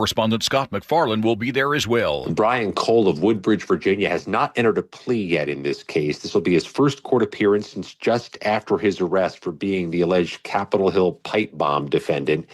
Correspondent Scott McFarland will be there as well. Brian Cole of Woodbridge, Virginia, has not entered a plea yet in this case. This will be his first court appearance since just after his arrest for being the alleged Capitol Hill pipe bomb defendant.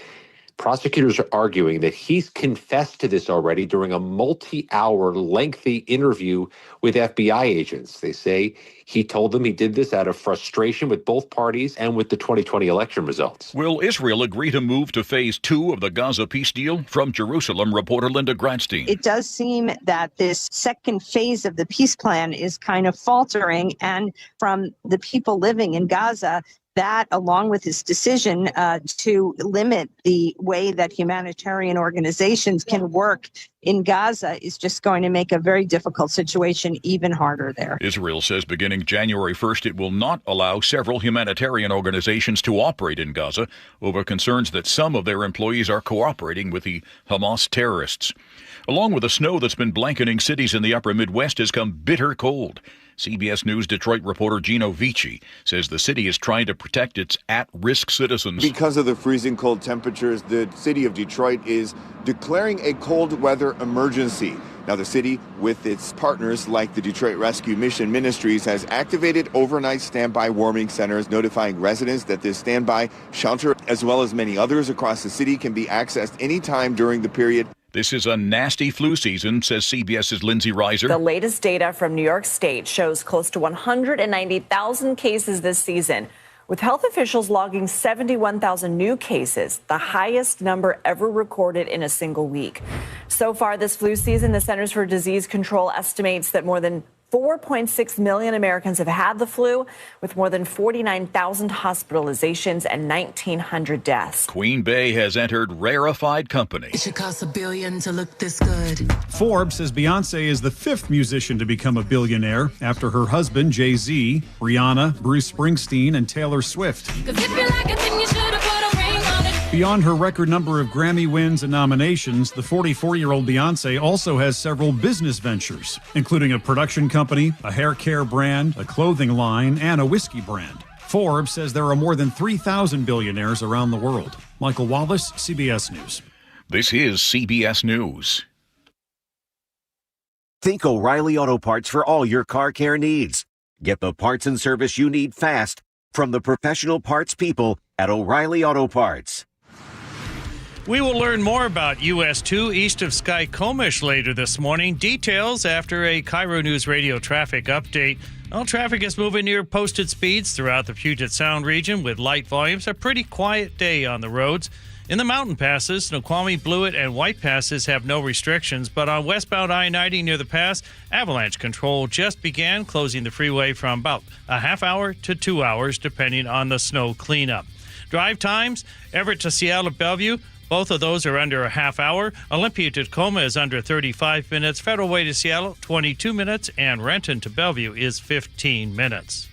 Prosecutors are arguing that he's confessed to this already during a multi-hour lengthy interview with FBI agents. They say he told them he did this out of frustration with both parties and with the 2020 election results. Will Israel agree to move to phase 2 of the Gaza peace deal? From Jerusalem, reporter Linda Gradstein. It does seem that this second phase of the peace plan is kind of faltering, and from the people living in Gaza, that, along with his decision to limit the way that humanitarian organizations can work in Gaza, is just going to make a very difficult situation even harder there. Israel says beginning January 1st, it will not allow several humanitarian organizations to operate in Gaza over concerns that some of their employees are cooperating with the Hamas terrorists. Along with the snow that's been blanketing cities in the upper Midwest has come bitter cold. CBS News Detroit reporter Gino Vici says the city is trying to protect its at-risk citizens. Because of the freezing cold temperatures, the city of Detroit is declaring a cold weather emergency. Now, the city, with its partners like the Detroit Rescue Mission Ministries, has activated overnight standby warming centers, notifying residents that this standby shelter, as well as many others across the city, can be accessed anytime during the period. This is a nasty flu season, says CBS's Lindsay Reiser. The latest data from New York State shows close to 190,000 cases this season, with health officials logging 71,000 new cases, the highest number ever recorded in a single week. So far this flu season, the Centers for Disease Control estimates that more than 4.6 million Americans have had the flu, with more than 49,000 hospitalizations and 1,900 deaths. Queen Bey has entered rarefied company. It should cost $1 billion to look this good. Forbes says Beyonce is the 5th musician to become a billionaire after her husband, Jay-Z, Rihanna, Bruce Springsteen, and Taylor Swift. Beyond her record number of Grammy wins and nominations, the 44-year-old Beyonce also has several business ventures, including a production company, a hair care brand, a clothing line, and a whiskey brand. Forbes says there are more than 3,000 billionaires around the world. Michael Wallace, CBS News. This is CBS News. Think O'Reilly Auto Parts for all your car care needs. Get the parts and service you need fast from the professional parts people at O'Reilly Auto Parts. We will learn more about US 2 east of Skykomish later this morning. Details after a KIRO Newsradio traffic update. All traffic is moving near posted speeds throughout the Puget Sound region with light volumes. A pretty quiet day on the roads. In the mountain passes, Snoqualmie, Blewett, and White Passes have no restrictions, but on westbound I-90 near the pass, avalanche control just began, closing the freeway from about a half hour to 2 hours, depending on the snow cleanup. Drive times, Everett to Seattle Bellevue, both of those are under a half hour. Olympia to Tacoma is under 35 minutes. Federal Way to Seattle, 22 minutes. And Renton to Bellevue is 15 minutes.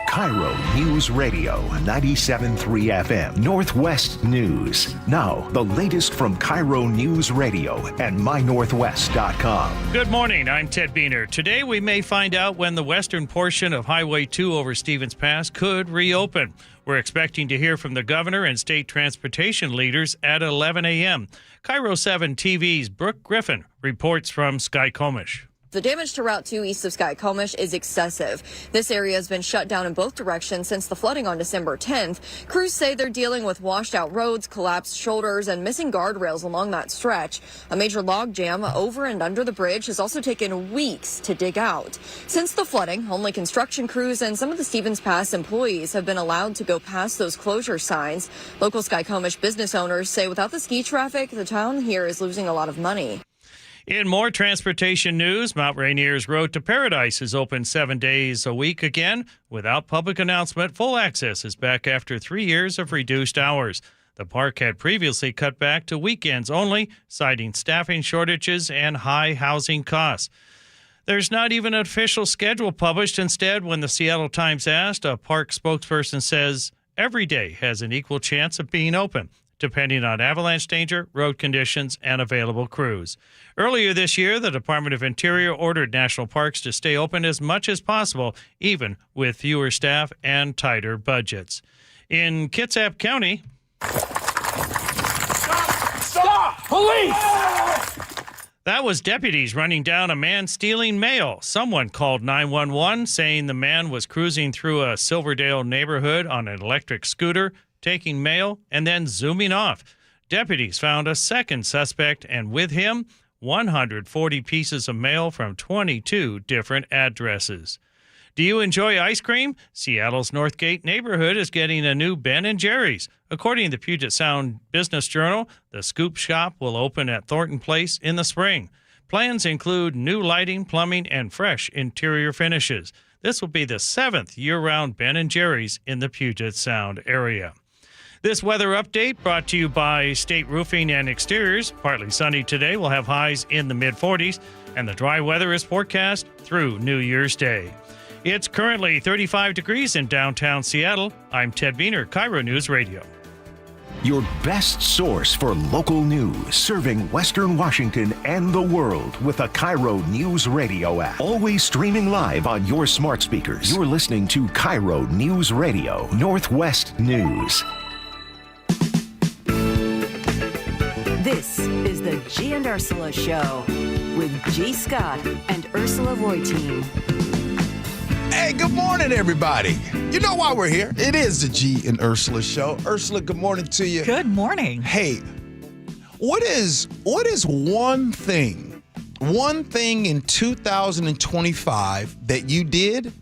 KIRO Newsradio 97.3 FM Northwest News. Now, the latest from KIRO Newsradio and mynorthwest.com. Good morning. I'm Ted Beener. Today, we may find out when the western portion of Highway 2 over Stevens Pass could reopen. We're expecting to hear from the governor and state transportation leaders at 11 a.m. KIRO 7 TV's Brooke Griffin reports from Skykomish. The damage to Route 2 east of Skykomish is excessive. This area has been shut down in both directions since the flooding on December 10th. Crews say they're dealing with washed out roads, collapsed shoulders, and missing guardrails along that stretch. A major log jam over and under the bridge has also taken weeks to dig out. Since the flooding, only construction crews and some of the Stevens Pass employees have been allowed to go past those closure signs. Local Skykomish business owners say without the ski traffic, the town here is losing a lot of money. In more transportation news, Mount Rainier's Road to Paradise is open 7 days a week again. Without public announcement, full access is back after 3 years of reduced hours. The park had previously cut back to weekends only, citing staffing shortages and high housing costs. There's not even an official schedule published. Instead, when the Seattle Times asked, a park spokesperson says every day has an equal chance of being open, depending on avalanche danger, road conditions, and available crews. Earlier this year, the Department of Interior ordered national parks to stay open as much as possible, even with fewer staff and tighter budgets. In Kitsap County... Stop! Police! That was deputies running down a man stealing mail. Someone called 911 saying the man was cruising through a Silverdale neighborhood on an electric scooter, taking mail, and then zooming off. Deputies found a second suspect, and with him, 140 pieces of mail from 22 different addresses. Do you enjoy ice cream? Seattle's Northgate neighborhood is getting a new Ben & Jerry's. According to the Puget Sound Business Journal, the Scoop Shop will open at Thornton Place in the spring. Plans include new lighting, plumbing, and fresh interior finishes. This will be the 7th year-round Ben & Jerry's in the Puget Sound area. This weather update brought to you by State Roofing and Exteriors. Partly sunny today. We'll have highs in the mid-40s, and the dry weather is forecast through New Year's Day. It's currently 35 degrees in downtown Seattle. I'm Ted Wiener, KIRO News Radio. Your best source for local news, serving Western Washington and the world with the KIRO News Radio app. Always streaming live on your smart speakers. You're listening to KIRO News Radio, Northwest News. This is the Gee and Ursula Show with G. Scott and Ursula Reutin. Hey, good morning, everybody. You know why we're here. It is the Gee and Ursula Show. Ursula, good morning to you. Good morning. Hey, what is one thing in 2025 that you did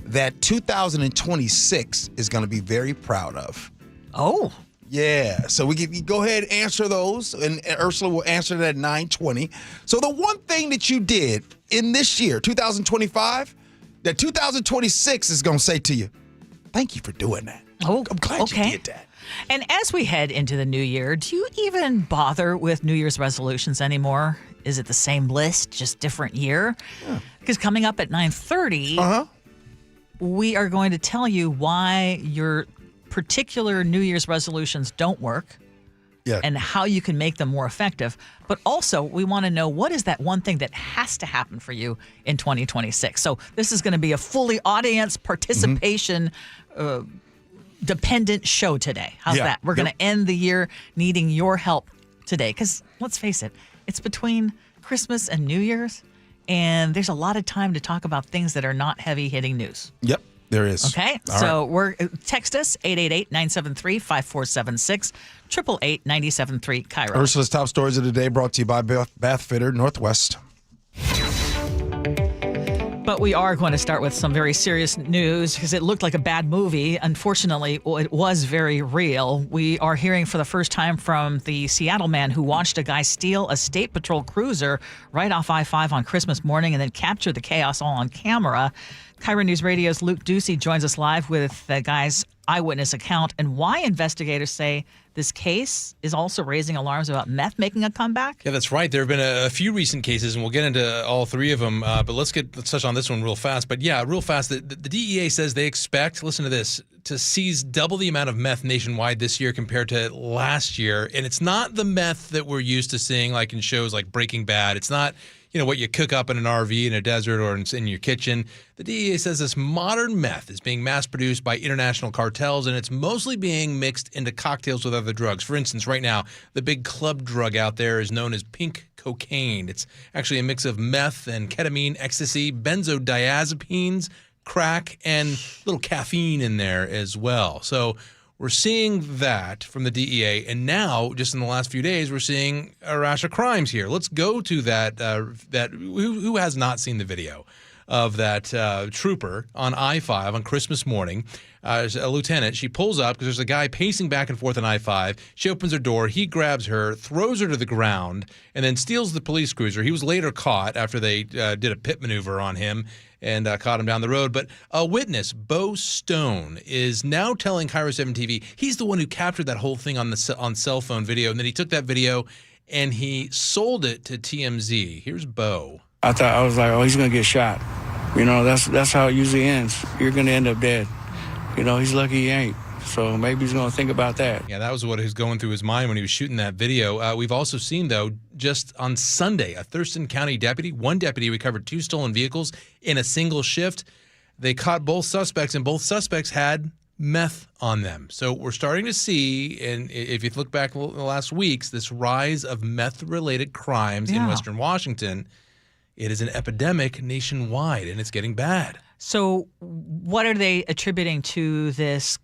that 2026 is going to be very proud of? Oh. Yeah, so we can go ahead and answer those, and Ursula will answer that at 9:20. So the one thing that you did in this year, 2025, that 2026 is going to say to you, thank you for doing that. Oh, I'm glad you did that. And as we head into the new year, do you even bother with New Year's resolutions anymore? Is it the same list, just different year? Yeah. Because coming up at 9:30, we are going to tell you why your particular New Year's resolutions don't work. Yeah. And how you can make them more effective. But also, we want to know what is that one thing that has to happen for you in 2026. So this is going to be a fully audience participation dependent show today. How's that? We're going to end the year needing your help today. Because let's face it, it's between Christmas and New Year's. And there's a lot of time to talk about things that are not heavy hitting news. Yep. There is. Okay, so text us 888-973-5476, 888-973 KIRO. Ursula's top stories of the day brought to you by Bath Fitter Northwest. But we are going to start with some very serious news because it looked like a bad movie. Unfortunately, it was very real. We are hearing for the first time from the Seattle man who watched a guy steal a State Patrol cruiser right off I-5 on Christmas morning and then capture the chaos all on camera. KIRO News Radio's Luke Ducey joins us live with the guy's eyewitness account and why investigators say this case is also raising alarms about meth making a comeback. Yeah, that's right. There have been a few recent cases, and we'll get into all three of them. But let's touch on this one real fast. But yeah, real fast. The DEA says they expect, listen to this, to seize double the amount of meth nationwide this year compared to last year. And it's not the meth that we're used to seeing, like in shows like Breaking Bad. It's not, what you cook up in an RV in a desert or in your kitchen. The DEA says this modern meth is being mass-produced by international cartels, and it's mostly being mixed into cocktails with other drugs. For instance, right now, the big club drug out there is known as pink cocaine. It's actually a mix of meth and ketamine, ecstasy, benzodiazepines, crack, and a little caffeine in there as well. So we're seeing that from the DEA, and now, just in the last few days, we're seeing a rash of crimes here. Let's go to that. Who has not seen the video of that trooper on I-5 on Christmas morning? A lieutenant. She pulls up because there's a guy pacing back and forth on I-5. She opens her door. He grabs her, throws her to the ground, and then steals the police cruiser. He was later caught after they did a pit maneuver on him and caught him down the road. But a witness, Bo Stone, is now telling KIRO 7 TV he's the one who captured that whole thing on cell phone video, and then he took that video and he sold it to TMZ. Here's Bo. I was like, oh, he's gonna get shot. That's how it usually ends. You're gonna end up dead. He's lucky he ain't. So maybe he's going to think about that. Yeah, that was what was going through his mind when he was shooting that video. We've also seen, though, just on Sunday, a Thurston County deputy, one deputy recovered 2 stolen vehicles in a single shift. They caught both suspects, and both suspects had meth on them. So we're starting to see, and if you look back in the last weeks, this rise of meth-related crimes in Western Washington. It is an epidemic nationwide, and it's getting bad. So what are they attributing to this,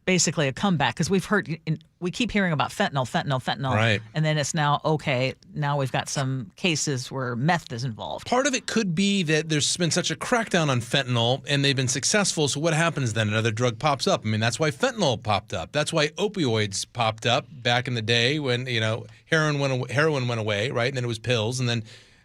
basically a comeback? Because we keep hearing about fentanyl. Right. And then it's now, okay, now we've got some cases where meth is involved. Part of it could be that there's been such a crackdown on fentanyl, and they've been successful. So what happens then? Another drug pops up. I mean, that's why fentanyl popped up. That's why opioids popped up back in the day when, heroin went away, right? And then it was pills, and then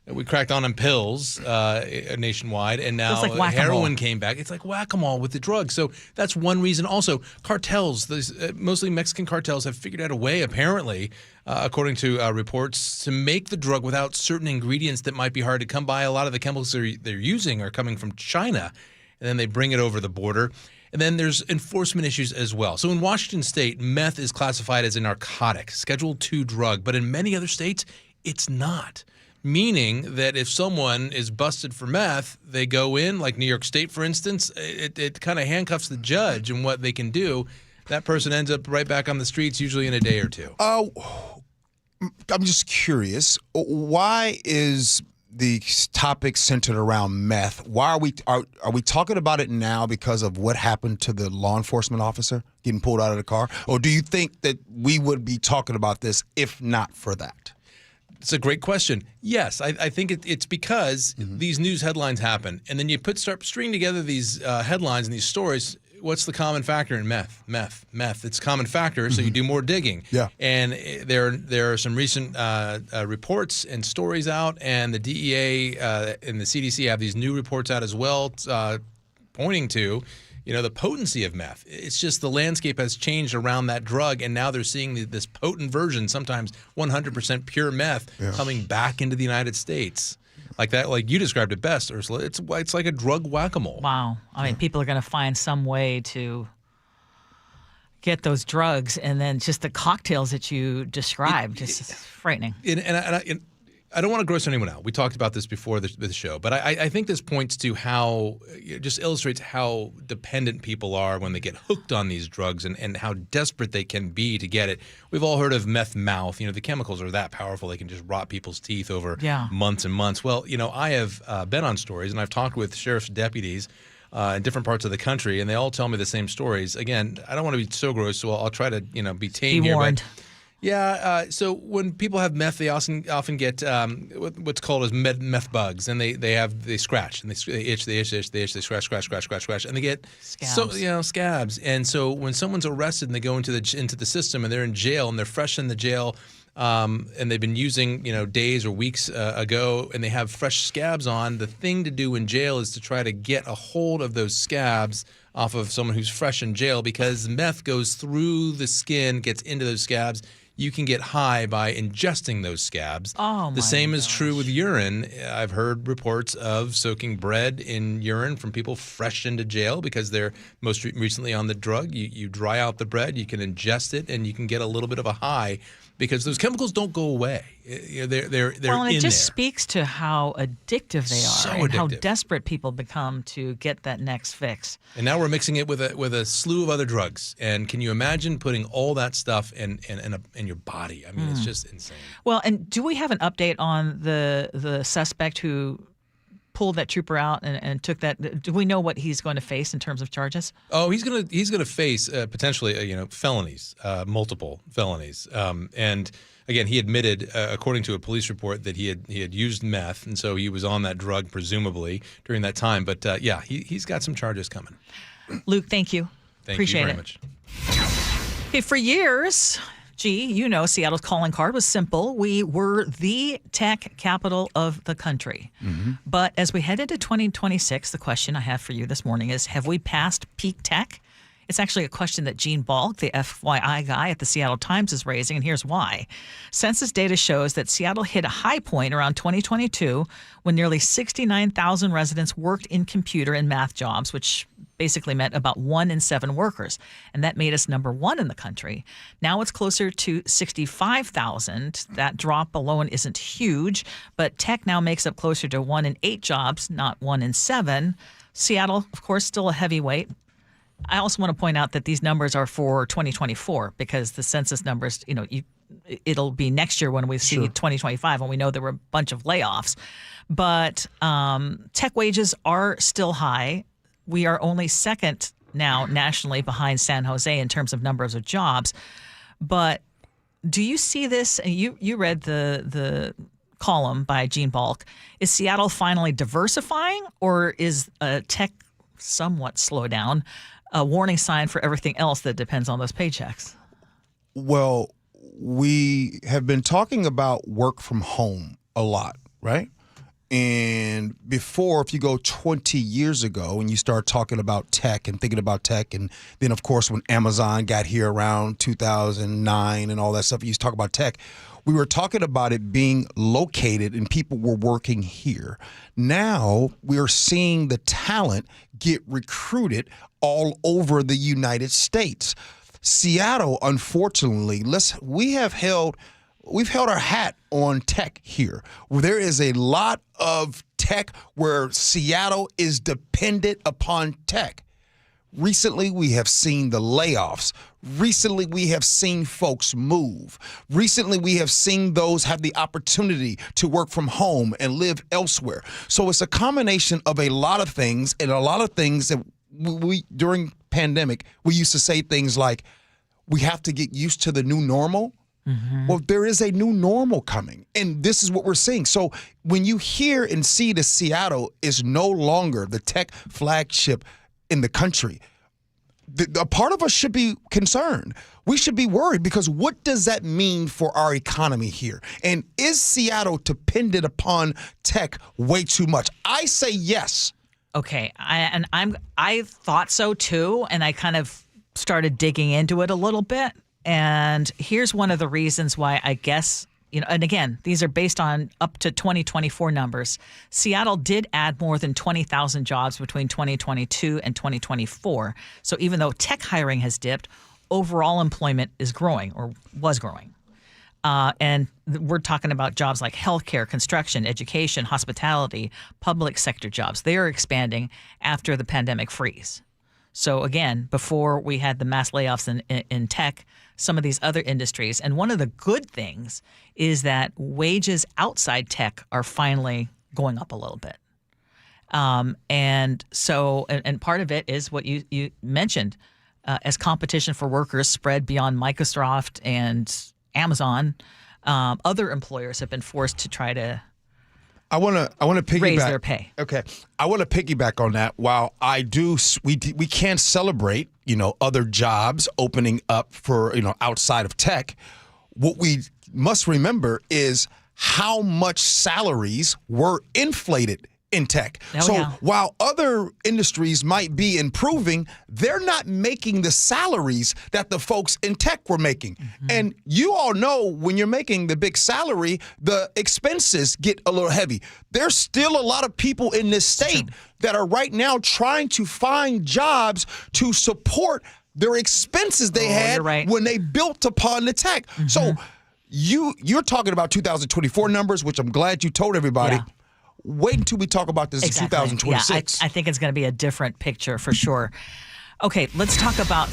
we cracked on pills nationwide, and now heroin came back. It's like whack-a-mole with the drugs. So that's one reason. Also, cartels, mostly Mexican cartels, have figured out a way, apparently, according to reports, to make the drug without certain ingredients that might be hard to come by. A lot of the chemicals they're using are coming from China, and then they bring it over the border. And then there's enforcement issues as well. So in Washington State, meth is classified as a narcotic, Schedule II drug. But in many other states, it's not. Meaning that if someone is busted for meth, they go in, like New York State, for instance, it kind of handcuffs the judge and what they can do. That person ends up right back on the streets, usually in a day or two. I'm just curious. Why is the topic centered around meth? Why are we talking about it now because of what happened to the law enforcement officer getting pulled out of the car? Or do you think that we would be talking about this if not for that? It's a great question. Yes, I think it's because these news headlines happen, and then you start stringing together these headlines and these stories. What's the common factor in meth? Meth. It's a common factor, so you do more digging. Yeah. And there are some recent reports and stories out, and the DEA and the CDC have these new reports out as well, pointing to the potency of meth. It's just the landscape has changed around that drug, and now they're seeing this potent version, sometimes 100% pure meth, coming back into the United States. Like that, like you described it best, Ursula. It's like a drug whack-a-mole. Wow. I mean, people are going to find some way to get those drugs, and then just the cocktails that you described, just frightening. And I don't want to gross anyone out. We talked about this before the show, but I think this points to how it just illustrates how dependent people are when they get hooked on these drugs and how desperate they can be to get it. We've all heard of meth mouth. The chemicals are that powerful. They can just rot people's teeth over months and months. Well, I have been on stories, and I've talked with sheriff's deputies in different parts of the country, and they all tell me the same stories. Again, I don't want to be so gross, so I'll try to be tame here. Warned. Yeah, so when people have meth, they often get what's called as meth bugs, and they scratch and they itch, they scratch, and they get scabs. And so when someone's arrested and they go into the system and they're in jail and they're fresh in the jail, and they've been using days or weeks ago, and they have fresh scabs on, the thing to do in jail is to try to get a hold of those scabs off of someone who's fresh in jail, because meth goes through the skin, gets into those scabs. You can get high by ingesting those scabs. Oh, the same is true with urine. I've heard reports of soaking bread in urine from people fresh into jail because they're most recently on the drug. You dry out the bread, you can ingest it, and you can get a little bit of a high because those chemicals don't go away. They're well, and it just there. speaks to how addictive they are, and how desperate people become to get that next fix. And now we're mixing it with a slew of other drugs. And can you imagine putting all that stuff in your body? I mean, it's just insane. Well, and do we have an update on the suspect who pulled that trooper out and took that? Do we know what he's going to face in terms of charges? Oh, he's gonna face potentially felonies, multiple felonies, and again, he admitted, according to a police report, that he had used meth, and so he was on that drug presumably during that time. But he's got some charges coming. Luke, thank you. Appreciate you very it. much. Okay, for years, Seattle's calling card was simple. We were the tech capital of the country. Mm-hmm. But as we head into 2026, the question I have for you this morning is, have we passed peak tech? It's actually a question that Gene Balk, the FYI guy at the Seattle Times, is raising, and here's why. Census data shows that Seattle hit a high point around 2022 when nearly 69,000 residents worked in computer and math jobs, which basically meant about 1 in 7 workers. And that made us number 1 in the country. Now it's closer to 65,000. That drop alone isn't huge, but tech now makes up closer to 1 in 8 jobs, not 1 in 7. Seattle, of course, still a heavyweight. I also want to point out that these numbers are for 2024 because the census numbers, it'll be next year when we see 2025 when we know there were a bunch of layoffs. But tech wages are still high. We are only second now nationally behind San Jose in terms of numbers of jobs. But do you see this? You read the column by Gene Balk. Is Seattle finally diversifying, or is tech somewhat slow down a warning sign for everything else that depends on those paychecks? Well, we have been talking about work from home a lot, right? And before, if you go 20 years ago and you start talking about tech and thinking about tech, and then, of course, when Amazon got here around 2009 and all that stuff, you used to talk about tech. We were talking about it being located and people were working here. Now we are seeing the talent get recruited all over the United States. Seattle, unfortunately, we've held our hat on tech here. There is a lot of tech where Seattle is dependent upon tech. Recently, we have seen the layoffs. Recently, we have seen folks move. Recently, we have seen those have the opportunity to work from home and live elsewhere. So it's a combination of a lot of things, and a lot of things that we during pandemic, we used to say things like, we have to get used to the new normal. Mm-hmm. Well, there is a new normal coming, and this is what we're seeing. So when you hear and see that Seattle is no longer the tech flagship in the country, a part of us should be concerned. We should be worried, because what does that mean for our economy here? And is Seattle dependent upon tech way too much? I say yes. Okay, I thought so too, and I kind of started digging into it a little bit. And here's one of the reasons why I guess, and again, these are based on up to 2024 numbers. Seattle did add more than 20,000 jobs between 2022 and 2024. So even though tech hiring has dipped, overall employment is growing, or was growing. And we're talking about jobs like healthcare, construction, education, hospitality, public sector jobs. They are expanding after the pandemic freeze. So again, before we had the mass layoffs in tech, some of these other industries. And one of the good things is that wages outside tech are finally going up a little bit. And part of it is what you mentioned, as competition for workers spread beyond Microsoft and Amazon, other employers have been forced to try to I want to piggyback. Raise their pay. Okay, I want to piggyback on that. While we can celebrate, other jobs opening up for outside of tech. What we must remember is how much salaries were inflated in tech. While other industries might be improving, they're not making the salaries that the folks in tech were making. Mm-hmm. And you all know, when you're making the big salary, the expenses get a little heavy. There's still a lot of people in this state that are right now trying to find jobs to support their expenses they had when they built upon the tech. Mm-hmm. So you're talking about 2024 numbers, which I'm glad you told everybody. Yeah. Wait until we talk about this in 2026. Yeah, I think it's going to be a different picture for sure. Okay, let's talk about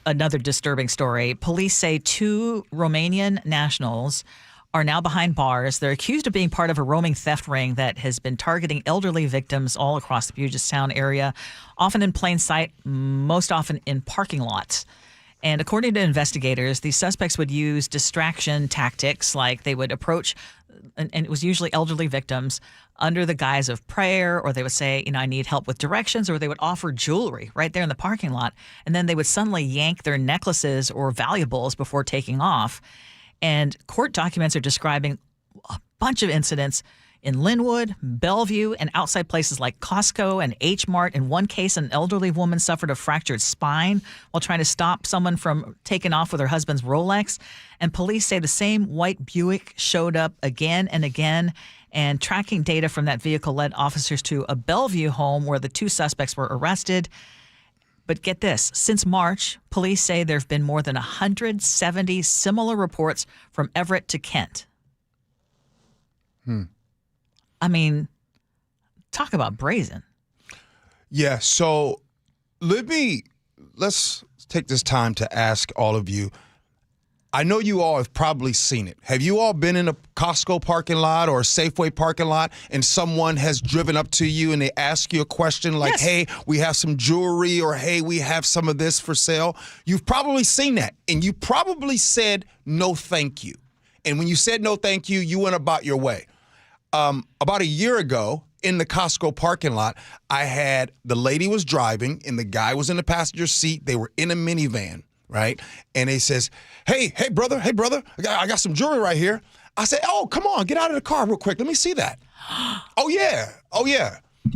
another disturbing story. Police say 2 Romanian nationals are now behind bars. They're accused of being part of a roaming theft ring that has been targeting elderly victims all across the Puget Sound area, often in plain sight, most often in parking lots. And according to investigators, these suspects would use distraction tactics, like they would approach, and it was usually elderly victims, under the guise of prayer, or they would say, I need help with directions, or they would offer jewelry right there in the parking lot. And then they would suddenly yank their necklaces or valuables before taking off. And court documents are describing a bunch of incidents in Linwood, Bellevue, and outside places like Costco and H Mart. In one case, an elderly woman suffered a fractured spine while trying to stop someone from taking off with her husband's Rolex. And police say the same white Buick showed up again and again. And tracking data from that vehicle led officers to a Bellevue home where the 2 suspects were arrested. But get this, since March, police say there have been more than 170 similar reports from Everett to Kent. I mean, talk about brazen. Yeah, so let me let's take this time to ask all of you. I know you all have probably seen it. Have you all been in a Costco parking lot or a Safeway parking lot and someone has driven up to you and they ask you a question like, Yes. hey, we have some jewelry, or hey, we have some of this for sale? You've probably seen that, and you probably said no thank you. And when you said no thank you, you went about your way. About a year ago, in the Costco parking lot, the lady was driving and the guy was in the passenger seat. They were in a minivan, right? And he says, hey, brother, I got some jewelry right here. I said, oh, come on, get out of the car real quick. Let me see that. Oh, yeah.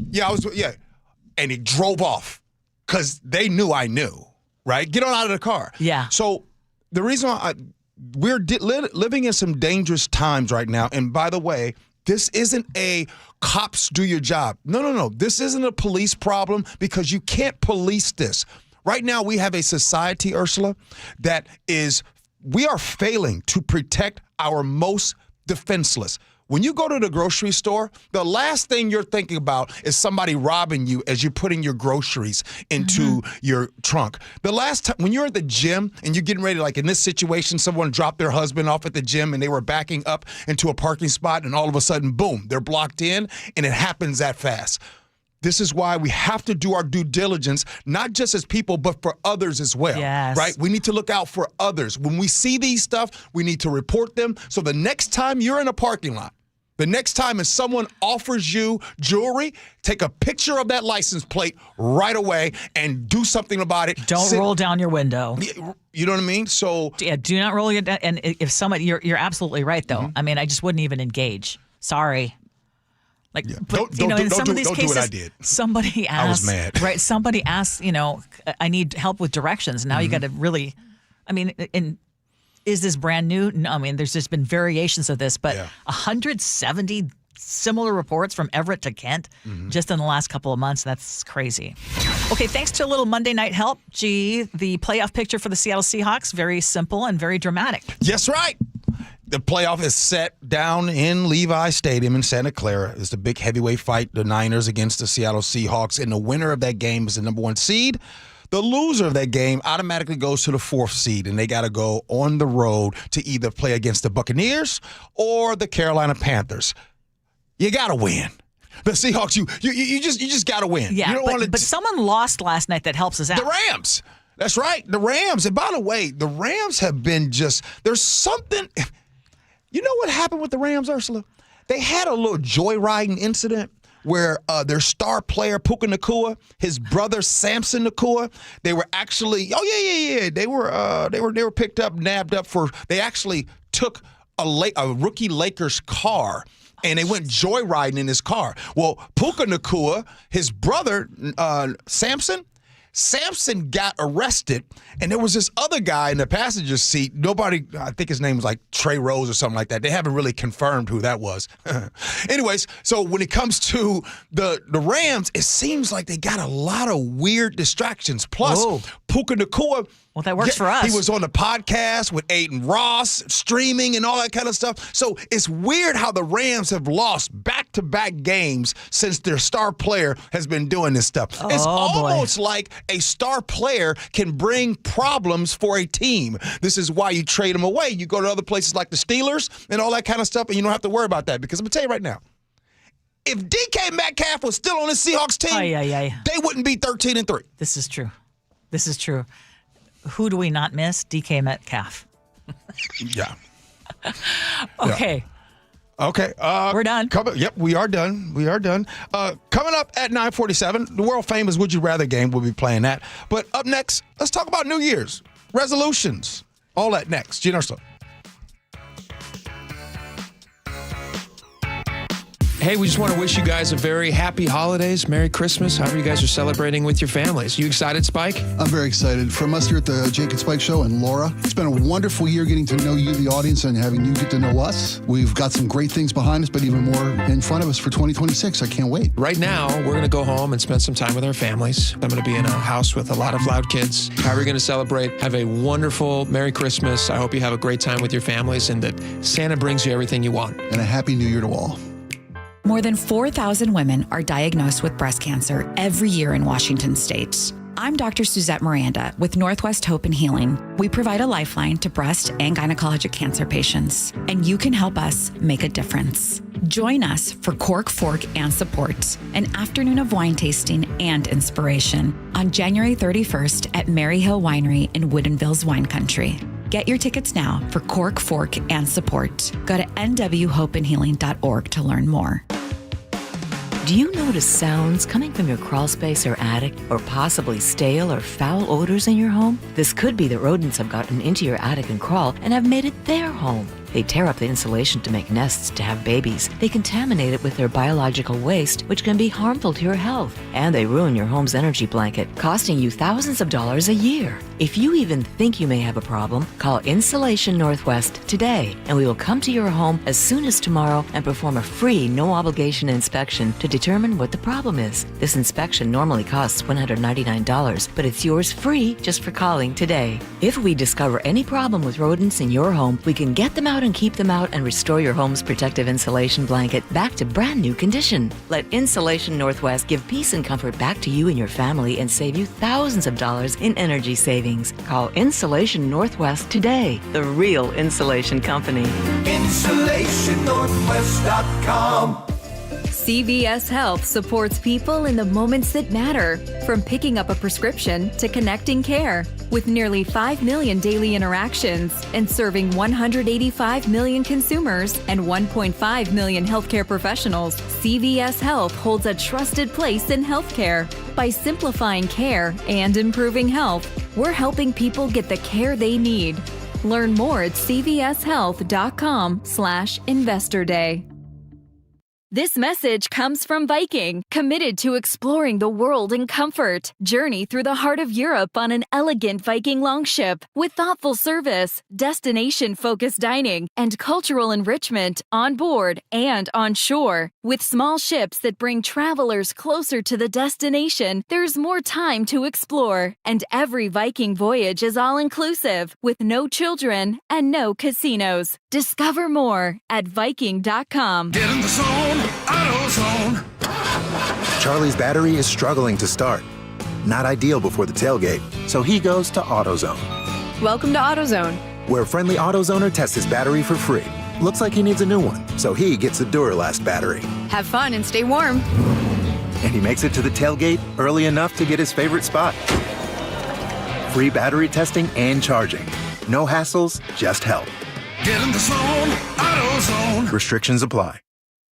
Yeah. And he drove off because they knew I knew, right? Get on out of the car. Yeah. So the reason we're living in some dangerous times right now. And by the way, this isn't a cops do your job. No. This isn't a police problem, because you can't police this. Right now, we have a society, Ursula, we are failing to protect our most defenseless. When you go to the grocery store, the last thing you're thinking about is somebody robbing you as you're putting your groceries into your trunk. The last time, when you're at the gym and you're getting ready, like in this situation, someone dropped their husband off at the gym and they were backing up into a parking spot, and all of a sudden, boom, they're blocked in, and it happens that fast. This is why we have to do our due diligence, not just as people, but for others as well. Yes. Right? We need to look out for others. When we see these stuff, we need to report them. So the next time you're in a parking lot, the next time if someone offers you jewelry, take a picture of that license plate right away and do something about it. Don't roll down your window. You know what I mean? So yeah, do not roll it down. And if somebody, you're absolutely right though. I mean, I just wouldn't even engage. Sorry. Like, but in some of these cases, what I did. somebody asked, I was mad. Right? Somebody asked, I need help with directions. Now you got to really, is this brand new? No, I mean, there's just been variations of this, but 170 similar reports from Everett to Kent just in the last couple of months. That's crazy. Okay, thanks to a little Monday night help. Gee, the playoff picture for the Seattle Seahawks, very simple and very dramatic. Yes, right. The playoff is set down in Levi Stadium in Santa Clara. It's the big heavyweight fight, the Niners against the Seattle Seahawks, and the winner of that game is the number 1 seed. The loser of that game automatically goes to the 4th seed, and they got to go on the road to either play against the Buccaneers or the Carolina Panthers. You got to win. The Seahawks, you just got to win. Yeah, you don't but someone lost last night that helps us out. The Rams. That's right, the Rams. And by the way, the Rams have been there's something. You know what happened with the Rams, Ursula? They had a little joyriding incident where their star player, Puka Nacua, his brother, Samson Nacua, they were actually, they were picked up, nabbed up they actually took a rookie Lakers car, and they went joyriding in his car. Well, Puka Nacua, his brother, Samson got arrested, and there was this other guy in the passenger seat. I think his name was like Trey Rose or something like that. They haven't really confirmed who that was. Anyways, so when it comes to the Rams, it seems like they got a lot of weird distractions. Plus, Puka Nacua, well, that works for us. He was on the podcast with Aiden Ross, streaming and all that kind of stuff. So it's weird how the Rams have lost back-to-back games since their star player has been doing this stuff. It's almost like a star player can bring problems for a team. This is why you trade them away. You go to other places like the Steelers and all that kind of stuff, and you don't have to worry about that. Because I'm going to tell you right now, if DK Metcalf was still on the Seahawks team, they wouldn't be 13-3. This is true. Who do we not miss? DK Metcalf. Yeah. Okay. Okay. We're done. Yep, we are done. Coming up at 9:47, the world famous Would You Rather game. We'll be playing that. But up next, let's talk about New Year's resolutions. All that next. Gee Ursula. Hey, we just want to wish you guys a very happy holidays, Merry Christmas, however you guys are celebrating with your families. You excited, Spike? I'm very excited. From us here at the Jake and Spike Show and Laura, it's been a wonderful year getting to know you, the audience, and having you get to know us. We've got some great things behind us, but even more in front of us for 2026. I can't wait. Right now, we're going to go home and spend some time with our families. I'm going to be in a house with a lot of loud kids. How are we going to celebrate? Have a wonderful Merry Christmas. I hope you have a great time with your families and that Santa brings you everything you want. And a Happy New Year to all. More than 4,000 women are diagnosed with breast cancer every year in Washington state. I'm Dr. Suzette Miranda with Northwest Hope and Healing. We provide a lifeline to breast and gynecologic cancer patients, and you can help us make a difference. Join us for Cork, Fork, and Support, an afternoon of wine tasting and inspiration on January 31st at Mary Hill Winery in Woodinville's Wine Country. Get your tickets now for Cork, Fork, and Support. Go to nwhopeandhealing.org to learn more. Do you notice sounds coming from your crawl space or attic, or possibly stale or foul odors in your home? This could be that rodents have gotten into your attic and crawl and have made it their home. They tear up the insulation to make nests to have babies. They contaminate it with their biological waste, which can be harmful to your health. And they ruin your home's energy blanket, costing you thousands of dollars a year. If you even think you may have a problem, call Insulation Northwest today, and we will come to your home as soon as tomorrow and perform a free, no-obligation inspection to determine what the problem is. This inspection normally costs $199, but it's yours free just for calling today. If we discover any problem with rodents in your home, we can get them out and keep them out and restore your home's protective insulation blanket back to brand new condition. Let Insulation Northwest give peace and comfort back to you and your family and save you thousands of dollars in energy savings. Call Insulation Northwest today, the real insulation company. InsulationNorthwest.com. CVS Health supports people in the moments that matter, from picking up a prescription to connecting care. With nearly 5 million daily interactions and serving 185 million consumers and 1.5 million healthcare professionals, CVS Health holds a trusted place in healthcare. By simplifying care and improving health, we're helping people get the care they need. Learn more at cvshealth.com/Investor Day. This message comes from Viking, committed to exploring the world in comfort. Journey through the heart of Europe on an elegant Viking longship with thoughtful service, destination-focused dining, and cultural enrichment on board and on shore. With small ships that bring travelers closer to the destination, there's more time to explore. And every Viking voyage is all-inclusive, with no children and no casinos. Discover more at Viking.com. Get in the zone, AutoZone. Charlie's battery is struggling to start. Not ideal before the tailgate, so he goes to AutoZone. Welcome to AutoZone, where a friendly AutoZoner tests his battery for free. Looks like he needs a new one, so he gets a Duralast battery. Have fun and stay warm. And he makes it to the tailgate early enough to get his favorite spot. Free battery testing and charging. No hassles, just help. Get in the zone, AutoZone. Restrictions apply.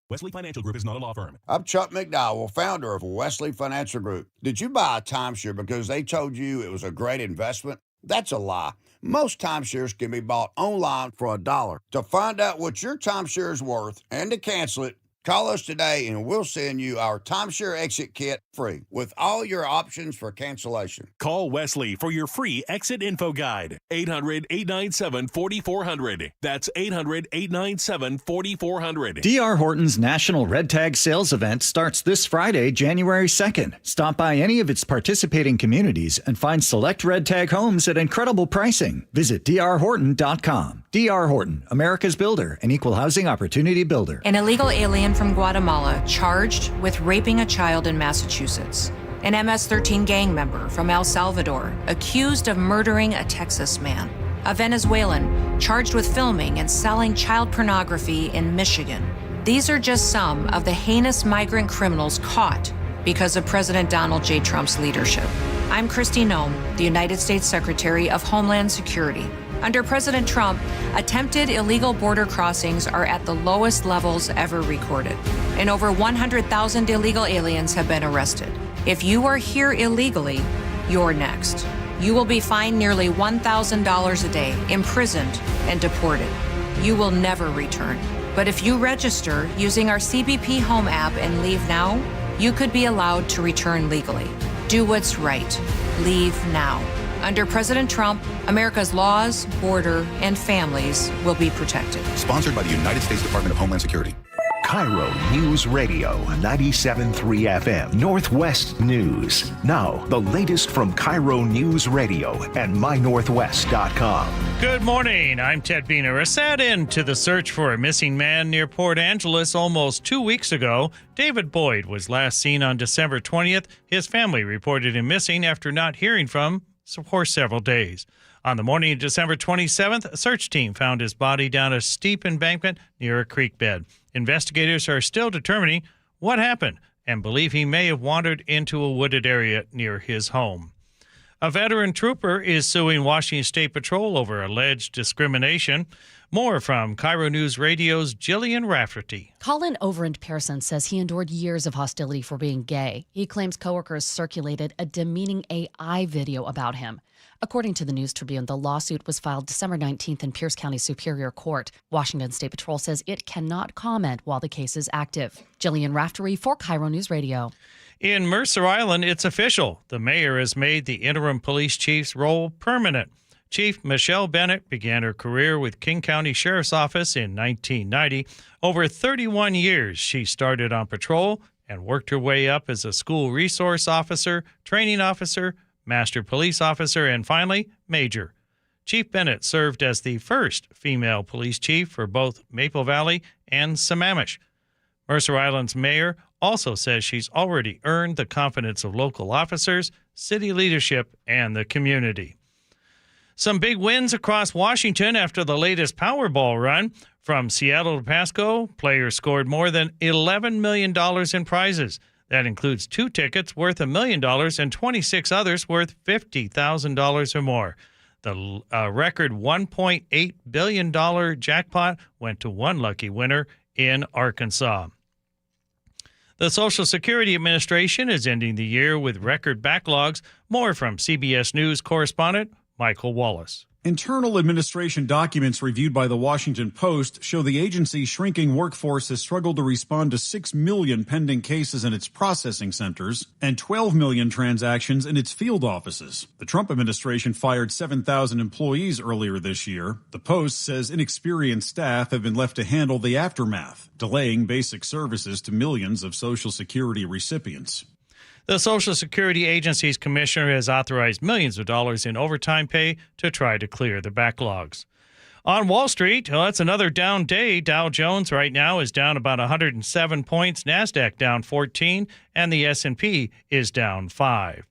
Wesley Financial Group is not a law firm. I'm Chuck McDowell, founder of Wesley Financial Group. Did you buy a timeshare because they told you it was a great investment? That's a lie. Most timeshares can be bought online for $1. To find out what your timeshare is worth and to cancel it, call us today and we'll send you our timeshare exit kit free with all your options for cancellation. Call Wesley for your free exit info guide. 800-897-4400. That's 800-897-4400. D.R. Horton's National Red Tag Sales Event starts this Friday, January 2nd. Stop by any of its participating communities and find select Red Tag homes at incredible pricing. Visit drhorton.com. D.R. Horton, America's builder and equal housing opportunity builder. An illegal alien from Guatemala charged with raping a child in Massachusetts. An MS-13 gang member from El Salvador accused of murdering a Texas man. A Venezuelan charged with filming and selling child pornography in Michigan. These are just some of the heinous migrant criminals caught because of President Donald J. Trump's leadership. I'm Kristi Noem, the United States Secretary of Homeland Security. Under President Trump, attempted illegal border crossings are at the lowest levels ever recorded, and over 100,000 illegal aliens have been arrested. If you are here illegally, you're next. You will be fined nearly $1,000 a day, imprisoned, and deported. You will never return. But if you register using our CBP Home app and leave now, you could be allowed to return legally. Do what's right. Leave now. Under President Trump, America's laws, border, and families will be protected. Sponsored by the United States Department of Homeland Security. KIRO News Radio 97.3 FM Northwest News. Now, the latest from KIRO News Radio and mynorthwest.com. Good morning. I'm Ted Biener. A sad end to the search for a missing man near Port Angeles almost 2 weeks ago. David Boyd was last seen on December 20th. His family reported him missing after not hearing from him for several days. On the morning of December 27th, a search team found his body down a steep embankment near a creek bed. Investigators are still determining what happened and believe he may have wandered into a wooded area near his home. A veteran trooper is suing Washington State Patrol over alleged discrimination. More from KIRO News Radio's Jillian Rafferty. Colin Overend Pearson says he endured years of hostility for being gay. He claims coworkers circulated a demeaning AI video about him. According to the News Tribune, the lawsuit was filed December 19th in Pierce County Superior Court. Washington State Patrol says it cannot comment while the case is active. Jillian Raftery for KIRO News Radio. In Mercer Island, it's official. The mayor has made the interim police chief's role permanent. Chief Michelle Bennett began her career with King County Sheriff's Office in 1990. Over 31 years, she started on patrol and worked her way up as a school resource officer, training officer, master police officer, and finally, major. Chief Bennett served as the first female police chief for both Maple Valley and Sammamish. Mercer Island's mayor also says she's already earned the confidence of local officers, city leadership, and the community. Some big wins across Washington after the latest Powerball run. From Seattle to Pasco, players scored more than $11 million in prizes. That includes 2 tickets worth $1 million and 26 others worth $50,000 or more. The record $1.8 billion jackpot went to one lucky winner in Arkansas. The Social Security Administration is ending the year with record backlogs. More from CBS News correspondent Michael Wallace. Internal administration documents reviewed by the Washington Post show the agency's shrinking workforce has struggled to respond to 6 million pending cases in its processing centers and 12 million transactions in its field offices. The Trump administration fired 7,000 employees earlier this year. The Post says inexperienced staff have been left to handle the aftermath, delaying basic services to millions of Social Security recipients. The Social Security Agency's commissioner has authorized millions of dollars in overtime pay to try to clear the backlogs. On Wall Street, well, it's another down day. Dow Jones right now is down about 107 points, NASDAQ down 14, and the S&P is down 5.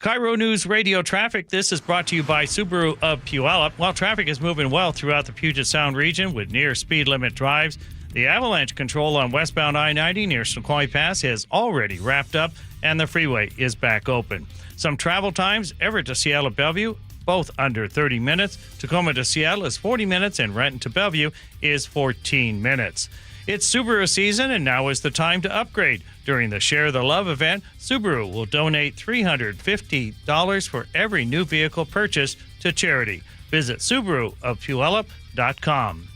KIRO News Radio traffic. This is brought to you by Subaru of Puyallup. While traffic is moving well throughout the Puget Sound region with near speed limit drives, the avalanche control on westbound I-90 near Snoqualmie Pass has already wrapped up, and the freeway is back open. Some travel times, Everett to Seattle Bellevue, both under 30 minutes. Tacoma to Seattle is 40 minutes, and Renton to Bellevue is 14 minutes. It's Subaru season, and now is the time to upgrade. During the Share the Love event, Subaru will donate $350 for every new vehicle purchased to charity. Visit SubaruofPuyallup.com.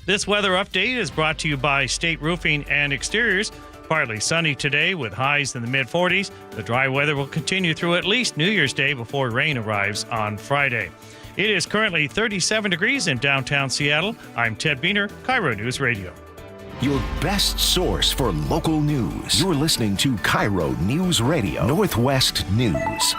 This weather update is brought to you by State Roofing and Exteriors. Partly sunny today with highs in the mid-40s. The dry weather will continue through at least New Year's Day before rain arrives on Friday. It is currently 37 degrees in downtown Seattle. I'm Ted Biener, KIRO News Radio. Your best source for local news. You're listening to KIRO News Radio, Northwest News.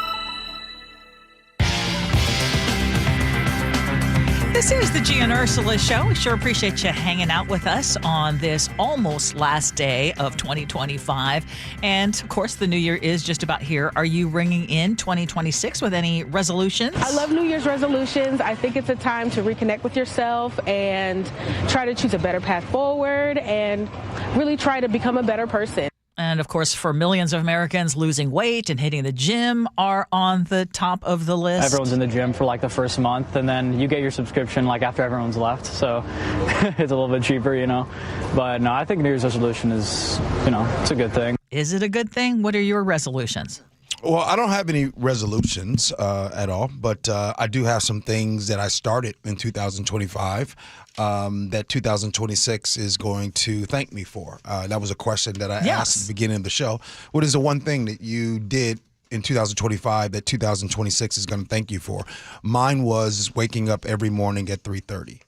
This is the Gee and Ursula Show. We sure appreciate you hanging out with us on this almost last day of 2025. And, of course, the new year is just about here. Are you ringing in 2026 with any resolutions? I love New Year's resolutions. I think it's a time to reconnect with yourself and try to choose a better path forward and really try to become a better person. And, of course, for millions of Americans, losing weight and hitting the gym are on the top of the list. Everyone's in the gym for like the first month, and then you get your subscription like after everyone's left. So it's a little bit cheaper, you know. But no, I think New Year's resolution is, it's a good thing. Is it a good thing? What are your resolutions? Well, I don't have any resolutions at all, but I do have some things that I started in 2025 that 2026 is going to thank me for. That was a question that I asked at the beginning of the show. What is the one thing that you did in 2025 that 2026 is going to thank you for? Mine was waking up every morning at 3:30.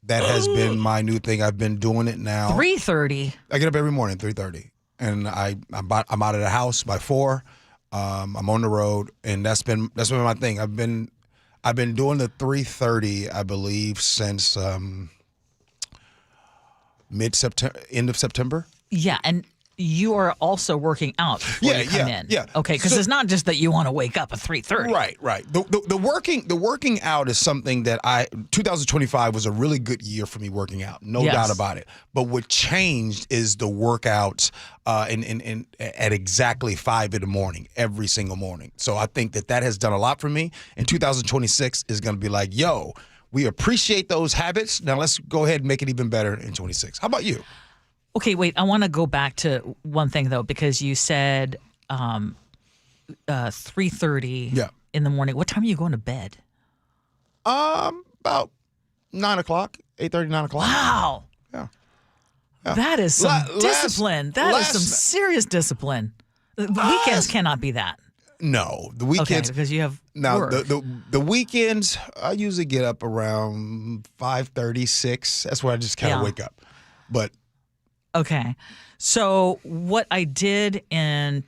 That has been my new thing. I've been doing it now. 3:30. I get up every morning, 3:30, and I'm out of the house by 4. I'm on the road, and that's been my thing. I've been doing the 3:30, I believe, since mid-September, end of September. Yeah, and you are also working out before you come in. Yeah. Okay, because it's not just that you want to wake up at 3:30. Right. The working out is something that 2025 was a really good year for me working out, no doubt about it. But what changed is the workouts at exactly 5 in the morning, every single morning. So I think that has done a lot for me. And 2026 is going to be like, yo, we appreciate those habits. Now let's go ahead and make it even better in 26. How about you? Okay, wait. I want to go back to one thing though, because you said 3:30 in the morning. What time are you going to bed? About 9 o'clock, 8:30, 9 o'clock. Wow. Yeah. That is some discipline. That is some serious discipline. The weekends cannot be that. No, the weekends because you have work. the weekends. I usually get up around 5:30, 6. That's where I just kind of wake up. But okay, so what I did in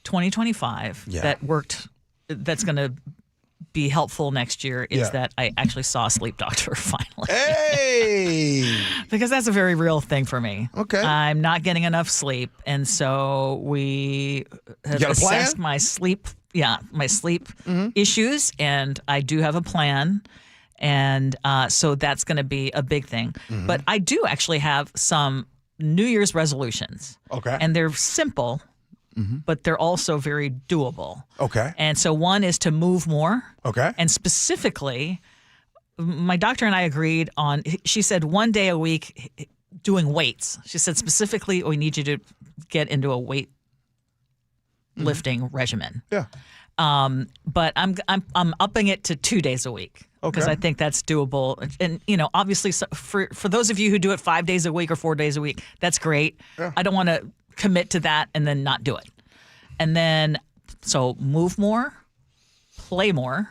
2025 that worked, that's going to be helpful next year is that I actually saw a sleep doctor finally. Hey! Because that's a very real thing for me. Okay. I'm not getting enough sleep, and so we have assessed my sleep. Yeah, my sleep issues, and I do have a plan, and so that's going to be a big thing. But I do actually have some New Year's resolutions. Okay. And they're simple, but they're also very doable. Okay. And so one is to move more. Okay. And specifically, my doctor and I agreed on, she said 1 day a week doing weights. She said specifically, we need you to get into a weight lifting regimen. Yeah. But I'm upping it to 2 days a week. Because I think that's doable. And, obviously for those of you who do it 5 days a week or 4 days a week, that's great. Yeah. I don't want to commit to that and then not do it. And then, so move more, play more.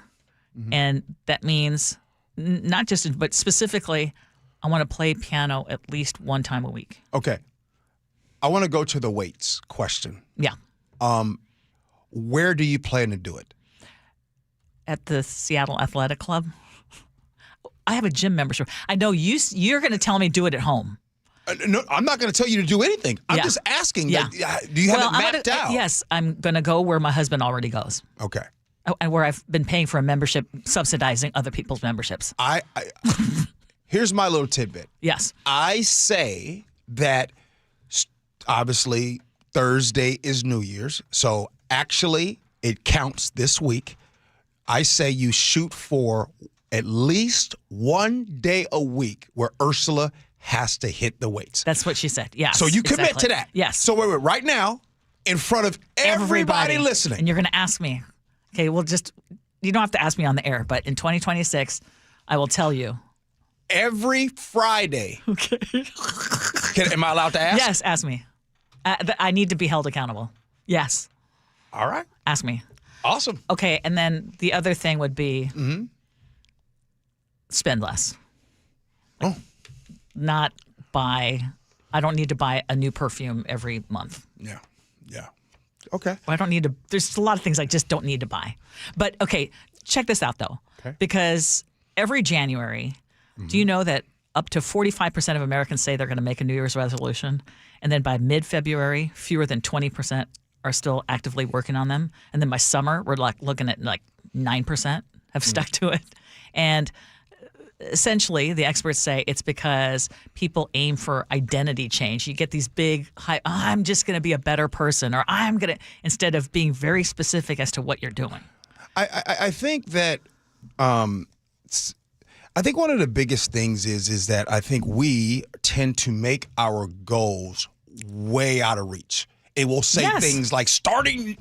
And that means not just, but specifically, I want to play piano at least one time a week. Okay. I want to go to the weights question. Yeah. Where do you plan to do it? At the Seattle Athletic Club. I have a gym membership. I know you're going to tell me do it at home. No, I'm not going to tell you to do anything. I'm just asking. Yeah. Do you have it mapped out? Yes, I'm going to go where my husband already goes. Okay. And where I've been paying for a membership, subsidizing other people's memberships. Here's my little tidbit. Yes. I say that obviously Thursday is New Year's, so actually it counts this week. I say you shoot for at least 1 day a week where Ursula has to hit the weights. That's what she said. Yeah. So you commit to that. Yes. So wait, right now, in front of everybody listening. And you're going to ask me. Okay, you don't have to ask me on the air, but in 2026, I will tell you. Every Friday. Okay. Am I allowed to ask? Yes, ask me. I need to be held accountable. Yes. All right. Ask me. Awesome. Okay, and then the other thing would be spend less. Oh. I don't need to buy a new perfume every month. Yeah. Okay. I don't need to, there's a lot of things I just don't need to buy. But okay, check this out though. Okay. Because every January, do you know that up to 45% of Americans say they're going to make a New Year's resolution? And then by mid-February, fewer than 20% are still actively working on them. And then by summer, we're looking at 9% have stuck to it. And essentially, the experts say it's because people aim for identity change. You get these big, I'm just going to be a better person, or I'm going to, instead of being very specific as to what you're doing. I think that, I think one of the biggest things is that I think we tend to make our goals way out of reach. It will say things like starting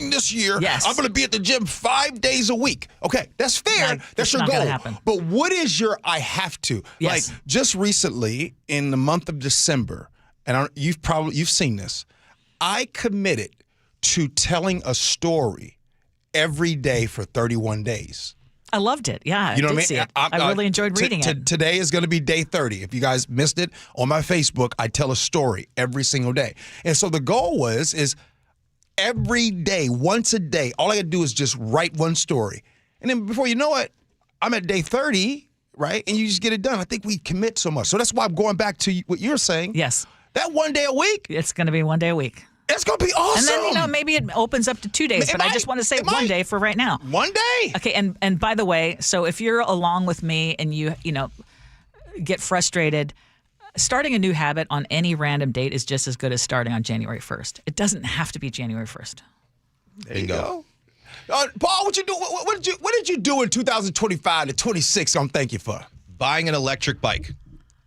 this year, I'm going to be at the gym 5 days a week. Okay, that's fair. That's your goal. But what is your I have to? Yes. Like just recently in the month of December, and you've seen this, I committed to telling a story every day for 31 days. I loved it. Yeah, You know I did what I see mean? it. I really enjoyed reading it. Today is going to be day 30. If you guys missed it, on my Facebook, I tell a story every single day. And so the goal is every day, once a day, all I got to do is just write one story. And then before you know it, I'm at day 30, right? And you just get it done. I think we commit so much. So that's why I'm going back to what you're saying. Yes. That one day a week. It's going to be one day a week. It's going to be awesome. And then, maybe it opens up to 2 days, but I just want to say one day for right now. One day. Okay, and by the way, so if you're along with me and you get frustrated, starting a new habit on any random date is just as good as starting on January 1st. It doesn't have to be January 1st. There you go. Paul, what you do? What did you do in 2025 to 26? I'm thank you for buying an electric bike.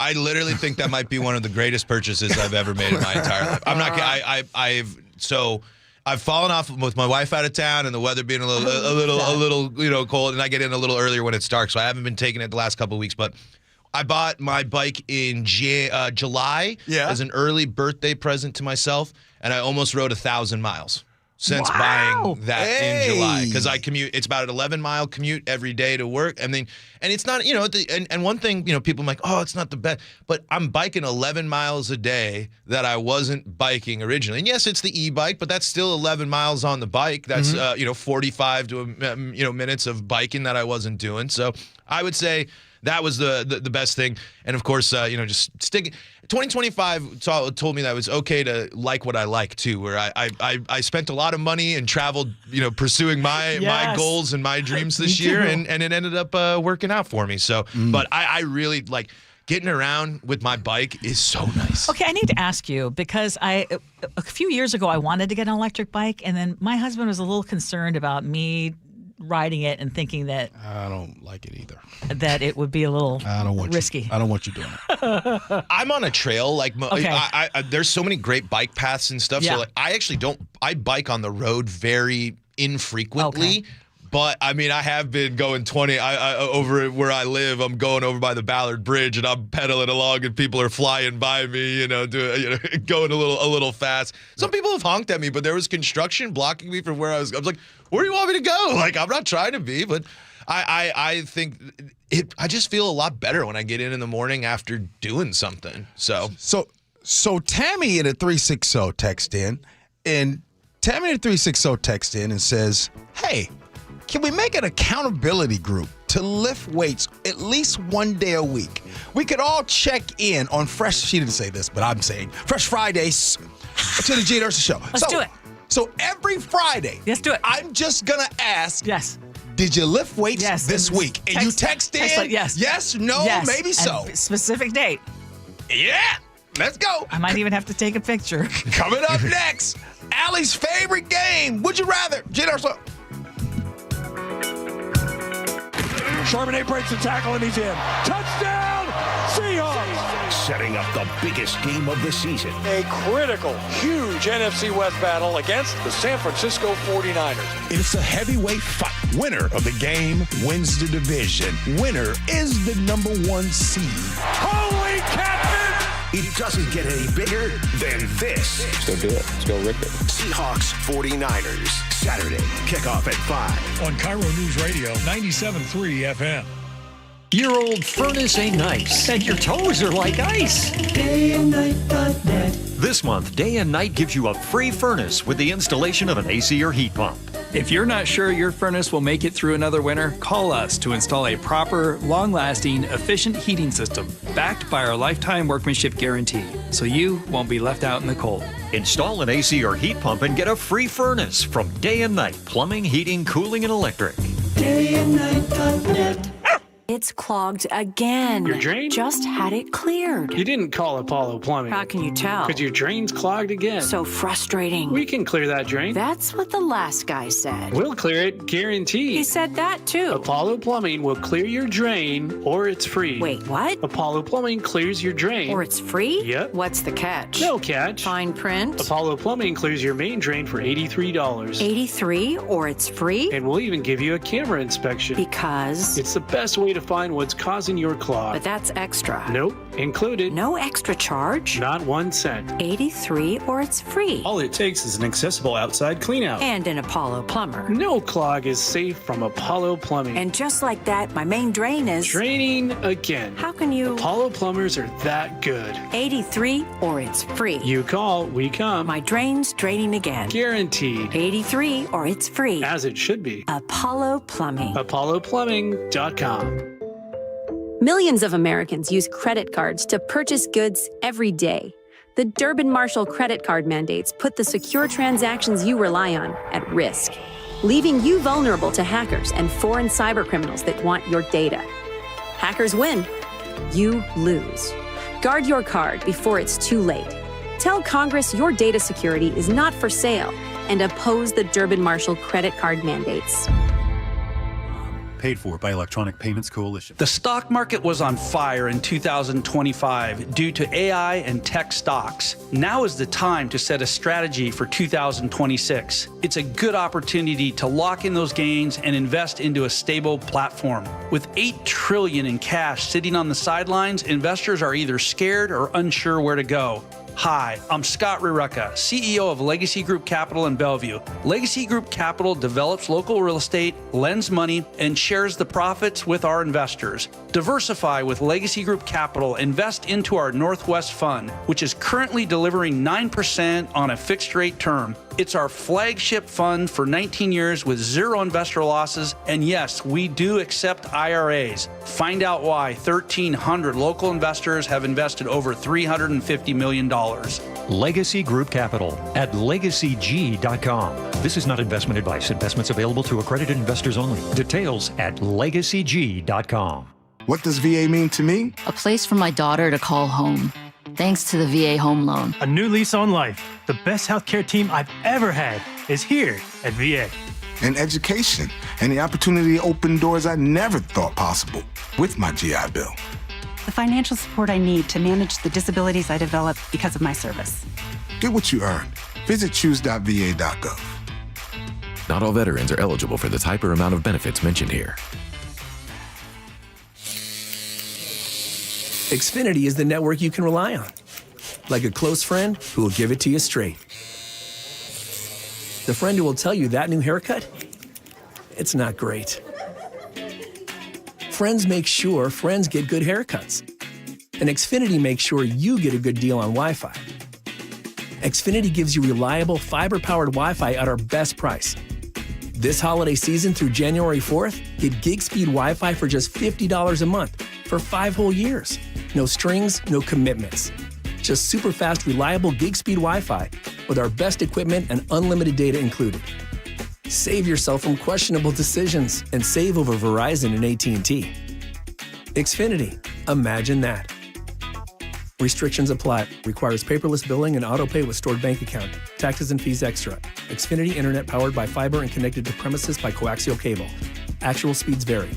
I literally think that might be one of the greatest purchases I've ever made in my entire life. I'm not kidding. I've fallen off with my wife out of town and the weather being a little cold, and I get in a little earlier when it's dark, so I haven't been taking it the last couple of weeks. But I bought my bike in July as an early birthday present to myself, and I almost rode 1,000 miles. Since buying that in July, because I commute, it's about an 11-mile commute every day to work. And it's not, and one thing, people are like, oh, it's not the best, but I'm biking 11 miles a day that I wasn't biking originally. And yes, it's the e-bike, but that's still 11 miles on the bike. That's 45 to minutes of biking that I wasn't doing. So I would say that was the best thing. And of course, just sticking. 2025 told me that it was okay to like what I like too. Where I spent a lot of money and traveled, pursuing my goals and my dreams this year, and it ended up working out for me. So, but I really like getting around with my bike is so nice. Okay, I need to ask you because a few years ago I wanted to get an electric bike, and then my husband was a little concerned about me riding it and thinking that I don't like it either. That it would be a little risky. I don't want you doing it. I'm on a trail. There's so many great bike paths and stuff. Yeah. So I actually I bike on the road very infrequently. Okay. But I mean, I have been going 20 over where I live. I'm going over by the Ballard Bridge, and I'm pedaling along, and people are flying by me, going a little fast. Some people have honked at me, but there was construction blocking me from where I was. I was like, "Where do you want me to go?" Like, I'm not trying to be, but I think I just feel a lot better when I get in the morning after doing something. So Tammy in a 360 text in, and says, "Hey, can we make an accountability group to lift weights at least one day a week? We could all check in on she didn't say this, but I'm saying Fresh Fridays to the Gee Ursula Show. Let's do it. So every Friday, let's do it. I'm just going to ask, yes, did you lift weights this week? And you text in, yes, no, maybe so. And specific date. Yeah, let's go. I might even have to take a picture. Coming up next, Allie's favorite game. Would you rather? Gee Ursula. Charbonnet breaks the tackle and he's in. Touchdown, Seahawks! Setting up the biggest game of the season. A critical, huge NFC West battle against the San Francisco 49ers. It's a heavyweight fight. Winner of the game wins the division. Winner is the #1 seed. Holy catfish! It doesn't get any bigger than this. Let's go do it. Let's go rip it. Seahawks 49ers. Saturday, kickoff at 5. On KIRO Newsradio 97.3 FM. Your old furnace ain't nice, and your toes are like ice. DayandNight.net. This month, Day and Night gives you a free furnace with the installation of an AC or heat pump. If you're not sure your furnace will make it through another winter, call us to install a proper, long-lasting, efficient heating system backed by our lifetime workmanship guarantee, so you won't be left out in the cold. Install an AC or heat pump and get a free furnace from Day and Night Plumbing, Heating, Cooling, and Electric. DayandNight.net. It's clogged again. Your drain? Just had it cleared. You didn't call Apollo Plumbing. How can you tell? Because your drain's clogged again. So frustrating. We can clear that drain. That's what the last guy said. We'll clear it, guaranteed. He said that too. Apollo Plumbing will clear your drain, or it's free. Wait, what? Apollo Plumbing clears your drain. Or it's free? Yep. What's the catch? No catch. Fine print? Apollo Plumbing clears your main drain for $83. $83, or it's free? And we'll even give you a camera inspection. Because? It's the best way to find what's causing your clog. But that's extra. Nope, included. No extra charge? Not 1 cent. 83 or it's free. All it takes is an accessible outside cleanout. And an Apollo plumber. No clog is safe from Apollo Plumbing. And just like that, my main drain is... Draining again. How can you... Apollo plumbers are that good. 83 or it's free. You call, we come. My drain's draining again. Guaranteed. 83 or it's free. As it should be. Apollo Plumbing. ApolloPlumbing.com. Millions of Americans use credit cards to purchase goods every day. The Durbin-Marshall credit card mandates put the secure transactions you rely on at risk, leaving you vulnerable to hackers and foreign cybercriminals that want your data. Hackers win. You lose. Guard your card before it's too late. Tell Congress your data security is not for sale and oppose the Durbin-Marshall credit card mandates. Paid for by Electronic Payments Coalition. The stock market was on fire in 2025 due to AI and tech stocks. Now is the time to set a strategy for 2026. It's a good opportunity to lock in those gains and invest into a stable platform. With $8 trillion in cash sitting on the sidelines, investors are either scared or unsure where to go. Hi, I'm Scott Rurecka, CEO of Legacy Group Capital in Bellevue. Legacy Group Capital develops local real estate, lends money, and shares the profits with our investors. Diversify with Legacy Group Capital. Invest into our Northwest Fund, which is currently delivering 9% on a fixed rate term. It's our flagship fund for 19 years with zero investor losses. And yes, we do accept IRAs. Find out why 1,300 local investors have invested over $350 million. Legacy Group Capital at legacyg.com. This is not investment advice. Investments available to accredited investors only. Details at legacyg.com. What does VA mean to me? A place for my daughter to call home. Thanks to the VA Home Loan. A new lease on life. The best healthcare team I've ever had is here at VA. And education, and the opportunity to open doors I never thought possible with my GI Bill. The financial support I need to manage the disabilities I developed because of my service. Get what you earn. Visit choose.va.gov. Not all veterans are eligible for the type or amount of benefits mentioned here. Xfinity is the network you can rely on. Like a close friend who will give it to you straight. The friend who will tell you that new haircut, it's not great. Friends make sure friends get good haircuts. And Xfinity makes sure you get a good deal on Wi-Fi. Xfinity gives you reliable fiber-powered Wi-Fi at our best price. This holiday season through January 4th, get gig speed Wi-Fi for just $50 a month for 5 whole years. No strings, no commitments. Just super fast, reliable gig speed Wi-Fi with our best equipment and unlimited data included. Save yourself from questionable decisions and save over Verizon and AT&T. Xfinity, imagine that. Restrictions apply. Requires paperless billing and autopay with stored bank account. Taxes and fees extra. Xfinity Internet powered by fiber and connected to premises by coaxial cable. Actual speeds vary.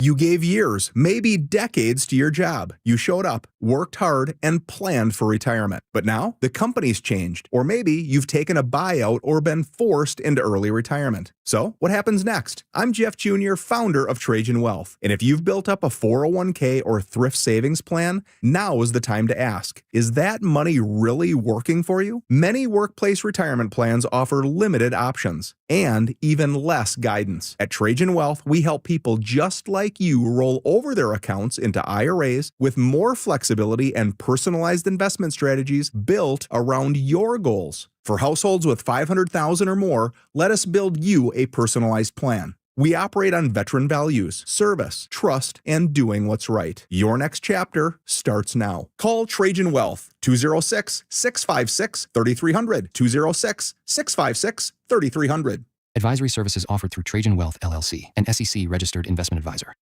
You gave years, maybe decades to your job. You showed up, worked hard, and planned for retirement. But now the company's changed, or maybe you've taken a buyout or been forced into early retirement. So what happens next? I'm Jeff Jr., founder of Trajan Wealth. And if you've built up a 401k or thrift savings plan, now is the time to ask, is that money really working for you? Many workplace retirement plans offer limited options and even less guidance. At Trajan Wealth, we help people just like you roll over their accounts into IRAs with more flexibility and personalized investment strategies built around your goals. For households with $500,000 or more, let us build you a personalized plan. We operate on veteran values, service, trust, and doing what's right. Your next chapter starts now. Call Trajan Wealth, 206-656-3300, 206-656-3300. Advisory services offered through Trajan Wealth, LLC, an SEC-registered investment advisor.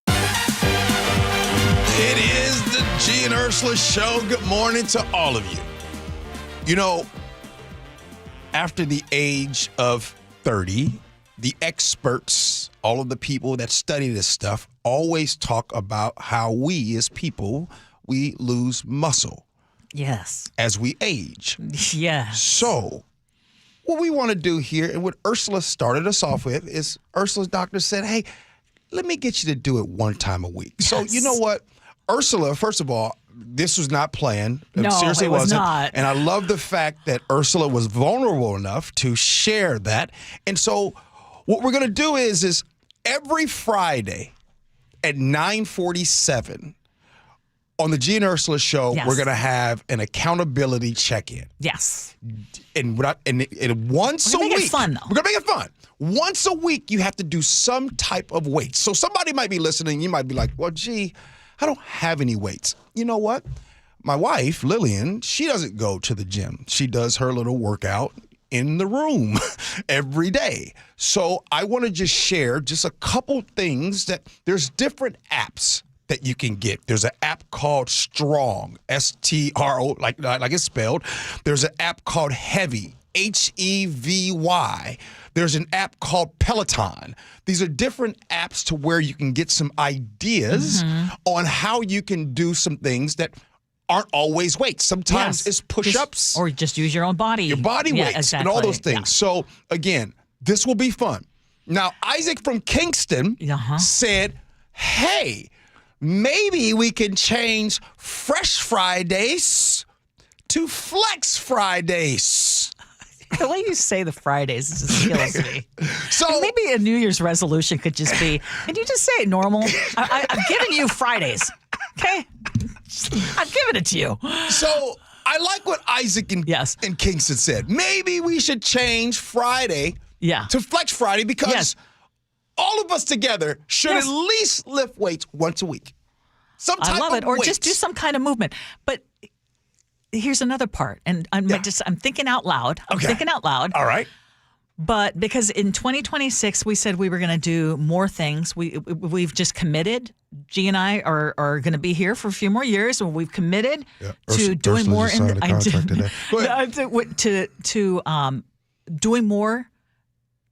It is the Gee and Ursula Show. Good morning to all of you. You know, after the age of 30, the experts, all of the people that study this stuff, always talk about how we as people, we lose muscle. Yes. As we age. Yes. So what we want to do here, and what Ursula started us off with, is Ursula's doctor said, hey, let me get you to do it one time a week. So you know what? Ursula, first of all, this was not planned. No, seriously it was wasn't. not. And I love the fact that Ursula was vulnerable enough to share that. And so what we're going to do is every Friday at 9:47 on the Gee and Ursula Show, we're going to have an accountability check-in. Yes. And once a week. Make it fun, though. We're going to make it fun. Once a week, you have to do some type of weight. So somebody might be listening. You might be like, well, gee, I don't have any weights. You know what? My wife, Lillian, she doesn't go to the gym. She does her little workout in the room every day. So I want to just share just a couple things that there's different apps that you can get. There's an app called Strong, S-T-R-O, like it's spelled. There's an app called Heavy, H-E-V-Y. There's an app called Peloton. These are different apps to where you can get some ideas on how you can do some things that aren't always weights. Sometimes it's push-ups. Or just use your own body. Your body weights and all those things. So, again, this will be fun. Now, Isaac from Kingston said, hey, maybe we can change Fresh Fridays to Flex Fridays. The way you say the Fridays just kills me. So and maybe a New Year's resolution could just be, can you just say it normal? I've given you Fridays, okay? I've given it to you. So I like what Isaac and Kingston said. Maybe we should change Friday to Flex Friday because all of us together should at least lift weights once a week. Some type I love of it. Or weights. just do some kind of movement. But here's another part, and I'm thinking out loud. I'm thinking out loud. All right. But because in 2026 we said we were going to do more things. We've just committed. Gee and I are going to be here for a few more years, and we've committed to doing more. Doing more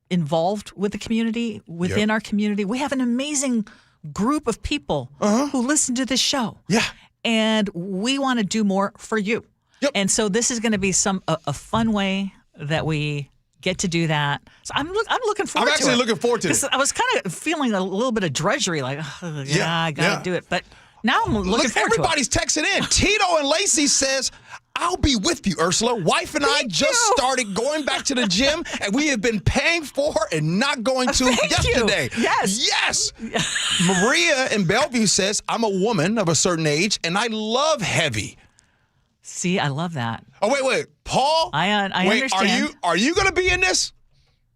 involved with the community, within our community. We have an amazing group of people who listen to this show. Yeah. And we want to do more for you. Yep. And so this is going to be a fun way that we get to do that. So I'm looking forward to it. I'm actually looking forward to it. I was kind of feeling a little bit of drudgery, like, I got to do it. But now I'm looking forward to it. Everybody's texting in. Tito and Lacey says, I'll be with you, Ursula. Wife and I just started going back to the gym, and we have been paying for and not going to yesterday. Yes. Maria in Bellevue says, I'm a woman of a certain age, and I love heavy. See, I love that. Oh, wait. Paul? I understand. Are you going to be in this?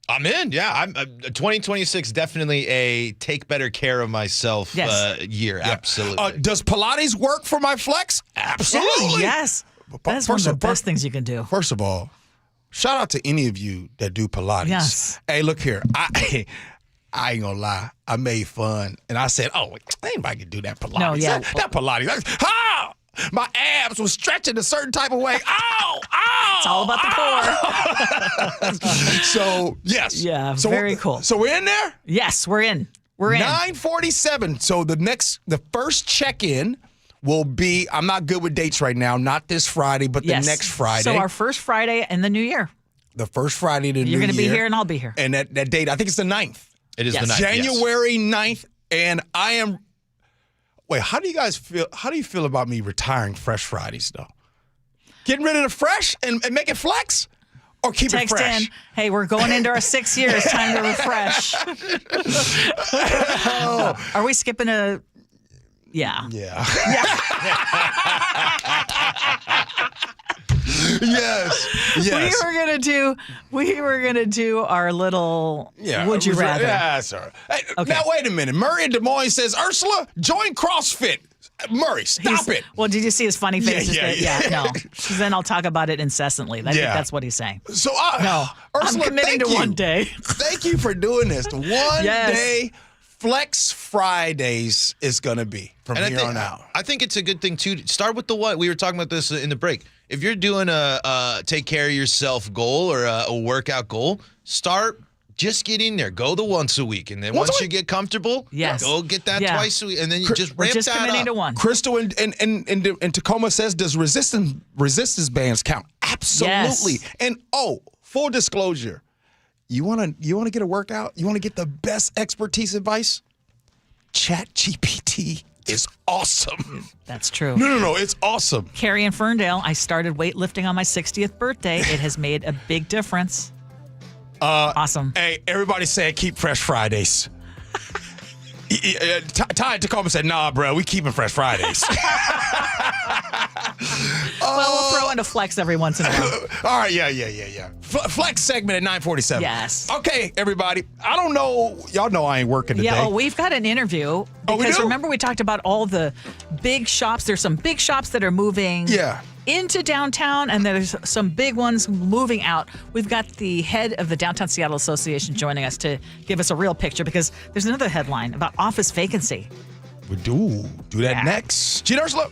I'm in, yeah. I'm 2026 definitely a take better care of myself year. Yeah. Absolutely. Does Pilates work for my flex? Absolutely. Yes. That's one of the best things you can do. First of all, shout out to any of you that do Pilates. Yes. Hey, look here. I ain't gonna lie. I made fun, and I said, anybody can do that Pilates. No, yeah. That Pilates. My abs was stretching a certain type of way. Ow! It's all about the core. So, yes. Yeah, so very cool. So we're in there? Yes, we're in. We're in. 9:47. So the first check-in will be, I'm not good with dates right now, not this Friday, but the next Friday. So our first Friday in the new year. The first Friday of the new year. You're going to be here and I'll be here. And that date, I think it's the 9th. It is the 9th, January 9th. And I am... Wait, how do you guys feel? How do you feel about me retiring Fresh Fridays, though? Getting rid of the fresh and make it flex? Or keep it fresh? Text in, hey, we're going into our 6 years. Time to refresh. Are we skipping a... Yeah. Yeah. Yes. We were gonna do our little would you rather. Yeah, sir. Hey, now wait a minute. Murray in Des Moines says, Ursula, join CrossFit. Murray, stop it. Well, did you see his funny face? No. Then I'll talk about it incessantly. I think that's what he's saying. So Ursula, I'm committing to one day. Thank you for doing this. One day Flex Fridays is going to be from here on out. I think it's a good thing, too. Start with the what? We were talking about this in the break. If you're doing a take care of yourself goal or a workout goal, start just get in there. Go the once a week. And then once you get comfortable, go get that twice a week. And then you just ramp that up. Committing to one. Crystal in Tacoma says, does resistance bands count? Absolutely. Yes. And, full disclosure. You want to get a workout? You want to get the best expertise advice? ChatGPT is awesome. That's true. No, it's awesome. Carrie in Ferndale, I started weightlifting on my 60th birthday. It has made a big difference. Awesome. Hey, everybody saying keep Fresh Fridays. Ty in Tacoma said, nah, bro, we keeping Fresh Fridays. Well, we'll throw in a flex every once in a while. All right, yeah. Flex segment at 9:47. Yes. Okay, everybody. I don't know. Y'all know I ain't working today. Yeah, we've got an interview. Because remember we talked about all the big shops. There's some big shops that are moving into downtown, and there's some big ones moving out. We've got the head of the Downtown Seattle Association joining us to give us a real picture, because there's another headline about office vacancy. We do that next. Gee Ursula.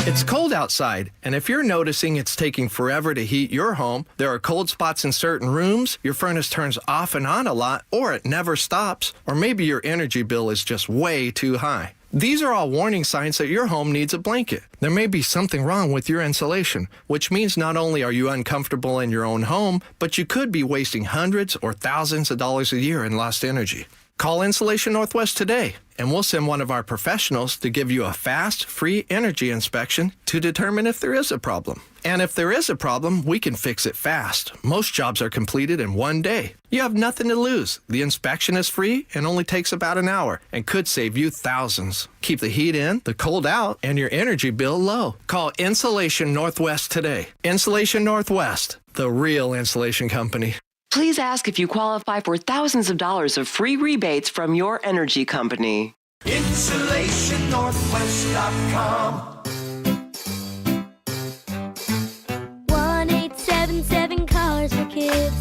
It's cold outside, and if you're noticing it's taking forever to heat your home, there are cold spots in certain rooms, your furnace turns off and on a lot, or it never stops, or maybe your energy bill is just way too high. These are all warning signs that your home needs a blanket. There may be something wrong with your insulation, which means not only are you uncomfortable in your own home, but you could be wasting hundreds or thousands of dollars a year in lost energy. Call Insulation Northwest today, and we'll send one of our professionals to give you a fast, free energy inspection to determine if there is a problem. And if there is a problem, we can fix it fast. Most jobs are completed in one day. You have nothing to lose. The inspection is free and only takes about an hour and could save you thousands. Keep the heat in, the cold out, and your energy bill low. Call Insulation Northwest today. Insulation Northwest, the real insulation company. Please ask if you qualify for thousands of dollars of free rebates from your energy company. InsulationNorthwest.com. 1-877 Cars for Kids.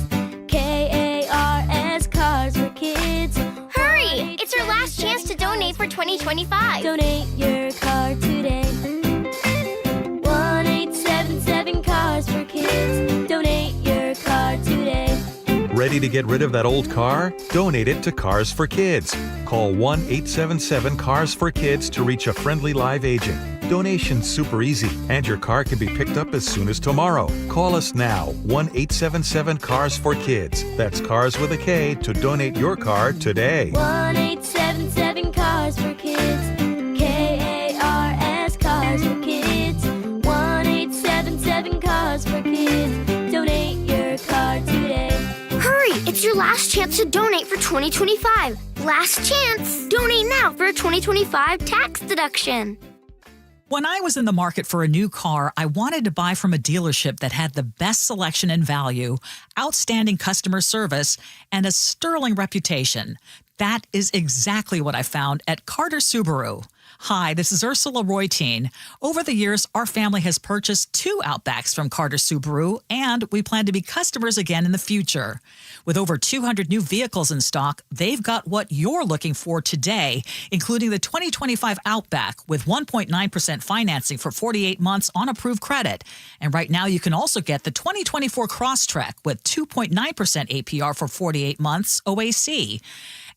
KARS Cars for Kids. Hurry! It's your last chance to donate for 2025. Donate your car today. 1-877 Cars for Kids. Donate your car today. Ready to get rid of that old car? Donate it to Cars for Kids. Call 1-877-CARS-FOR-KIDS to reach a friendly live agent. Donation's super easy, and your car can be picked up as soon as tomorrow. Call us now, 1-877-CARS-FOR-KIDS. That's Cars with a K to donate your car today. 1-877 Cars for Kids. KARS Cars for Kids. 1-877 Cars for Kids. Donate your car today. Hurry! It's your last chance to donate for 2025. Last chance! Donate now for a 2025 tax deduction. When I was in the market for a new car, I wanted to buy from a dealership that had the best selection and value, outstanding customer service, and a sterling reputation. That is exactly what I found at Carter Subaru. Hi, this is Ursula Reutin. Over the years, our family has purchased 2 Outbacks from Carter Subaru, and we plan to be customers again in the future. With over 200 new vehicles in stock, they've got what you're looking for today, including the 2025 Outback with 1.9% financing for 48 months on approved credit. And right now, you can also get the 2024 Crosstrek with 2.9% APR for 48 months OAC.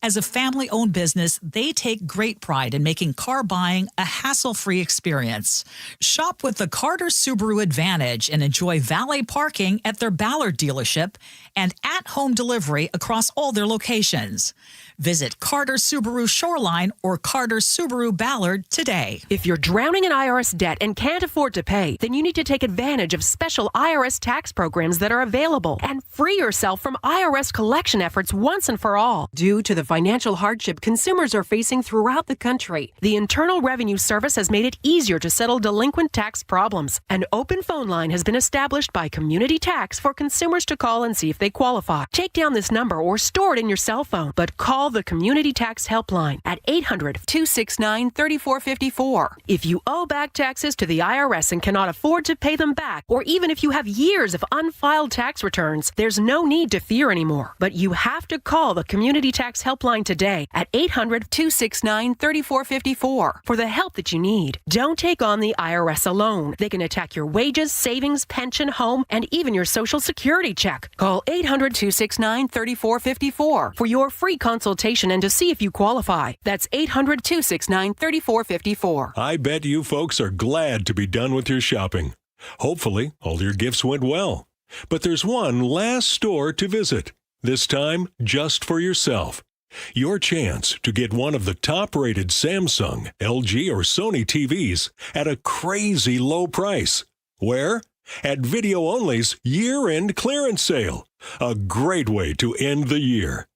As a family-owned business, they take great pride in making car buying a hassle-free experience. Shop with the Carter Subaru Advantage and enjoy valet parking at their Ballard dealership and at-home delivery across all their locations. Visit Carter Subaru Shoreline or Carter Subaru Ballard today. If you're drowning in IRS debt and can't afford to pay, then you need to take advantage of special IRS tax programs that are available and free yourself from IRS collection efforts once and for all. Due to the financial hardship consumers are facing throughout the country, the Internal Revenue Service has made it easier to settle delinquent tax problems. An open phone line has been established by Community Tax for consumers to call and see if they qualify. Take down this number or store it in your cell phone, but call the Community Tax Helpline at 800-269-3454. If you owe back taxes to the IRS and cannot afford to pay them back, or even if you have years of unfiled tax returns, there's no need to fear anymore. But you have to call the Community Tax Helpline today at 800-269-3454 for the help that you need. Don't take on the IRS alone. They can attack your wages, savings, pension, home, and even your Social Security check. Call 800-269-3454 for your free consultation and to see if you qualify. That's 800-269-3454. I bet you folks are glad to be done with your shopping. Hopefully, all your gifts went well. But there's one last store to visit, this time just for yourself. Your chance to get one of the top-rated Samsung, LG, or Sony TVs at a crazy low price. Where? At Video Only's year-end clearance sale. A great way to end the year.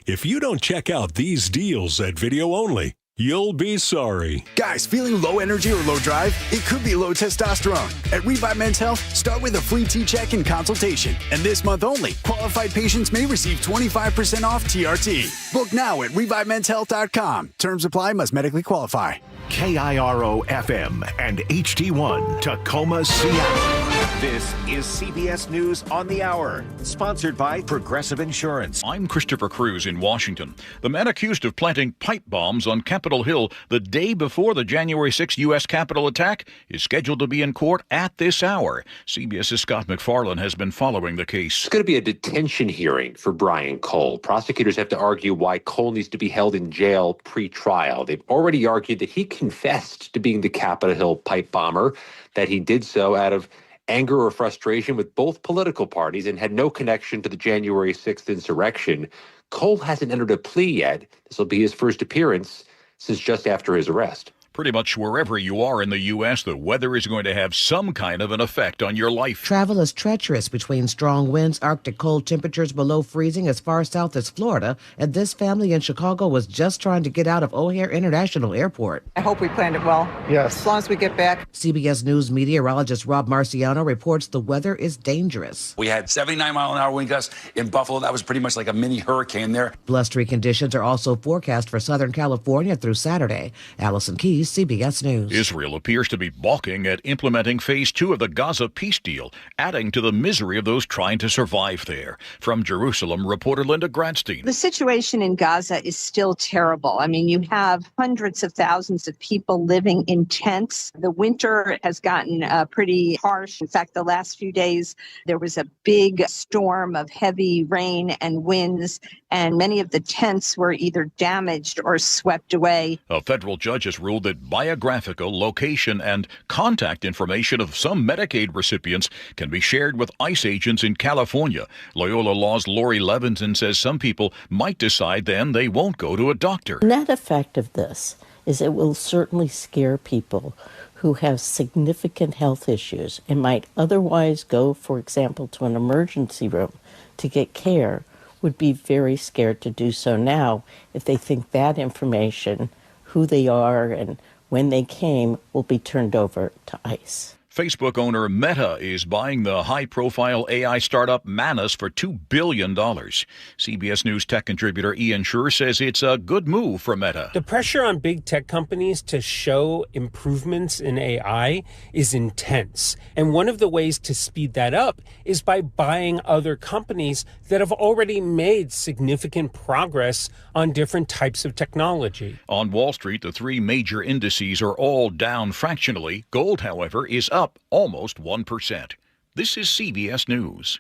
If you don't check out these deals at Video Only, you'll be sorry. Guys, feeling low energy or low drive? It could be low testosterone. At Revive Men's Health, start with a free T-check and consultation. And this month only, qualified patients may receive 25% off TRT. Book now at ReviveMen'sHealth.com. Terms apply, must medically qualify. KIRO FM and HD1 Tacoma, Seattle. This is CBS News on the Hour, sponsored by Progressive Insurance. I'm Christopher Cruz in Washington. The man accused of planting pipe bombs on Capitol Hill the day before the January 6 U.S. Capitol attack is scheduled to be in court at this hour. CBS's Scott McFarlane has been following the case. It's going to be a detention hearing for Brian Cole. Prosecutors have to argue why Cole needs to be held in jail pre-trial. They've already argued that he confessed to being the Capitol Hill pipe bomber, that he did so out of anger or frustration with both political parties and had no connection to the January 6th insurrection. Cole hasn't entered a plea yet. This will be his first appearance since just after his arrest. Pretty much wherever you are in the U.S., the weather is going to have some kind of an effect on your life. Travel is treacherous between strong winds, Arctic cold temperatures below freezing as far south as Florida, and this family in Chicago was just trying to get out of O'Hare International Airport. I hope we planned it well. Yes. As long as we get back. CBS News meteorologist Rob Marciano reports the weather is dangerous. We had 79-mile-an-hour wind gusts in Buffalo. That was pretty much like a mini hurricane there. Blustery conditions are also forecast for Southern California through Saturday. Allison Keyes, CBS News. Israel appears to be balking at implementing Phase 2 of the Gaza peace deal, adding to the misery of those trying to survive there. From Jerusalem, reporter Linda Gradstein. The situation in Gaza is still terrible. I mean, you have hundreds of thousands of people living in tents. The winter has gotten pretty harsh. In fact, the last few days, there was a big storm of heavy rain and winds, and many of the tents were either damaged or swept away. A federal judge has ruled that biographical, location, and contact information of some Medicaid recipients can be shared with ICE agents in California. Loyola Law's Lori Levinson says some people might decide then they won't go to a doctor. The net effect of this is it will certainly scare people who have significant health issues and might otherwise go, for example, to an emergency room to get care, would be very scared to do so now if they think that information, who they are and when they came, will be turned over to ICE. Facebook owner Meta is buying the high-profile AI startup Manus for $2 billion. CBS News tech contributor Ian Schur says it's a good move for Meta. The pressure on big tech companies to show improvements in AI is intense. And one of the ways to speed that up is by buying other companies that have already made significant progress on different types of technology. On Wall Street, the three major indices are all down fractionally. Gold, however, is up almost 1%. This is CBS News.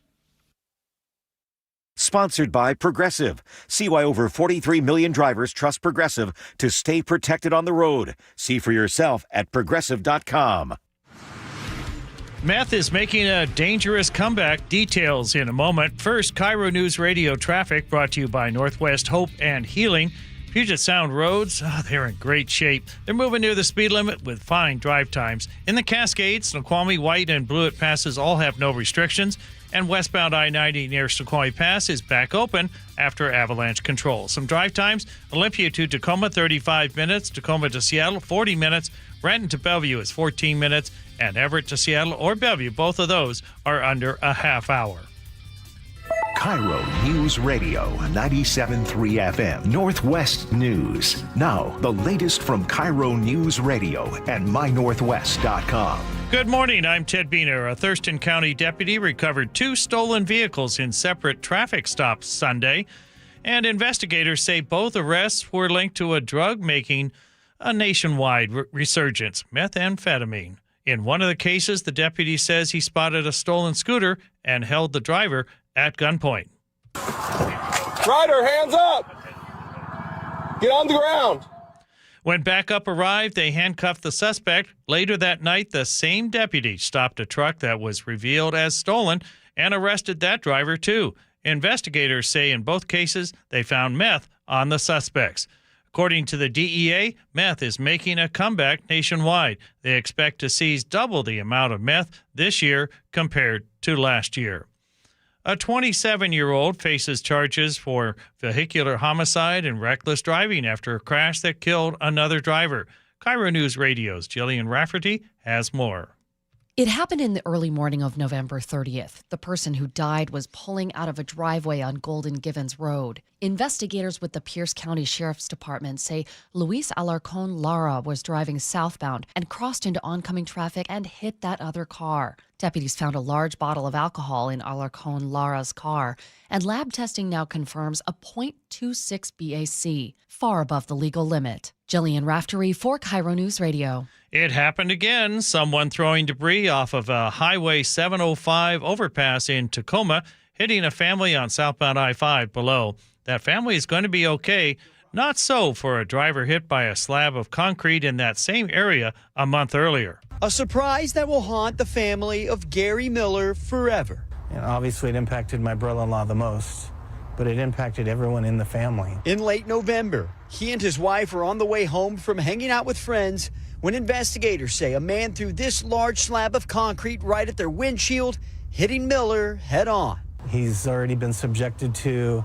Sponsored by Progressive. See why over 43 million drivers trust Progressive to stay protected on the road. See for yourself at Progressive.com. Meth is making a dangerous comeback. Details in a moment. First, KIRO Newsradio Traffic brought to you by Northwest Hope and Healing. Puget Sound roads, they're in great shape. They're moving near the speed limit with fine drive times. In the Cascades, Snoqualmie, White, and Blewett passes all have no restrictions. And westbound I-90 near Snoqualmie Pass is back open after avalanche control. Some drive times: Olympia to Tacoma, 35 minutes. Tacoma to Seattle, 40 minutes. Renton to Bellevue is 14 minutes. And Everett to Seattle or Bellevue, both of those are under a half hour. KIRO News Radio 97.3 FM Northwest News. Now, the latest from KIRO News Radio and mynorthwest.com. Good morning, I'm Ted Biener. A Thurston County deputy recovered 2 stolen vehicles in separate traffic stops Sunday, and investigators say both arrests were linked to a drug making a nationwide resurgence, methamphetamine. In one of the cases, the deputy says he spotted a stolen scooter and held the driver at gunpoint. Ryder, hands up! Get on the ground! When backup arrived, they handcuffed the suspect. Later that night, the same deputy stopped a truck that was revealed as stolen and arrested that driver, too. Investigators say in both cases they found meth on the suspects. According to the DEA, meth is making a comeback nationwide. They expect to seize double the amount of meth this year compared to last year. A 27-year-old faces charges for vehicular homicide and reckless driving after a crash that killed another driver. KIRO News Radio's Jillian Rafferty has more. It happened in the early morning of November 30th. The person who died was pulling out of a driveway on Golden Givens Road. Investigators with the Pierce County Sheriff's Department say Luis Alarcon Lara was driving southbound and crossed into oncoming traffic and hit that other car. Deputies found a large bottle of alcohol in Alarcon Lara's car, and lab testing now confirms a .26 BAC, far above the legal limit. Jillian Raftery for KIRO News Radio. It happened again. Someone throwing debris off of a Highway 705 overpass in Tacoma, hitting a family on southbound I-5 below. That family is going to be okay. Not so for a driver hit by a slab of concrete in that same area a month earlier. A surprise that will haunt the family of Gary Miller forever. And obviously, it impacted my brother-in-law the most, but it impacted everyone in the family. In late November, he and his wife were on the way home from hanging out with friends when investigators say a man threw this large slab of concrete right at their windshield, hitting Miller head on. He's already been subjected to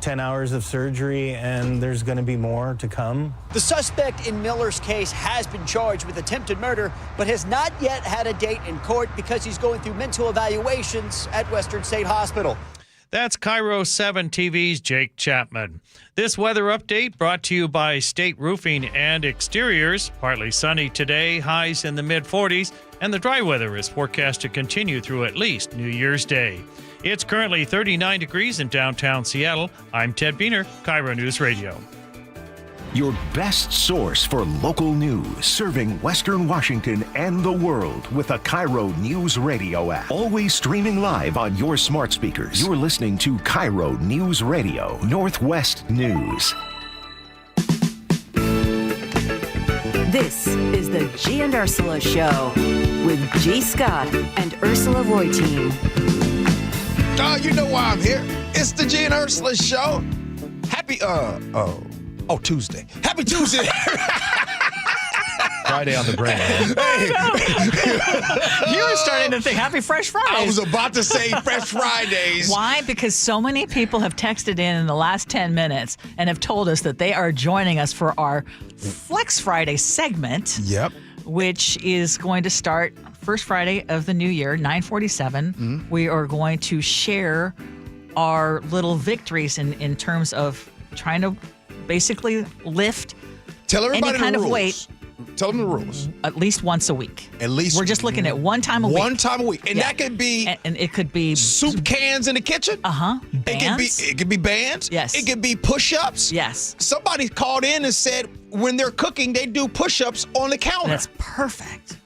10 hours of surgery, and there's going to be more to come. The suspect in Miller's case has been charged with attempted murder, but has not yet had a date in court because he's going through mental evaluations at Western State Hospital. That's KIRO 7 TV's Jake Chapman. This weather update brought to you by State Roofing and Exteriors. Partly sunny today, highs in the mid-40s, and the dry weather is forecast to continue through at least New Year's Day. It's currently 39 degrees in downtown Seattle. I'm Ted Biener, KIRO News Radio. Your best source for local news, serving Western Washington and the world with the KIRO News Radio app. Always streaming live on your smart speakers. You're listening to KIRO News Radio, Northwest News. This is the Gee and Ursula Show with G. Scott and Ursula Reutin. Oh, you know why I'm here. It's the Gee and Ursula Show. Happy, Tuesday. Happy Tuesday. Friday on the brain. Hey. You were starting to think Happy Fresh Fridays. I was about to say Fresh Fridays. Why? Because so many people have texted in the last 10 minutes and have told us that they are joining us for our Flex Friday segment. Yep. Which is going to start first Friday of the new year, 9:47. Mm-hmm. We are going to share our little victories in terms of trying to basically lift Tell everybody any kind the of rules. weight. Tell them the rules. At least once a week. At least. We're just looking at one time a week. One time a week. And that could be. And it could be soup cans in the kitchen. Bands. It could be bands. Yes. It could be push-ups. Yes. Somebody called in and said when they're cooking, they do push-ups on the counter. That's perfect.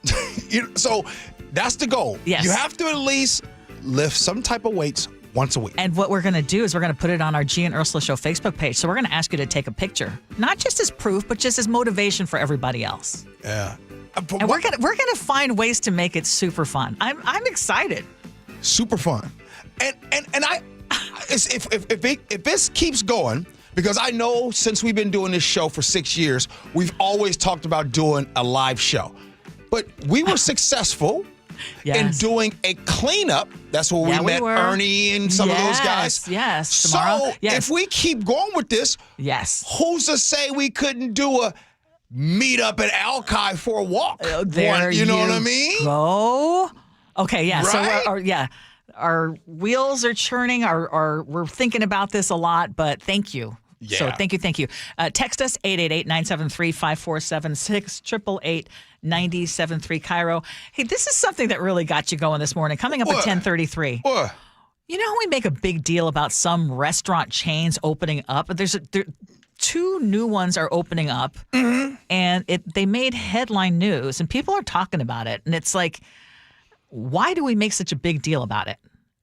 So that's the goal. Yes. You have to at least lift some type of weights once a week. And what we're going to do is we're going to put it on our Gee and Ursula Show Facebook page. So we're going to ask you to take a picture, not just as proof, but just as motivation for everybody else. Yeah. And we're gonna find ways to make it super fun. I'm excited. Super fun. And if this keeps going, because I know since we've been doing this show for 6 years, we've always talked about doing a live show. But we were successful in doing a cleanup. That's where we met Ernie and some of those guys. Yes. Tomorrow, So if we keep going with this, who's to say we couldn't do a meet up at Alki for a walk? You know what I mean? Go. Okay, yeah. Right? So our wheels are churning. We're thinking about this a lot, but thank you. Yeah. So thank you. Text us 888-973-5476 888-9073 KIRO. Hey, this is something that really got you going this morning. Coming up at 10:33. What? You know how we make a big deal about some restaurant chains opening up? There's two new ones are opening up, and they made headline news, and people are talking about it. And it's like, why do we make such a big deal about it?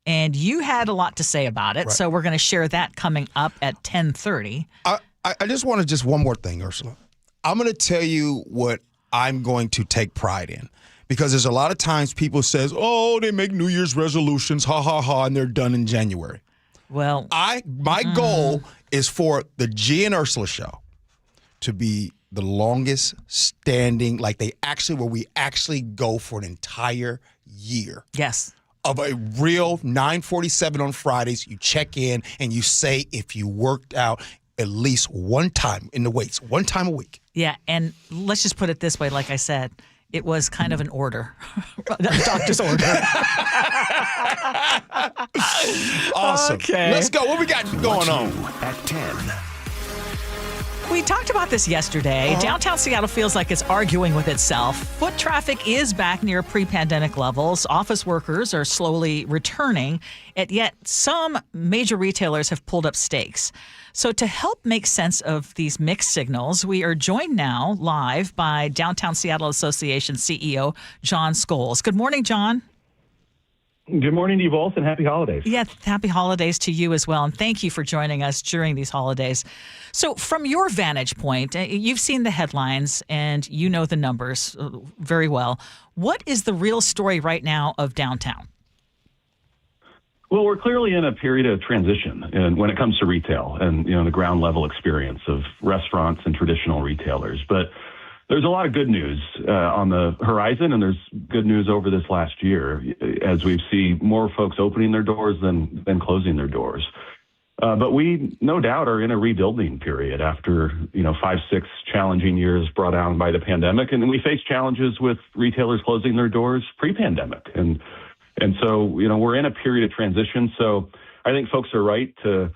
And you had a lot to say about it, so we're going to share that coming up at 10:30. I just want to just one more thing, Ursula. I'm going to tell you what I'm going to take pride in, because there's a lot of times people says, oh, they make New Year's resolutions, ha, ha, ha, and they're done in January. Well, my goal is for the Gee and Ursula Show to be the longest standing, like where we actually go for an entire year. Yes. Of a real 9:47 on Fridays, you check in and you say if you worked out at least one time in the weights, one time a week. Yeah, and let's just put it this way, like I said, it was kind of an order, a doctor's order. Awesome. Okay. Let's go. What we got going on? At 10. We talked about this yesterday. Downtown Seattle feels like it's arguing with itself. Foot traffic is back near pre-pandemic levels. Office workers are slowly returning, and yet some major retailers have pulled up stakes. So to help make sense of these mixed signals, we are joined now live by Downtown Seattle Association CEO John Scholes. Good morning, John. Good morning to you both, and happy holidays. Yeah, happy holidays to you as well, and thank you for joining us during these holidays. So from your vantage point, you've seen the headlines and you know the numbers very well. What is the real story right now of downtown? Well, we're clearly in a period of transition and when it comes to retail and the ground level experience of restaurants and traditional retailers. But there's a lot of good news on the horizon, and there's good news over this last year as we see more folks opening their doors than closing their doors. But we, no doubt, are in a rebuilding period after 5-6 challenging years brought on by the pandemic, and we face challenges with retailers closing their doors pre-pandemic, and so we're in a period of transition. So I think folks are right to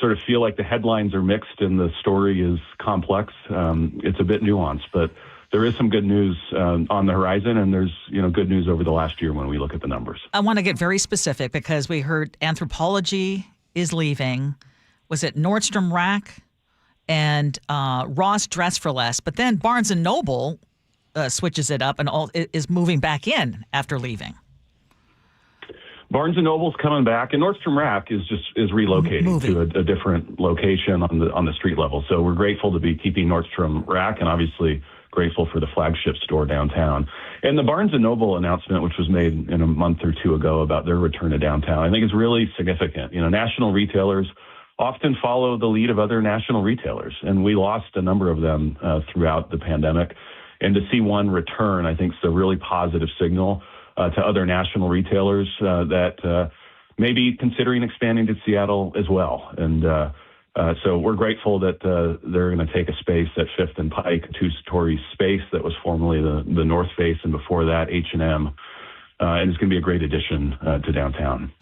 sort of feel like the headlines are mixed and the story is complex. It's a bit nuanced, but there is some good news on the horizon, and there's good news over the last year when we look at the numbers. I want to get very specific because we heard Anthropologie is leaving. Was it Nordstrom Rack and Ross Dress for Less? But then Barnes & Noble switches it up and is moving back in after leaving. Barnes & Noble's coming back, and Nordstrom Rack is relocating to a different location on the street level. So we're grateful to be keeping Nordstrom Rack, and obviously grateful for the flagship store downtown. And the Barnes & Noble announcement, which was made a month or two ago about their return to downtown, I think is really significant. National retailers often follow the lead of other national retailers, and we lost a number of them throughout the pandemic. And to see one return, I think, is a really positive signal to other national retailers that may be considering expanding to Seattle as well. And so we're grateful that they're going to take a space at 5th and Pike, a 2-story space that was formerly the North Face, and before that, H&M. And it's going to be a great addition to downtown.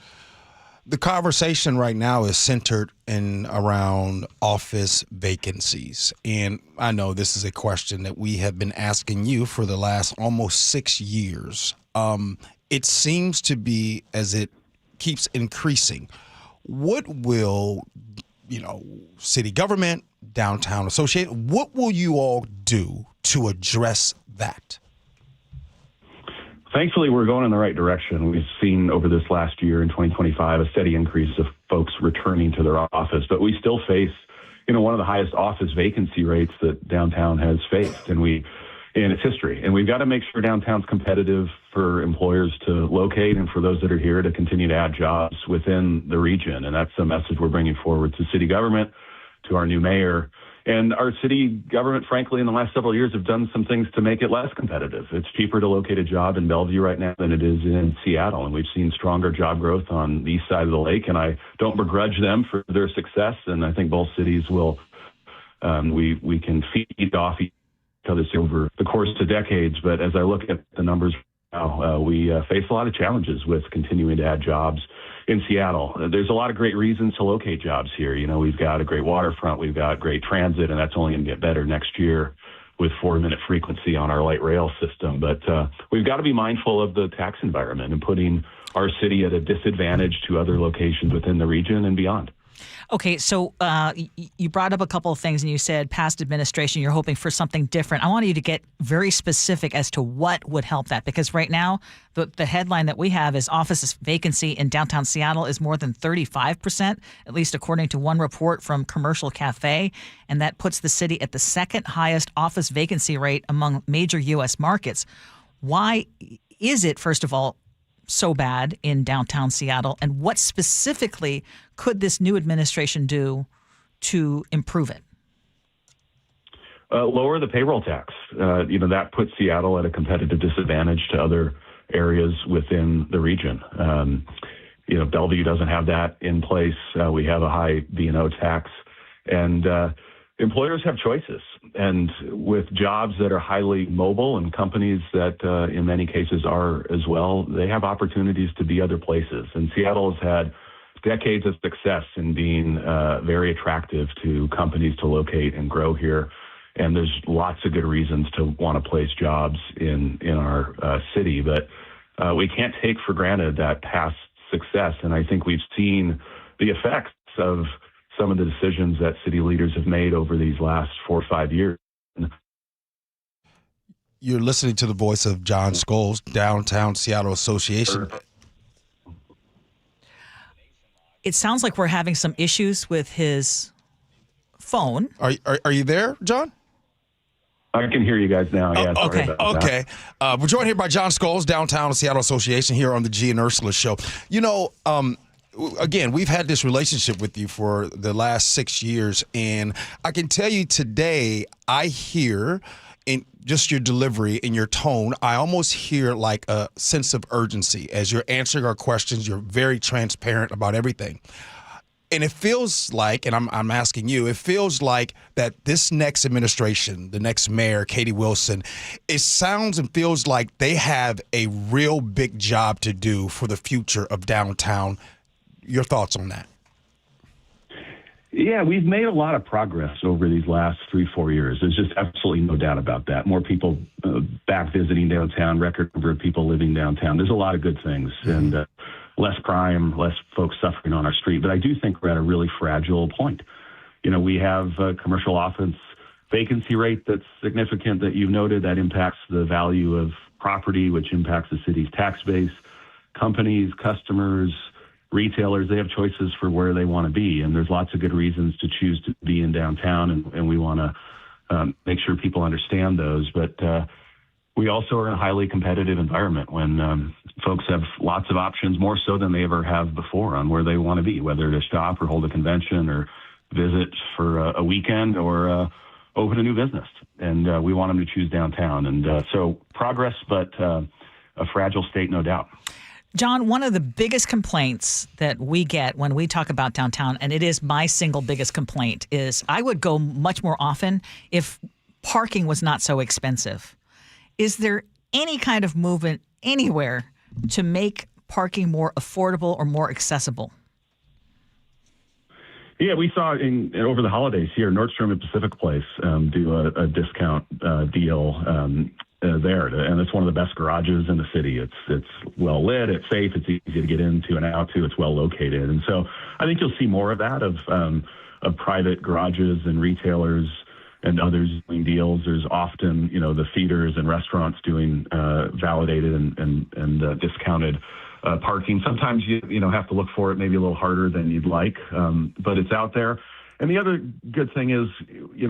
The conversation right now is centered around office vacancies. And I know this is a question that we have been asking you for the last almost 6 years. It seems to be as it keeps increasing. What will, city government, downtown association, what will you all do to address that? Thankfully, we're going in the right direction. We've seen over this last year in 2025 a steady increase of folks returning to their office, but we still face, one of the highest office vacancy rates that downtown has faced in its history. And we've got to make sure downtown's competitive for employers to locate and for those that are here to continue to add jobs within the region. And that's the message we're bringing forward to city government, to our new mayor. And our city government, frankly, in the last several years have done some things to make it less competitive. It's cheaper to locate a job in Bellevue right now than it is in Seattle. And we've seen stronger job growth on the east side of the lake. And I don't begrudge them for their success. And I think both cities will, we can feed off each other over the course of decades. But as I look at the numbers now, we face a lot of challenges with continuing to add jobs in Seattle. There's a lot of great reasons to locate jobs here. We've got a great waterfront, we've got great transit, and that's only going to get better next year with 4-minute frequency on our light rail system. But we've got to be mindful of the tax environment and putting our city at a disadvantage to other locations within the region and beyond. Okay, so you brought up a couple of things and you said past administration, you're hoping for something different. I want you to get very specific as to what would help that, because right now the headline that we have is office vacancy in downtown Seattle is more than 35%, at least according to one report from Commercial Cafe, and that puts the city at the second highest office vacancy rate among major U.S. markets. Why is it, first of all, so bad in downtown Seattle, and what specifically could this new administration do to improve it? Lower the payroll tax. That puts Seattle at a competitive disadvantage to other areas within the region. Bellevue doesn't have that in place. We have a high B&O tax, and employers have choices. And with jobs that are highly mobile and companies that in many cases are as well, they have opportunities to be other places. And Seattle has had decades of success in being very attractive to companies to locate and grow here. And there's lots of good reasons to want to place jobs in our city. But we can't take for granted that past success. And I think we've seen the effects of some of the decisions that city leaders have made over these last 4 or 5 years. You're listening to the voice of John Scholes, Downtown Seattle Association. It sounds like we're having some issues with his phone. Are you there, John? I can hear you guys now. Yeah. Okay. We're joined here by John Scholes, Downtown Seattle Association, here on the Gee and Ursula Show. Again, we've had this relationship with you for the last 6 years, and I can tell you today, I hear in just your delivery and your tone, I almost hear like a sense of urgency as you're answering our questions. You're very transparent about everything. And it feels like, and I'm asking you, it feels like that this next administration, the next mayor, Katie Wilson, it sounds and feels like they have a real big job to do for the future of downtown. Your thoughts on that? Yeah, we've made a lot of progress over these last 3-4 years. There's just absolutely no doubt about that. More people back visiting downtown, record number of people living downtown. There's a lot of good things. Mm-hmm. And less crime, less folks suffering on our street. But I do think we're at a really fragile point. We have a commercial office vacancy rate that's significant that you've noted that impacts the value of property, which impacts the city's tax base. Companies, customers, retailers, they have choices for where they want to be. And there's lots of good reasons to choose to be in downtown. And we want to make sure people understand those. But we also are in a highly competitive environment when folks have lots of options, more so than they ever have before, on where they want to be, whether to shop or hold a convention or visit for a weekend or open a new business. And we want them to choose downtown. And so progress, but a fragile state, no doubt. John, one of the biggest complaints that we get when we talk about downtown, and it is my single biggest complaint, is I would go much more often if parking was not so expensive. Is there any kind of movement anywhere to make parking more affordable or more accessible? Yeah, we saw over the holidays here, Nordstrom and Pacific Place do a discount deal there, and it's one of the best garages in the city. It's well lit, it's safe, it's easy to get into and out to, it's well located, and so I think you'll see more of that of private garages and retailers and others doing deals. There's often, the feeders and restaurants doing validated and discounted parking. Sometimes you have to look for it maybe a little harder than you'd like, but it's out there. And the other good thing is, you're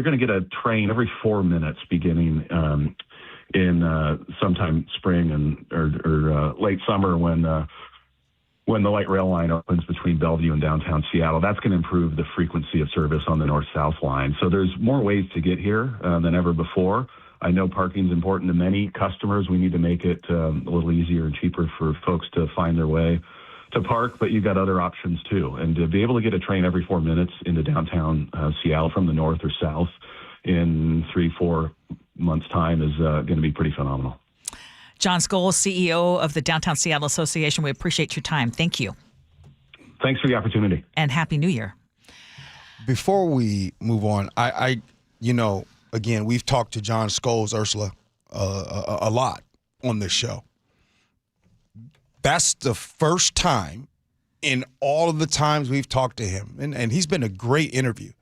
going to get a train every 4 minutes beginning in sometime spring or late summer when the light rail line opens between Bellevue and downtown Seattle. That's going to improve the frequency of service on the north-south line. So there's more ways to get here than ever before. I know parking is important to many customers. We need to make it a little easier and cheaper for folks to find their way to park, but you've got other options too. And to be able to get a train every 4 minutes into downtown Seattle from the north or south in 3-4 months' time is going to be pretty phenomenal. John Scholes, CEO of the Downtown Seattle Association, we appreciate your time. Thank you. Thanks for the opportunity. And Happy New Year. Before we move on, again, we've talked to John Scholes, Ursula, a lot on this show. That's the first time in all of the times we've talked to him, and he's been a great interview.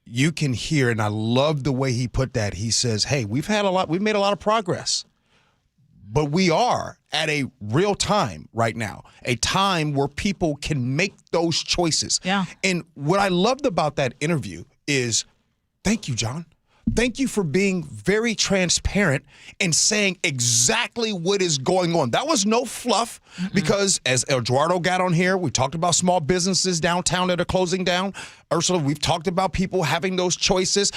You can hear, and I love the way he put that. He says, hey, we've made a lot of progress, but we are at a real time right now, a time where people can make those choices. Yeah. And what I loved about that interview is, thank you, John. Thank you for being very transparent and saying exactly what is going on. That was no fluff because as Eduardo got on here, we talked about small businesses downtown that are closing down. Ursula, we've talked about people having those choices.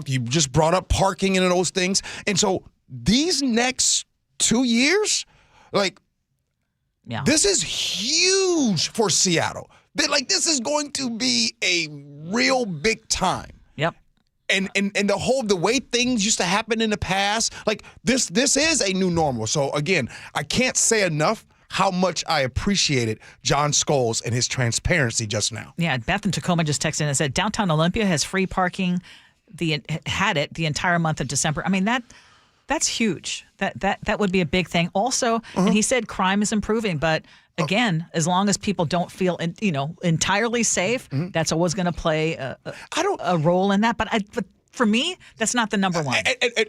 You just brought up parking and those things. And so these next 2 years, this is huge for Seattle. This is going to be a real big time. Yep. And the way things used to happen in the past, this is a new normal. So again, I can't say enough how much I appreciated John Scholes and his transparency just now. Yeah, Beth in Tacoma just texted in and said downtown Olympia has free parking. Had it the entire month of December. I mean that's huge. That would be a big thing. Also, and he said crime is improving, but again, as long as people don't feel entirely safe, that's always going to play a role in that. But for me, that's not the number one.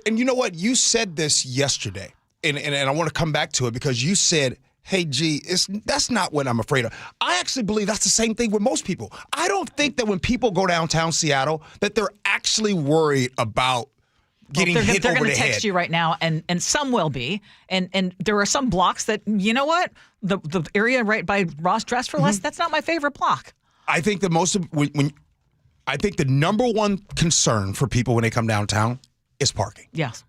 And you know what? You said this yesterday, and I want to come back to it because you said, hey, G, that's not what I'm afraid of. I actually believe that's the same thing with most people. I don't think that when people go downtown Seattle that they're actually worried about getting hit over the head. They're going to text you right now, and some will be. And there are some blocks that, you know what? The area right by Ross Dress for Less, that's not my favorite block. I think I think the number one concern for people when they come downtown is parking. Yes.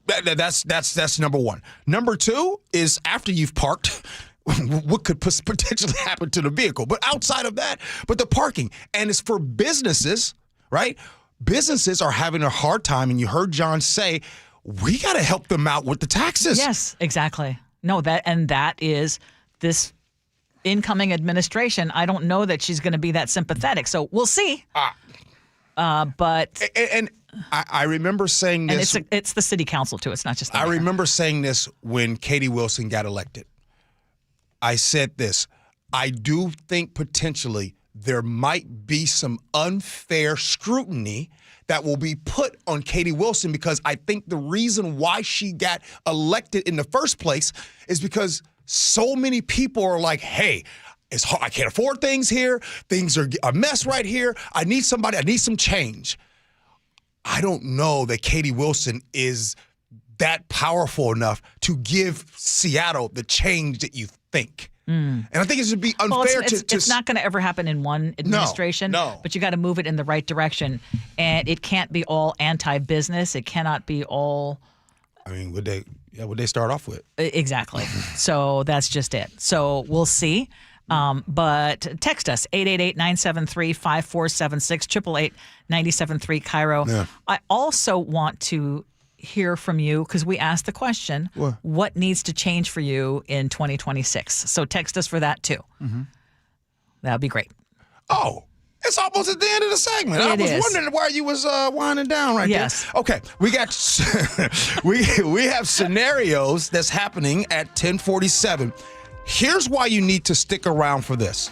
That's number one. Number two is after you've parked, what could potentially happen to the vehicle. But outside of that, the parking. And it's for businesses, right? Businesses are having a hard time, and you heard John say, we got to help them out with the taxes. Yes, exactly. No, that is this incoming administration. I don't know that she's going to be that sympathetic, so we'll see. But I remember saying this. And it's the city council too. It's not just the mayor. I remember saying this when Katie Wilson got elected. I said this. I do think potentially there might be some unfair scrutiny that will be put on Katie Wilson because I think the reason why she got elected in the first place is because so many people are like, hey, it's hard. I can't afford things here. Things are a mess right here. I need somebody. I need some change. I don't know that Katie Wilson is that powerful enough to give Seattle the change that you think. And I think it would be unfair it's not going to ever happen in one administration. No. But you got to move it in the right direction. And it can't be all anti-business. It cannot be all. I mean, would they start off with? Exactly. So that's just it. So we'll see. But text us, 888-973-5476, 888-973 KIRO. Yeah. I also want to hear from you because we asked the question, what needs to change for you in 2026? So text us for that too. That would be great. Oh, it's almost at the end of the segment. I was wondering why you was winding down right there. Okay, we got we have scenarios that's happening at 10:47. Here's why you need to stick around for this.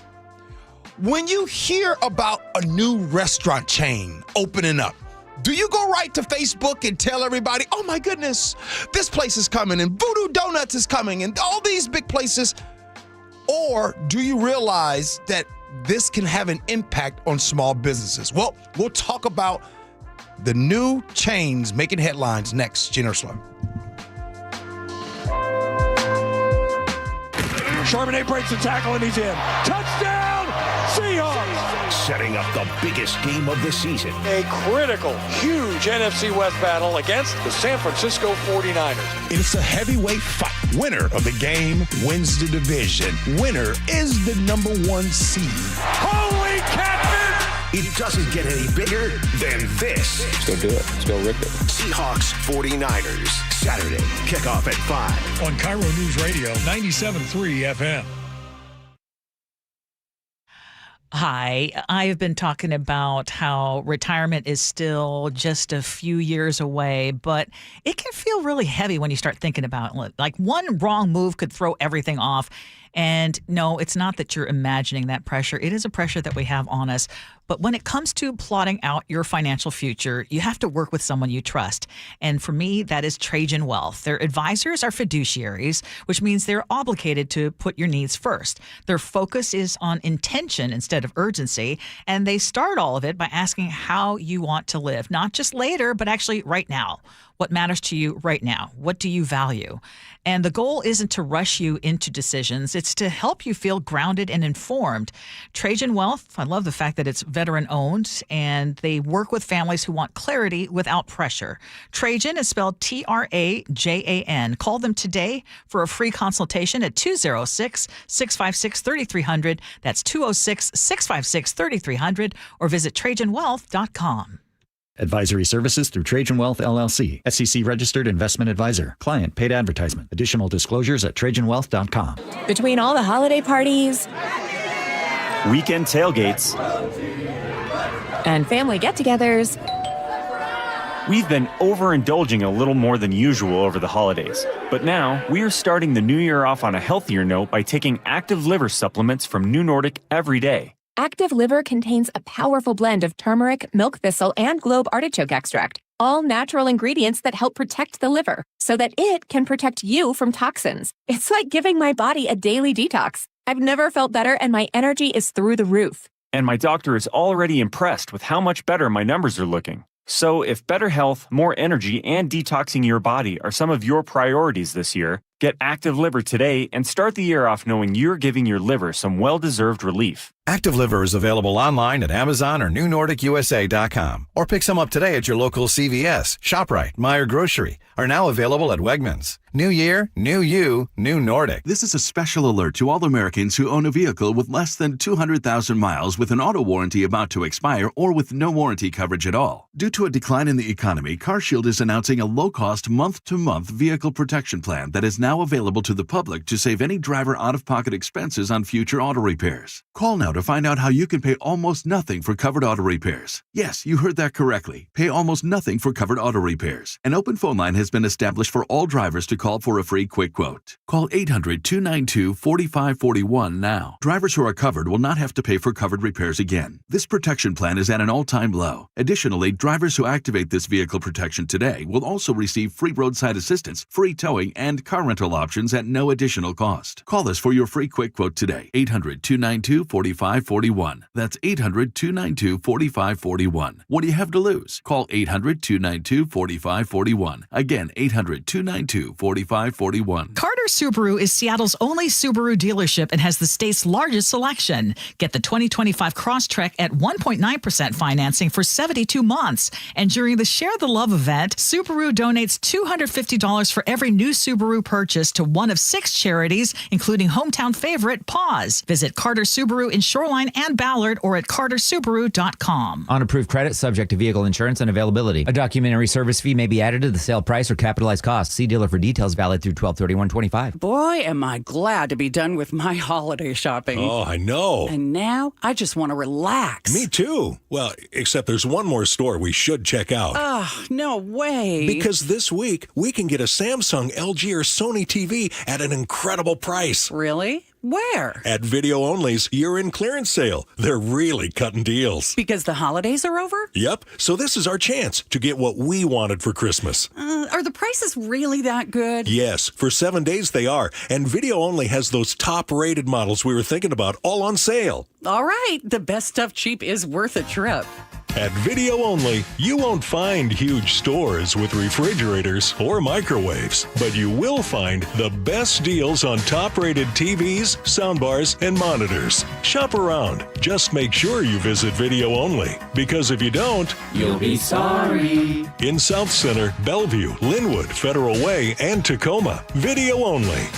When you hear about a new restaurant chain opening up, do you go right to Facebook and tell everybody, oh my goodness, this place is coming and Voodoo Donuts is coming and all these big places? Or do you realize that this can have an impact on small businesses? Well, we'll talk about the new chains making headlines next. Gee Ursula. Charbonnet breaks the tackle and he's in. Touchdown, Seahawks! Setting up the biggest game of the season. A critical, huge NFC West battle against the San Francisco 49ers. It's a heavyweight fight. Winner of the game wins the division. Winner is the number one seed. Holy catfish! It doesn't get any bigger than this. Let's go do it. Let's go rip it. Seahawks 49ers. Saturday, kickoff at 5. On KIRO Newsradio 97.3 FM. Hi, I've been talking about how retirement is still just a few years away, but it can feel really heavy when you start thinking about it. Like one wrong move could throw everything off. And no, it's not that you're imagining that pressure. It is a pressure that we have on us. But when it comes to plotting out your financial future, you have to work with someone you trust. And for me, that is Trajan Wealth. Their advisors are fiduciaries, which means they're obligated to put your needs first. Their focus is on intention instead of urgency. And they start all of it by asking how you want to live, not just later, but actually right now. What matters to you right now? What do you value? And the goal isn't to rush you into decisions. It's to help you feel grounded and informed. Trajan Wealth, I love the fact that it's veteran owned and they work with families who want clarity without pressure. Trajan is spelled Trajan. Call them today for a free consultation at 206-656-3300. That's 206-656-3300 or visit TrajanWealth.com. Advisory services through Trajan Wealth, LLC. SEC registered investment advisor. Client paid advertisement. Additional disclosures at TrajanWealth.com. Between all the holiday parties, weekend tailgates, and family get-togethers, we've been overindulging a little more than usual over the holidays. But now, we are starting the new year off on a healthier note by taking active liver supplements from New Nordic every day. Active Liver contains a powerful blend of turmeric, milk thistle, and globe artichoke extract, all natural ingredients that help protect the liver so that it can protect you from toxins. It's like giving my body a daily detox. I've never felt better, and my energy is through the roof. And my doctor is already impressed with how much better my numbers are looking. So if better health, more energy, and detoxing your body are some of your priorities this year, get Active Liver today and start the year off knowing you're giving your liver some well-deserved relief. Active Liver is available online at Amazon or NewNordicUSA.com. Or pick some up today at your local CVS, ShopRite, Meijer Grocery. Are now available at Wegmans. New year, new you, new Nordic. This is a special alert to all Americans who own a vehicle with less than 200,000 miles with an auto warranty about to expire or with no warranty coverage at all. Due to a decline in the economy, CarShield is announcing a low-cost month-to-month vehicle protection plan that is now available to the public to save any driver out-of-pocket expenses on future auto repairs. Call now to find out how you can pay almost nothing for covered auto repairs. Yes, you heard that correctly. Pay almost nothing for covered auto repairs. An open phone line has been established for all drivers to call for a free quick quote. Call 800-292-4541 now. Drivers who are covered will not have to pay for covered repairs again. This protection plan is at an all-time low. Additionally, drivers who activate this vehicle protection today will also receive free roadside assistance, free towing, and car rental options at no additional cost. Call us for your free quick quote today. 800-292-4541. That's 800-292-4541. What do you have to lose? Call 800-292-4541. Again, 800-292-4541. Carter Subaru is Seattle's only Subaru dealership and has the state's largest selection. Get the 2025 Crosstrek at 1.9% financing for 72 months. And during the Share the Love event, Subaru donates $250 for every new Subaru purchase to one of 6 charities, including hometown favorite Paws. Visit Carter Subaru in Shoreline and Ballard or at cartersubaru.com. On approved credit, subject to vehicle insurance and availability. A documentary service fee may be added to the sale price or capitalized costs. See dealer for details. Valid through 12/31/25. Boy, am I glad to be done with my holiday shopping. Oh, I know. And now I just want to relax. Me too. Well, except there's one more store we should check out. Oh, no way. Because this week, we can get a Samsung, LG, or Sony TV at an incredible price. Really? Where? At Video Only's year-end clearance sale. They're really cutting deals. Because the holidays are over? Yep. So this is our chance to get what we wanted for Christmas. Are the prices really that good? Yes. For 7 days they are. And Video Only has those top-rated models we were thinking about all on sale. All right. The best stuff cheap is worth a trip. At Video Only, you won't find huge stores with refrigerators or microwaves, but you will find the best deals on top-rated TVs, soundbars, and monitors. Shop around. Just make sure you visit Video Only, because if you don't, you'll be sorry. In South Center, Bellevue, Linwood, Federal Way, and Tacoma, Video Only.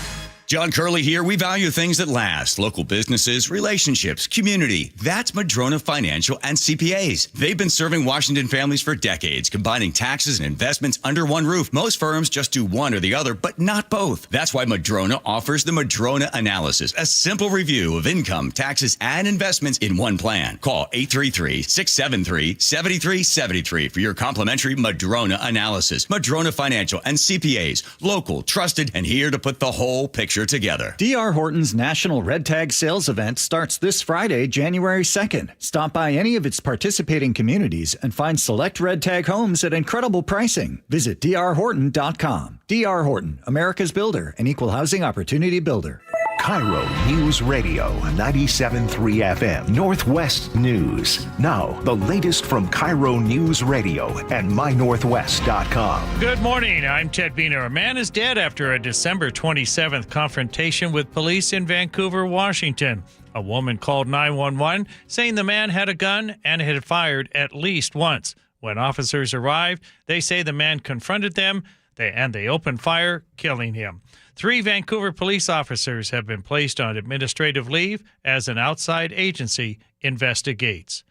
John Curley here. We value things that last. Local businesses, relationships, community. That's Madrona Financial and CPAs. They've been serving Washington families for decades, combining taxes and investments under one roof. Most firms just do one or the other, but not both. That's why Madrona offers the Madrona Analysis, a simple review of income, taxes, and investments in one plan. Call 833-673-7373 for your complimentary Madrona Analysis. Madrona Financial and CPAs. Local, trusted, and here to put the whole picture future together. D.R. Horton's National Red Tag Sales Event starts this Friday, January 2nd. Stop by any of its participating communities and find select Red Tag homes at incredible pricing. Visit drhorton.com. D.R. Horton, America's builder and equal housing opportunity builder. KIRO News Radio 97.3 FM Northwest News. Now, the latest from KIRO News Radio and mynorthwest.com. Good morning. I'm Ted Biener. A man is dead after a December 27th confrontation with police in Vancouver, Washington. A woman called 911 saying the man had a gun and had fired at least once. When officers arrived, they say the man confronted them and they opened fire, killing him. 3 Vancouver police officers have been placed on administrative leave as an outside agency investigates.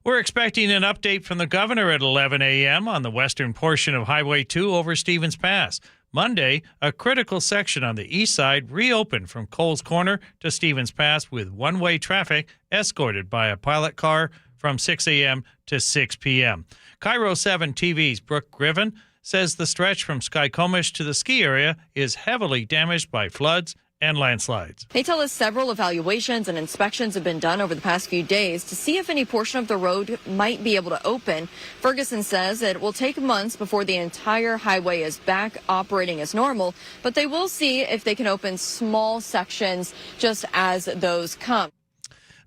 We're expecting an update from the governor at 11 a.m. on the western portion of Highway 2 over Stevens Pass. Monday, a critical section on the east side reopened from Coles Corner to Stevens Pass with one-way traffic escorted by a pilot car from 6 a.m. to 6 p.m. KIRO 7 TV's Brooke Griven says the stretch from Skykomish to the ski area is heavily damaged by floods and landslides. They tell us several evaluations and inspections have been done over the past few days to see if any portion of the road might be able to open. Ferguson says it will take months before the entire highway is back operating as normal, but they will see if they can open small sections just as those come.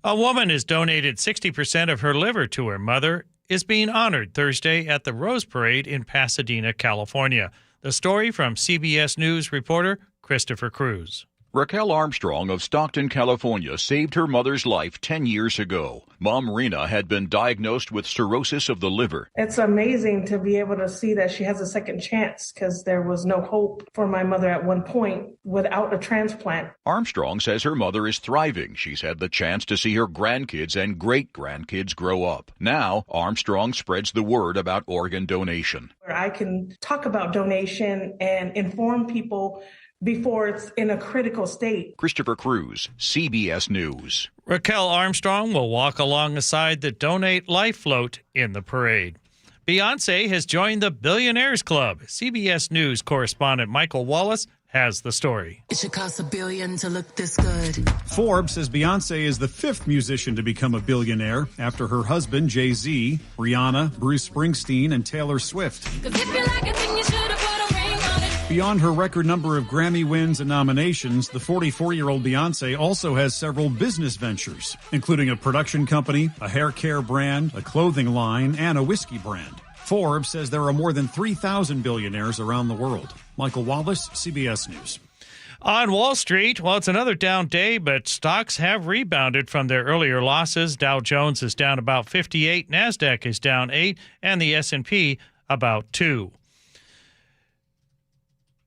A woman has donated 60% of her liver to her mother is being honored Thursday at the Rose Parade in Pasadena, California. The story from CBS News reporter Christopher Cruz. Raquel Armstrong of Stockton, California, saved her mother's life 10 years ago. Mom Rena had been diagnosed with cirrhosis of the liver. It's amazing to be able to see that she has a second chance because there was no hope for my mother at one point without a transplant. Armstrong says her mother is thriving. She's had the chance to see her grandkids and great-grandkids grow up. Now, Armstrong spreads the word about organ donation. I can talk about donation and inform people before it's in a critical state. Christopher Cruz, CBS News. Raquel Armstrong will walk alongside the Donate Life float in the parade. Beyonce has joined the Billionaires Club. CBS News correspondent Michael Wallace has the story. It should cost $1 billion to look this good. Forbes says Beyonce is the 5th musician to become a billionaire after her husband, Jay-Z, Rihanna, Bruce Springsteen, and Taylor Swift. Beyond her record number of Grammy wins and nominations, the 44-year-old Beyonce also has several business ventures, including a production company, a hair care brand, a clothing line, and a whiskey brand. Forbes says there are more than 3,000 billionaires around the world. Michael Wallace, CBS News. On Wall Street, well, it's another down day, but stocks have rebounded from their earlier losses. Dow Jones is down about 58, NASDAQ is down 8, and the S&P about 2.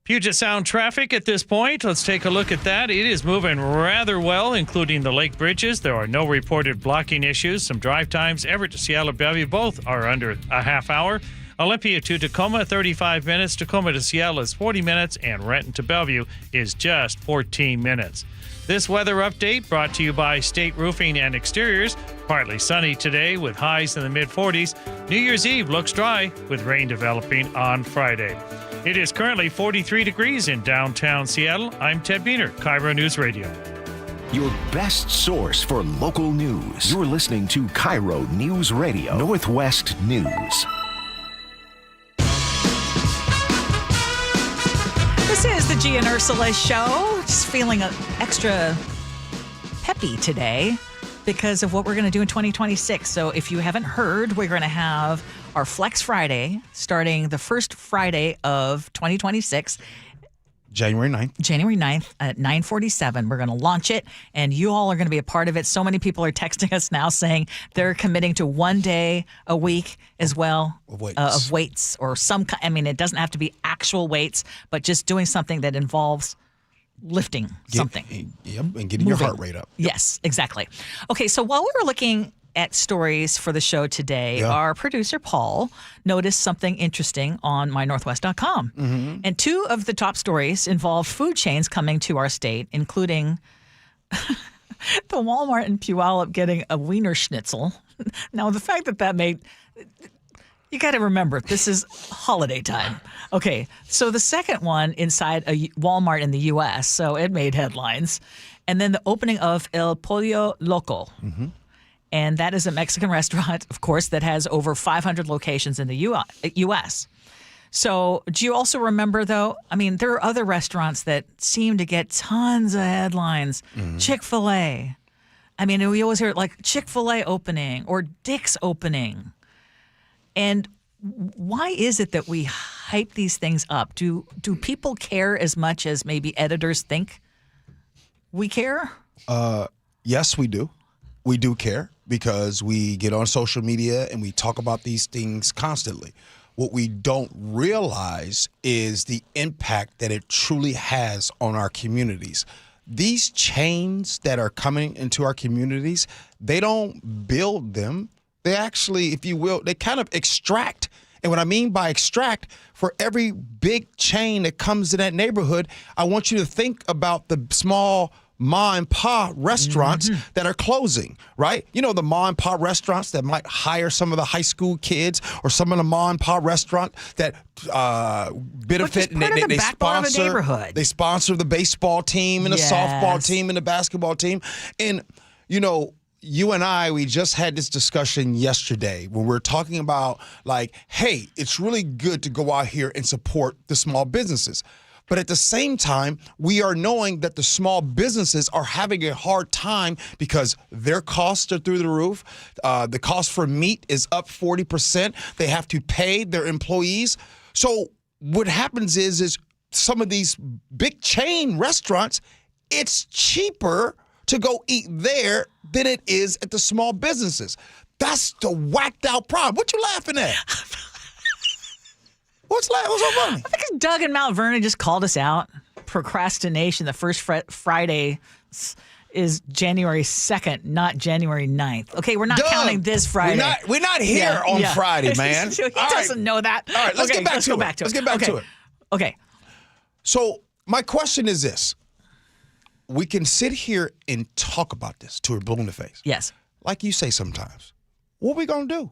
Puget Sound traffic at this point. Let's take a look at that. It is moving rather well, including the lake bridges. There are no reported blocking issues. Some drive times, Everett to Seattle, Bellevue, both are under a half hour. Olympia to Tacoma, 35 minutes. Tacoma to Seattle is 40 minutes. And Renton to Bellevue is just 14 minutes. This weather update brought to you by State Roofing and Exteriors. Partly sunny today with highs in the mid-40s. New Year's Eve looks dry with rain developing on Friday. It is currently 43 degrees in downtown Seattle. I'm Ted Biener, KIRO News Radio. Your best source for local news. You're listening to KIRO News Radio, Northwest News. This is the Gee and Ursula Show. Just feeling extra peppy today because of what we're going to do in 2026. So if you haven't heard, we're going to have our Flex Friday starting the first Friday of 2026. January 9th. January 9th at 9:47. We're going to launch it, and you all are going to be a part of it. So many people are texting us now saying they're committing to one day a week as well of weights or some. I mean, it doesn't have to be actual weights, but just doing something that involves lifting something. Yep, and getting your heart rate up. Yes, exactly. Okay, so while we were looking at stories for the show today, our producer, Paul, noticed something interesting on mynorthwest.com. Mm-hmm. And 2 of the top stories involved food chains coming to our state, including the Walmart in Puyallup getting a Wiener Schnitzel. Now, the fact that made... You got to remember, this is holiday time. Okay, so the second one inside a Walmart in the U.S., so it made headlines. And then the opening of El Pollo Loco. Mm-hmm. And that is a Mexican restaurant, of course, that has over 500 locations in the U.S. So do you also remember, though, I mean, there are other restaurants that seem to get tons of headlines. Mm-hmm. Chick-fil-A. I mean, we always hear like Chick-fil-A opening or Dick's opening. And why is it that we hype these things up? Do people care as much as maybe editors think we care? Yes, we do. We do care because we get on social media and we talk about these things constantly. What we don't realize is the impact that it truly has on our communities. These chains that are coming into our communities, they don't build them. They actually, if you will, they kind of extract. And what I mean by extract, for every big chain that comes in that neighborhood, I want you to think about the small ma and pa restaurants that are closing, right? You know, the ma and pa restaurants that might hire some of the high school kids, or some of the ma and pa restaurant that benefit and they sponsor. They sponsor the baseball team and the softball team and the basketball team. And, you know, you and I, we just had this discussion yesterday when we're talking about like, hey, it's really good to go out here and support the small businesses. But at the same time, we are knowing that the small businesses are having a hard time because their costs are through the roof. The cost for meat is up 40%. They have to pay their employees. So what happens is some of these big chain restaurants, it's cheaper to go eat there than it is at the small businesses. That's the whacked out problem. What you laughing at? What's so funny? I think it's Doug in Mount Vernon just called us out. Procrastination. The first Friday is January 2nd, not January 9th. Okay, we're not counting this Friday. We're not here on Friday, man. He doesn't know that. All right, let's get back to it. Let's get back to it. Okay. So my question is this. We can sit here and talk about this to a blue in the face. Yes. Like you say sometimes. What are we going to do?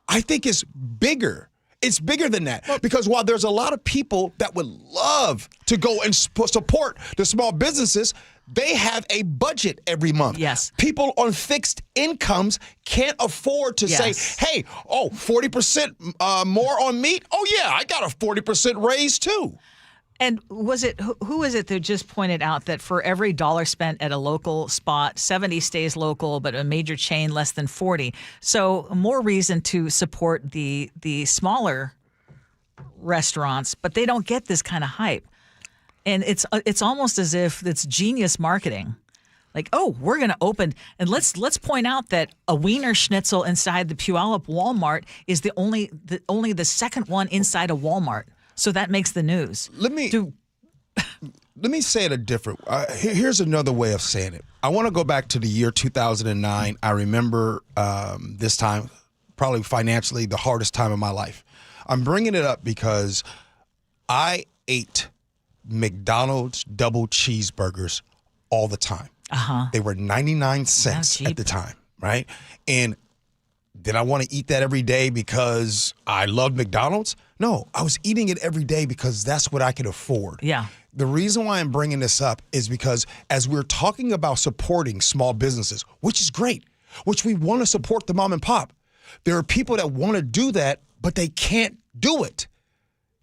I think it's bigger. It's bigger than that. Because while there's a lot of people that would love to go and support the small businesses, they have a budget every month. Yes. People on fixed incomes can't afford to say, hey, 40% more on meat? Oh, yeah, I got a 40% raise too. And who is it that just pointed out that for every dollar spent at a local spot, 70 stays local, but a major chain less than 40? So more reason to support the smaller restaurants, but they don't get this kind of hype. And it's almost as if it's genius marketing. Like, oh, we're going to open, and let's point out that a Wiener Schnitzel inside the Puyallup Walmart is only the second one inside a Walmart. So that makes the news. Let me say it a different. Here's another way of saying it. I want to go back to the year 2009. I remember this time, probably financially, the hardest time of my life. I'm bringing it up because I ate McDonald's double cheeseburgers all the time. They were 99 cents at the time, right? And did I want to eat that every day because I love McDonald's? No, I was eating it every day because that's what I could afford. Yeah. The reason why I'm bringing this up is because as we're talking about supporting small businesses, which is great, which we want to support the mom and pop, there are people that want to do that, but they can't do it.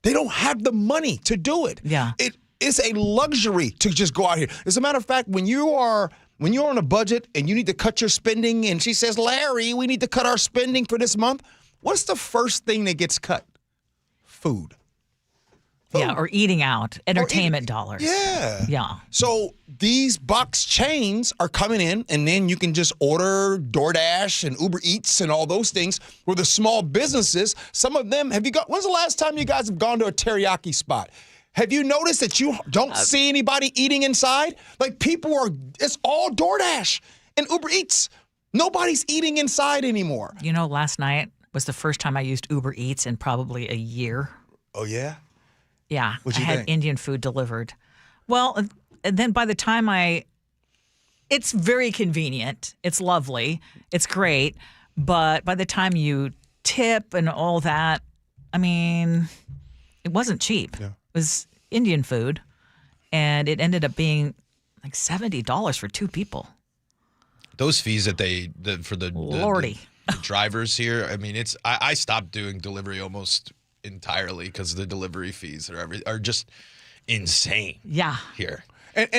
They don't have the money to do it. Yeah. It is a luxury to just go out here. As a matter of fact, when you're on a budget and you need to cut your spending, and she says, Larry, we need to cut our spending for this month, what's the first thing that gets cut? Food. Yeah, or eating out, entertainment dollars. Yeah. Yeah. So these box chains are coming in, and then you can just order DoorDash and Uber Eats and all those things, where the small businesses, some of them, when's the last time you guys have gone to a teriyaki spot? Have you noticed that you don't see anybody eating inside? Like it's all DoorDash and Uber Eats. Nobody's eating inside anymore. You know, last night was the first time I used Uber Eats in probably a year. Oh, yeah? Yeah. What'd you I had think? Indian food delivered. Well, and then by the time it's very convenient. It's lovely. It's great. But by the time you tip and all that, I mean, it wasn't cheap. Yeah. It was Indian food, and it ended up being like $70 for 2 people. Those fees that for the drivers here, I mean, I stopped doing delivery almost entirely because the delivery fees are just insane. Yeah. Here. And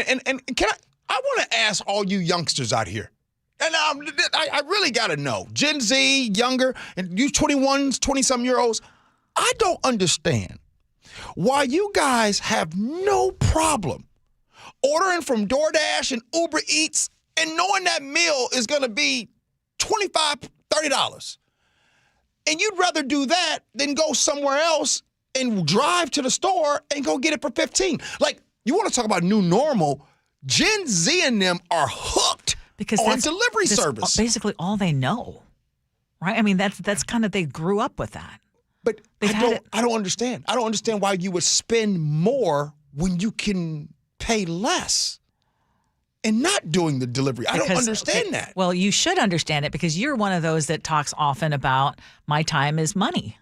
can I want to ask all you youngsters out here, and I really got to know, Gen Z, younger, and you 21s, 20-some-year-olds, I don't understand why you guys have no problem ordering from DoorDash and Uber Eats and knowing that meal is going to be $25, $30. And you'd rather do that than go somewhere else and drive to the store and go get it for $15. Like, you want to talk about new normal, Gen Z and them are hooked on delivery service. Basically all they know, right? I mean, that's kind of, they grew up with that. But I don't understand. I don't understand why you would spend more when you can pay less and not doing the delivery. I don't understand that. Well, you should understand it because you're one of those that talks often about my time is money.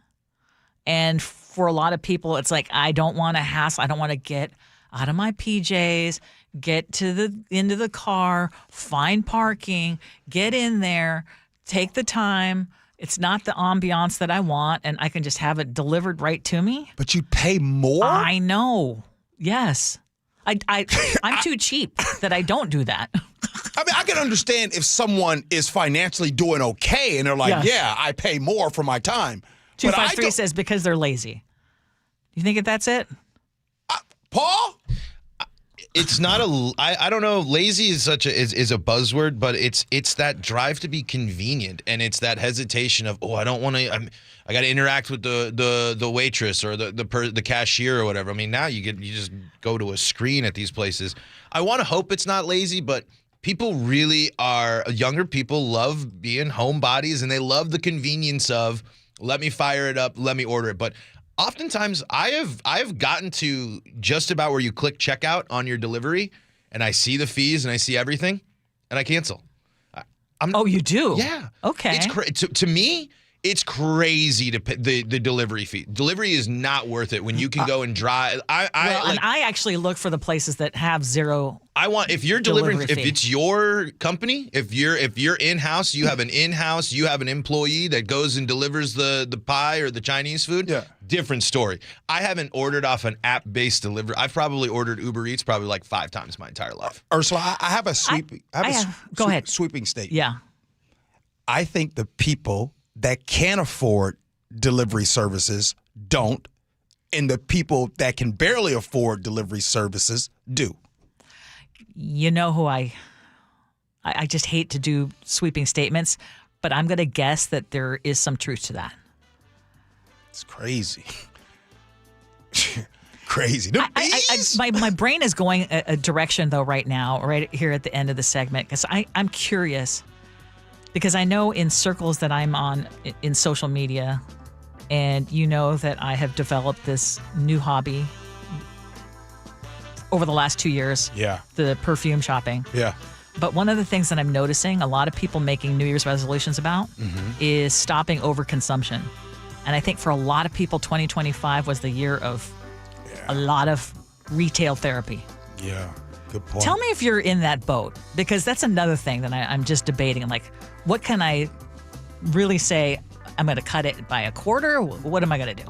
And for a lot of people, it's like, I don't want to hassle. I don't want to get out of my PJs, get into the car, find parking, get in there, take the time. It's not the ambiance that I want, and I can just have it delivered right to me. But you pay more? I know. Yes. I'm too cheap that I don't do that. I mean, I can understand if someone is financially doing okay and they're like, yeah, I pay more for my time. 253 says because they're lazy. You think that's it? Paul? It's not I don't know. Lazy is is a buzzword, but it's that drive to be convenient, and it's that hesitation of, I don't want to. I got to interact with the waitress or the cashier or whatever. I mean, now you just go to a screen at these places. I want to hope it's not lazy, but people really are. Younger people love being homebodies, and they love the convenience of let me fire it up, let me order it, but. Oftentimes, I have gotten to just about where you click checkout on your delivery, and I see the fees and I see everything, and I cancel. You do? Yeah. Okay. To me, it's crazy to pay the delivery fee. Delivery is not worth it when you can go and drive. And I actually look for the places that have zero. If you're delivering, if it's your company, if you're in-house, you have an employee that goes and delivers the pie or the Chinese food. Yeah. Different story. I haven't ordered off an app-based delivery. I've probably ordered Uber Eats probably like 5 times my entire life. Ursula, I have a sweeping. Go ahead. Sweeping statement. Yeah. I think the people that can afford delivery services don't, and the people that can barely afford delivery services do. You know who I just hate to do sweeping statements, but I'm going to guess that there is some truth to that. It's crazy. Crazy. My brain is going a direction, though, right now, right here at the end of the segment, because I'm curious. Because I know in circles that I'm on in social media, and you know that I have developed this new hobby over the last 2 years. Yeah. The perfume shopping. Yeah. But one of the things that I'm noticing a lot of people making New Year's resolutions about is stopping overconsumption. And I think for a lot of people, 2025 was the year of a lot of retail therapy. Yeah. Good point. Tell me if you're in that boat, because that's another thing that I'm just debating. I'm like, what can I really say? I'm going to cut it by a quarter? What am I going to do?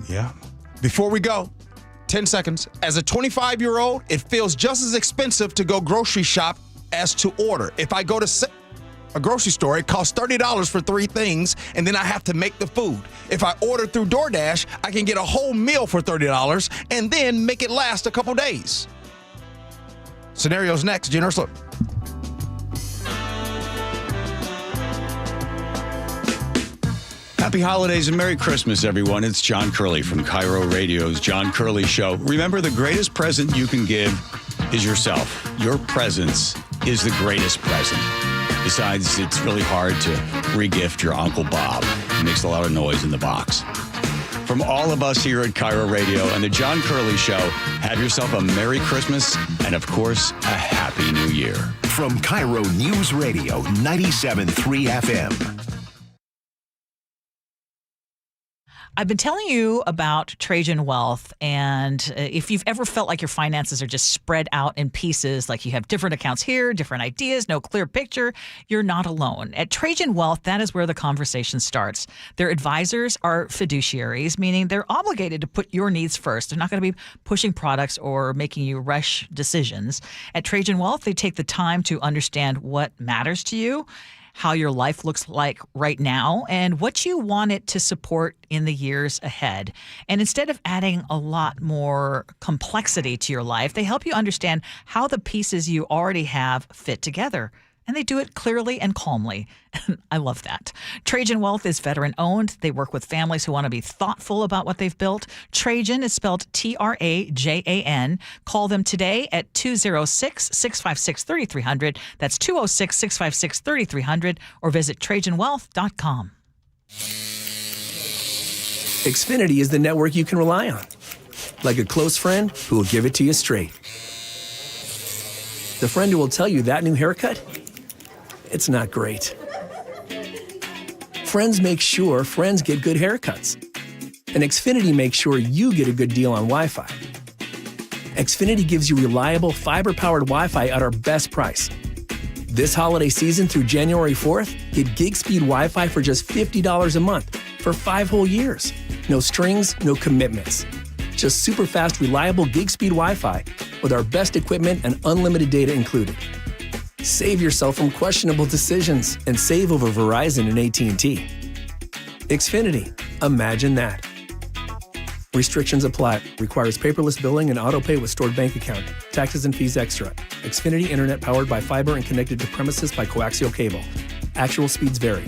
Yeah. Before we go, 10 seconds. As a 25-year-old, it feels just as expensive to go grocery shop as to order. If I go to a grocery store, it costs $30 for 3 things, and then I have to make the food. If I order through DoorDash, I can get a whole meal for $30 and then make it last a couple days. Scenarios next. Gee Ursula. Happy holidays and Merry Christmas, everyone. It's John Curley from KIRO Radio's John Curley Show. Remember, the greatest present you can give is yourself. Your presence is the greatest present. Besides, it's really hard to re-gift your Uncle Bob. It makes a lot of noise in the box. From all of us here at KIRO Radio and the John Curley Show, have yourself a Merry Christmas and, of course, a Happy New Year. From KIRO News Radio 97.3 FM. I've been telling you about Trajan Wealth, and if you've ever felt like your finances are just spread out in pieces, like you have different accounts here, different ideas, no clear picture, you're not alone. At Trajan Wealth, that is where the conversation starts. Their advisors are fiduciaries, meaning they're obligated to put your needs first. They're not going to be pushing products or making you rush decisions. At Trajan Wealth, they take the time to understand what matters to you, how your life looks like right now, and what you want it to support in the years ahead. And instead of adding a lot more complexity to your life, they help you understand how the pieces you already have fit together. And they do it clearly and calmly. I love that. Trajan Wealth is veteran-owned. They work with families who want to be thoughtful about what they've built. Trajan is spelled Trajan. Call them today at 206-656-3300. That's 206-656-3300. Or visit TrajanWealth.com. Xfinity is the network you can rely on. Like a close friend who will give it to you straight. The friend who will tell you that new haircut, it's not great. Friends make sure friends get good haircuts. And Xfinity makes sure you get a good deal on Wi-Fi. Xfinity gives you reliable fiber-powered Wi-Fi at our best price. This holiday season through January 4th, get gig speed Wi-Fi for just $50 a month for 5 whole years. No strings, no commitments. Just super fast, reliable gig speed Wi-Fi with our best equipment and unlimited data included. Save yourself from questionable decisions and save over Verizon and AT&T. Xfinity. Imagine that. Restrictions apply. Requires paperless billing and autopay with stored bank account. Taxes and fees extra. Xfinity Internet powered by fiber and connected to premises by coaxial cable. Actual speeds vary.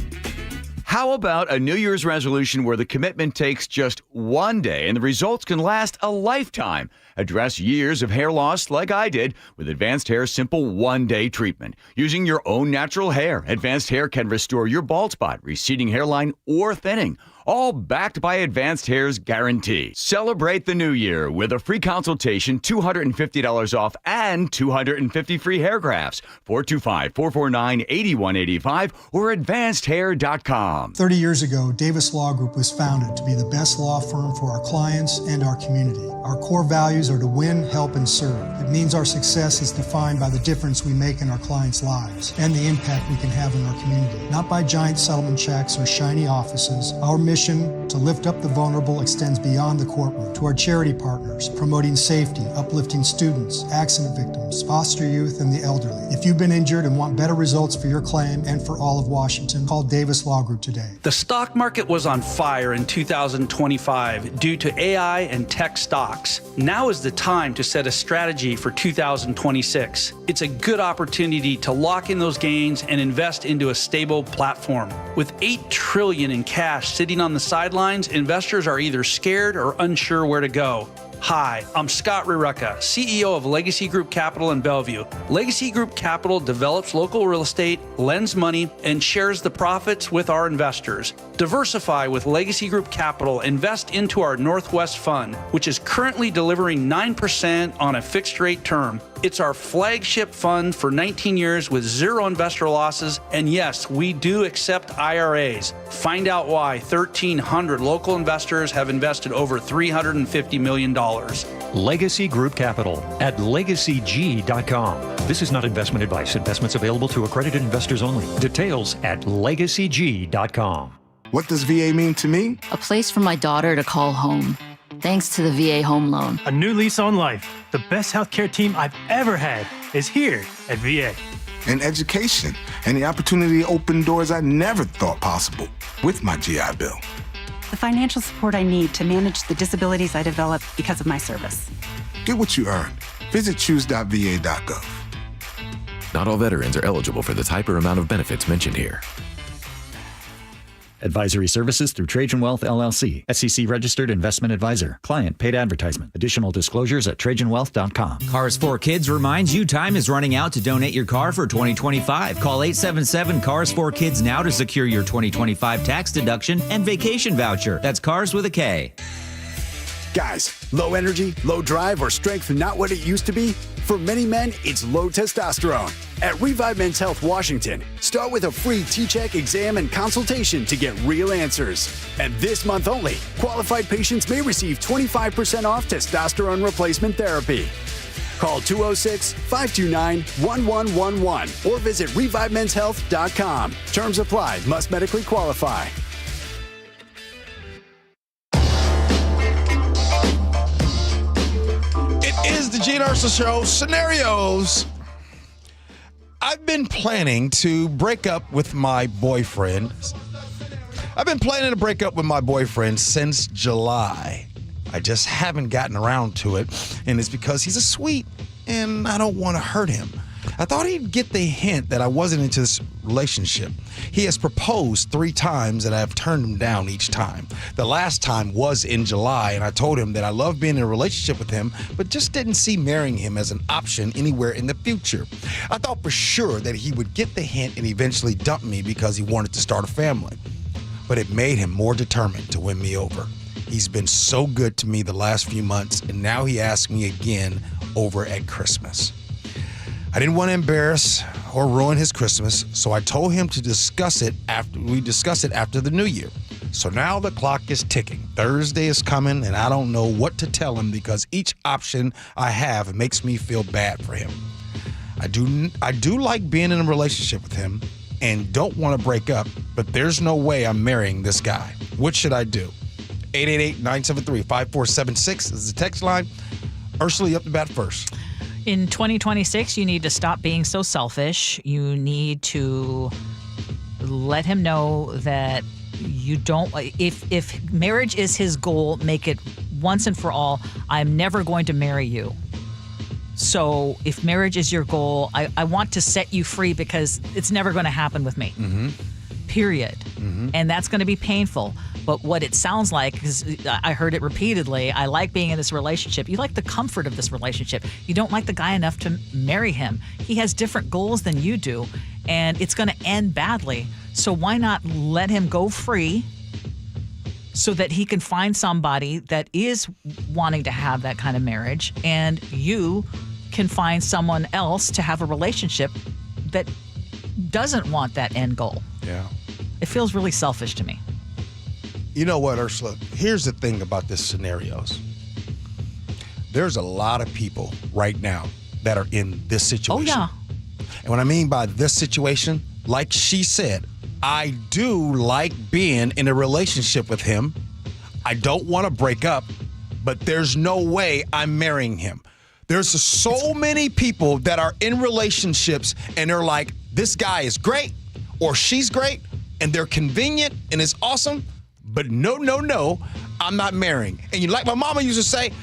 How about a New Year's resolution where the commitment takes just one day and the results can last a lifetime? Address years of hair loss like I did with Advanced Hair's simple one-day treatment. Using your own natural hair, Advanced Hair can restore your bald spot, receding hairline, or thinning. All backed by Advanced Hair's guarantee. Celebrate the new year with a free consultation, $250 off, and 250 free hair grafts. 425-449-8185 or advancedhair.com. 30 years ago, Davis Law Group was founded to be the best law firm for our clients and our community. Our core values are to win, help, and serve. It means our success is defined by the difference we make in our clients' lives and the impact we can have in our community. Not by giant settlement checks or shiny offices. Our mission to lift up the vulnerable extends beyond the courtroom to our charity partners, promoting safety, uplifting students, accident victims, foster youth, and the elderly. If you've been injured and want better results for your claim and for all of Washington, call Davis Law Group today. The stock market was on fire in 2025 due to AI and tech stocks. Now is the time to set a strategy for 2026. It's a good opportunity to lock in those gains and invest into a stable platform. With $8 trillion in cash sitting on the sidelines, investors are either scared or unsure where to go. Hi, I'm Scott Rurecka, CEO of Legacy Group Capital in Bellevue. Legacy Group Capital develops local real estate, lends money, and shares the profits with our investors. Diversify with Legacy Group Capital. Invest into our Northwest Fund, which is currently delivering 9% on a fixed rate term. It's our flagship fund for 19 years with zero investor losses. And yes, we do accept IRAs. Find out why 1,300 local investors have invested over $350 million. Legacy Group Capital at legacyg.com. This is not investment advice. Investments available to accredited investors only. Details at legacyg.com. What does VA mean to me? A place for my daughter to call home. Thanks to the VA Home Loan. A new lease on life. The best healthcare team I've ever had is here at VA. And education and the opportunity to open doors I never thought possible with my GI Bill. The financial support I need to manage the disabilities I developed because of my service. Get what you earn. Visit choose.va.gov. Not all veterans are eligible for the type or amount of benefits mentioned here. Advisory services through Trajan Wealth, LLC. SEC registered investment advisor. Client paid advertisement. Additional disclosures at TrajanWealth.com. Cars for Kids reminds you time is running out to donate your car for 2025. Call 877-CARS4KIDS now to secure your 2025 tax deduction and vacation voucher. That's Cars with a K. Guys, low energy, low drive, or strength not what it used to be? For many men, it's low testosterone. At Revive Men's Health Washington, start with a free T-check exam and consultation to get real answers. And this month only, qualified patients may receive 25% off testosterone replacement therapy. Call 206-529-1111 or visit ReviveMen'sHealth.com. Terms apply. Must medically qualify. Is the Gee and Ursula Show scenarios. I've been planning to break up with my boyfriend. Since July. I just haven't gotten around to it, and it's because he's a sweet, and I don't want to hurt him. I thought he'd get the hint that I wasn't into this relationship. He has proposed 3 times, and I have turned him down each time. The last time was in July, and I told him that I love being in a relationship with him, but just didn't see marrying him as an option anywhere in the future. I thought for sure that he would get the hint and eventually dump me because he wanted to start a family. But it made him more determined to win me over. He's been so good to me the last few months, and now he asked me again over at Christmas. I didn't want to embarrass or ruin his Christmas, so I told him to discuss it after the new year. So now the clock is ticking. Thursday is coming, and I don't know what to tell him because each option I have makes me feel bad for him. I do like being in a relationship with him and don't want to break up, but there's no way I'm marrying this guy. What should I do? 888-973-5476 is the text line. Ursula, you up to bat first. In 2026, you need to stop being so selfish. You need to let him know that you don't, if marriage is his goal, make it once and for all, I'm never going to marry you. So if marriage is your goal, I want to set you free because it's never going to happen with me. Mm-hmm. Period. Mm-hmm. And that's going to be painful. But what it sounds like, because I heard it repeatedly, I like being in this relationship. You like the comfort of this relationship. You don't like the guy enough to marry him. He has different goals than you do, and it's going to end badly. So why not let him go free so that he can find somebody that is wanting to have that kind of marriage, and you can find someone else to have a relationship that doesn't want that end goal. Yeah. It feels really selfish to me. You know what, Ursula? Here's the thing about this scenarios. There's a lot of people right now that are in this situation. Oh, yeah. And what I mean by this situation, like she said, I do like being in a relationship with him. I don't want to break up, but there's no way I'm marrying him. There's so many people that are in relationships and they're like, this guy is great or she's great and they're convenient and it's awesome. But no, I'm not marrying. And you, like my mama used to say,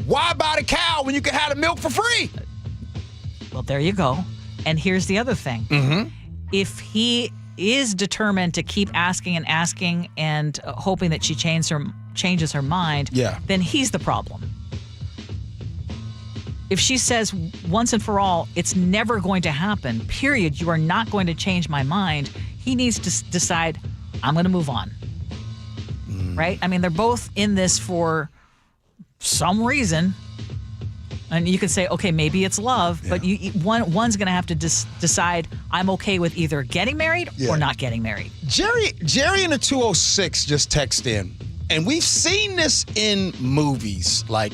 why buy the cow when you can have the milk for free? Well, there you go. And here's the other thing. Mm-hmm. If he is determined to keep asking and hoping that she changes her mind, then he's the problem. If she says once and for all, it's never going to happen, period, you are not going to change my mind, he needs to decide, I'm going to move on. Right? I mean, they're both in this for some reason. And you could say, okay, maybe it's love, but one's going to have to decide, I'm okay with either getting married or not getting married. Jerry in the 206 just texted in, and we've seen this in movies like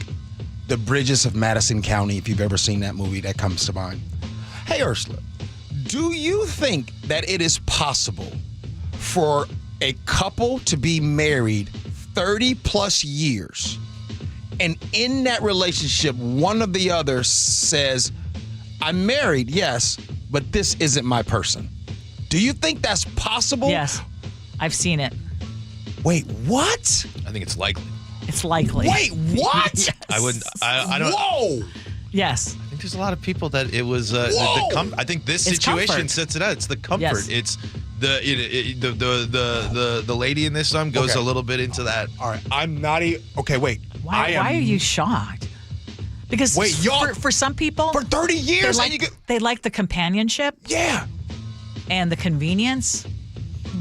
The Bridges of Madison County. If you've ever seen that movie, that comes to mind. Hey, Ursula, do you think that it is possible for a couple to be married 30 plus years, and in that relationship, one of the other says, I'm married, yes, but this isn't my person? Do you think that's possible? Yes, I've seen it. Wait, what? I think it's likely. It's likely. Wait, what? Yes. I don't. Whoa! Yes. There's a lot of people that it was I think this It's situation comfort. sets it out. It's the comfort. Yes. The lady in this song goes a little bit into that. All right, I'm not even. Okay, wait. Why are you shocked? Because for some people, for 30 years, they like the companionship. Yeah. And the convenience,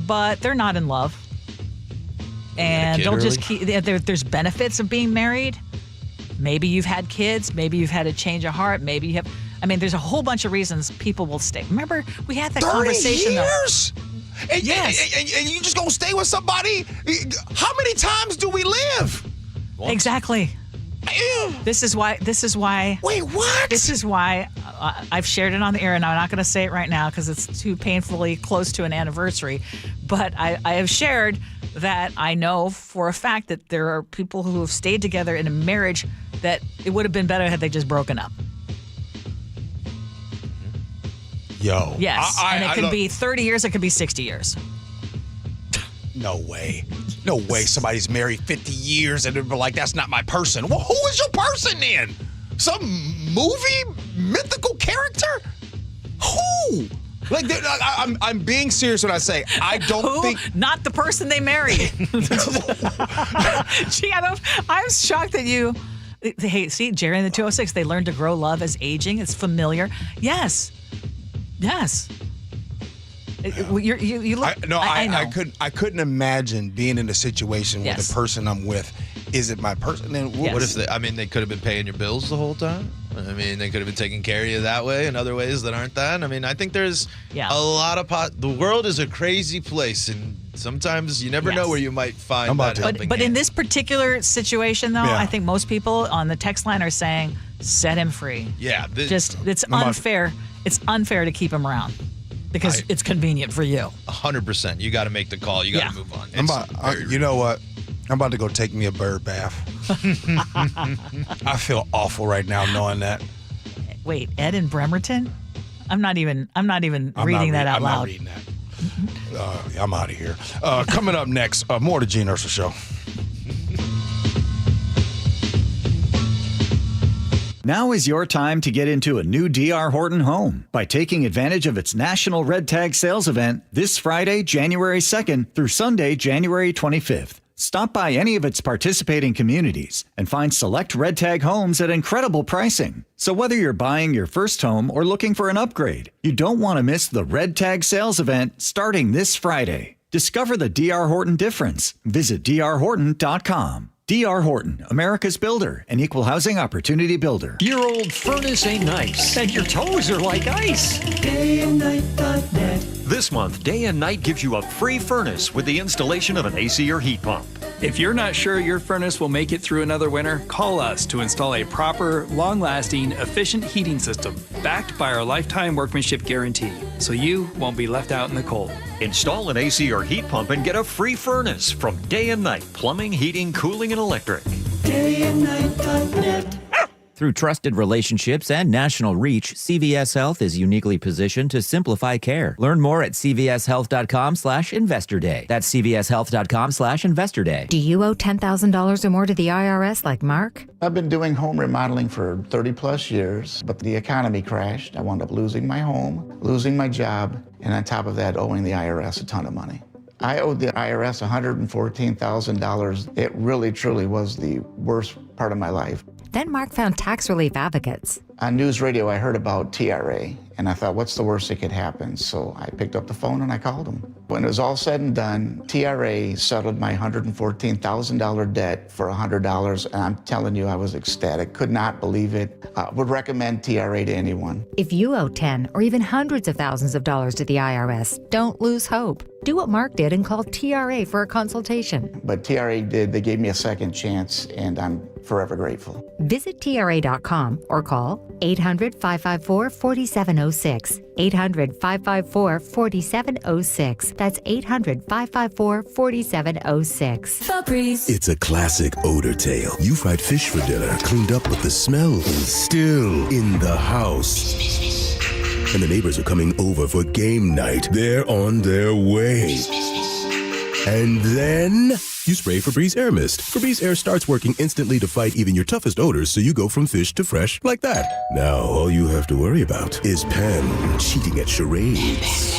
but they're not in love. And don't just keep. There's benefits of being married. Maybe you've had kids. Maybe you've had a change of heart. Maybe you have. I mean, there's a whole bunch of reasons people will stay. Remember, we had that 30 conversation. years? And, Yes. and you just gonna stay with somebody? How many times do we live? Exactly. This is why. Wait, what? This is why I've shared it on the air, and I'm not going to say it right now because it's too painfully close to an anniversary. But I have shared that I know for a fact that there are people who have stayed together in a marriage that it would have been better had they just broken up. Yo. Yes, and it could be 30 years. It could be 60 years. No way. No way somebody's married 50 years and they're like, that's not my person. Well, who is your person then? Some movie mythical character? Who? Like, I'm being serious when I say I don't think. Not the person they married. Gee, I'm shocked that you. Hey, see, Jerry and the 206, they learned to grow love as aging. It's familiar. Yes. You look. I know. I couldn't imagine being in a situation where the person I'm with isn't my person. Then what if they could have been paying your bills the whole time? I mean, they could have been taking care of you that way in other ways that aren't that. I mean, I think there's a lot of the world is a crazy place, and sometimes you never know where you might find that helping But hand. in this particular situation, though, I think most people on the text line are saying, set him free. Yeah. It's unfair. It's unfair to keep him around. Because it's convenient for you. 100%. You got to make the call. You got to move on. You know what? I'm about to go take me a bird bath. I feel awful right now knowing that. Wait, Ed in Bremerton? I'm not even reading that out loud. I'm not reading that. I'm out of here. Coming up next, more to Gee and Ursula Show. Now is your time to get into a new D.R. Horton home by taking advantage of its National Red Tag Sales event this Friday, January 2nd through Sunday, January 25th. Stop by any of its participating communities and find select Red Tag homes at incredible pricing. So whether you're buying your first home or looking for an upgrade, you don't want to miss the Red Tag Sales event starting this Friday. Discover the D.R. Horton difference. Visit drhorton.com. D.R. Horton, America's builder and equal housing opportunity builder. Your old furnace ain't nice, and your toes are like ice. DayandNight.net. This month, Day and Night gives you a free furnace with the installation of an AC or heat pump. If you're not sure your furnace will make it through another winter, call us to install a proper, long-lasting, efficient heating system backed by our lifetime workmanship guarantee, so you won't be left out in the cold. Install an AC or heat pump and get a free furnace from Day and Night Plumbing, Heating, Cooling, and Electric. DayandNight.net. Through trusted relationships and national reach, CVS Health is uniquely positioned to simplify care. Learn more at cvshealth.com/investor day. That's cvshealth.com/investor day. Do you owe $10,000 or more to the IRS like Mark? I've been doing home remodeling for 30 plus years, but the economy crashed. I wound up losing my home, losing my job, and on top of that, owing the IRS a ton of money. I owed the IRS $114,000. It really, truly was the worst part of my life. Then Mark found tax relief advocates. On news radio, I heard about TRA, and I thought, what's the worst that could happen? So I picked up the phone and I called them. When it was all said and done, TRA settled my $114,000 debt for $100, and I'm telling you, I was ecstatic. Could not believe it. Would recommend TRA to anyone. If you owe 10 or even hundreds of thousands of dollars to the IRS, don't lose hope. Do what Mark did and call TRA for a consultation. But TRA did. They gave me a second chance, and I'm forever grateful. Visit TRA.com or call 800-554-4706. 800-554-4706. That's 800-554-4706. Febreze. It's a classic odor tale. You fried fish for dinner, cleaned up, but the smell is still in the house. And the neighbors are coming over for game night. They're on their way. And then you spray Febreze Air Mist. Febreze Air starts working instantly to fight even your toughest odors, so you go from fish to fresh like that. Now all you have to worry about is Pam cheating at charades.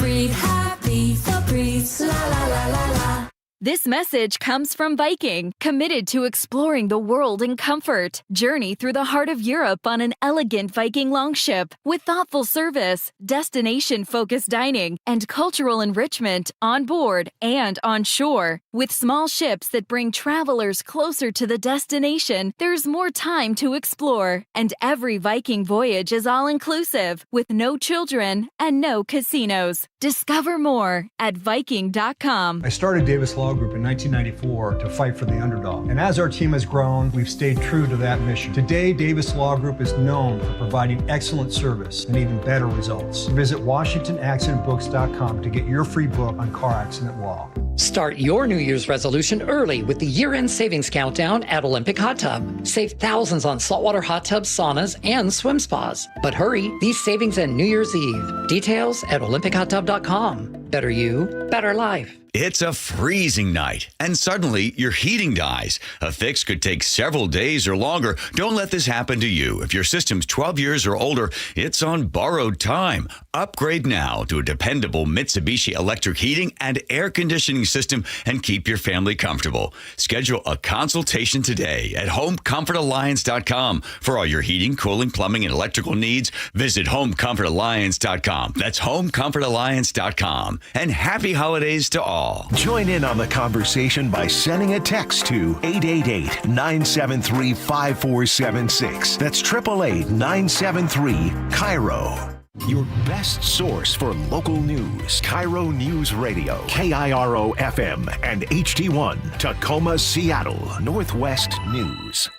breathe, happy, feel breathes, la la la la la. This message comes from Viking, committed to exploring the world in comfort. Journey through the heart of Europe on an elegant Viking longship with thoughtful service, destination-focused dining, and cultural enrichment on board and on shore. With small ships that bring travelers closer to the destination, there's more time to explore. And every Viking voyage is all-inclusive, with no children and no casinos. Discover more at Viking.com. I started Davis Law Group in 1994 to fight for the underdog. And as our team has grown, we've stayed true to that mission. Today, Davis Law Group is known for providing excellent service and even better results. Visit WashingtonAccidentBooks.com to get your free book on car accident law. Start your New Year's resolution early with the year-end savings countdown at Olympic Hot Tub. Save thousands on saltwater hot tubs, saunas, and swim spas. But hurry, these savings end New Year's Eve. Details at OlympicHotTub.com. Better you, better life. It's a freezing night, and suddenly your heating dies. A fix could take several days or longer. Don't let this happen to you. If your system's 12 years or older, it's on borrowed time. Upgrade now to a dependable Mitsubishi electric heating and air conditioning system and keep your family comfortable. Schedule a consultation today at HomeComfortAlliance.com. For all your heating, cooling, plumbing, and electrical needs, visit HomeComfortAlliance.com. That's HomeComfortAlliance.com. And happy holidays to all. Join in on the conversation by sending a text to 888-973-5476. That's 888-973-KIRO. Your best source for local news. KIRO Newsradio. KIRO FM and HD1. Tacoma, Seattle. Northwest News.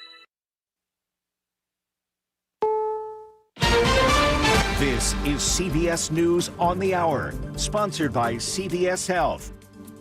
This is CBS News on the Hour, sponsored by CVS Health.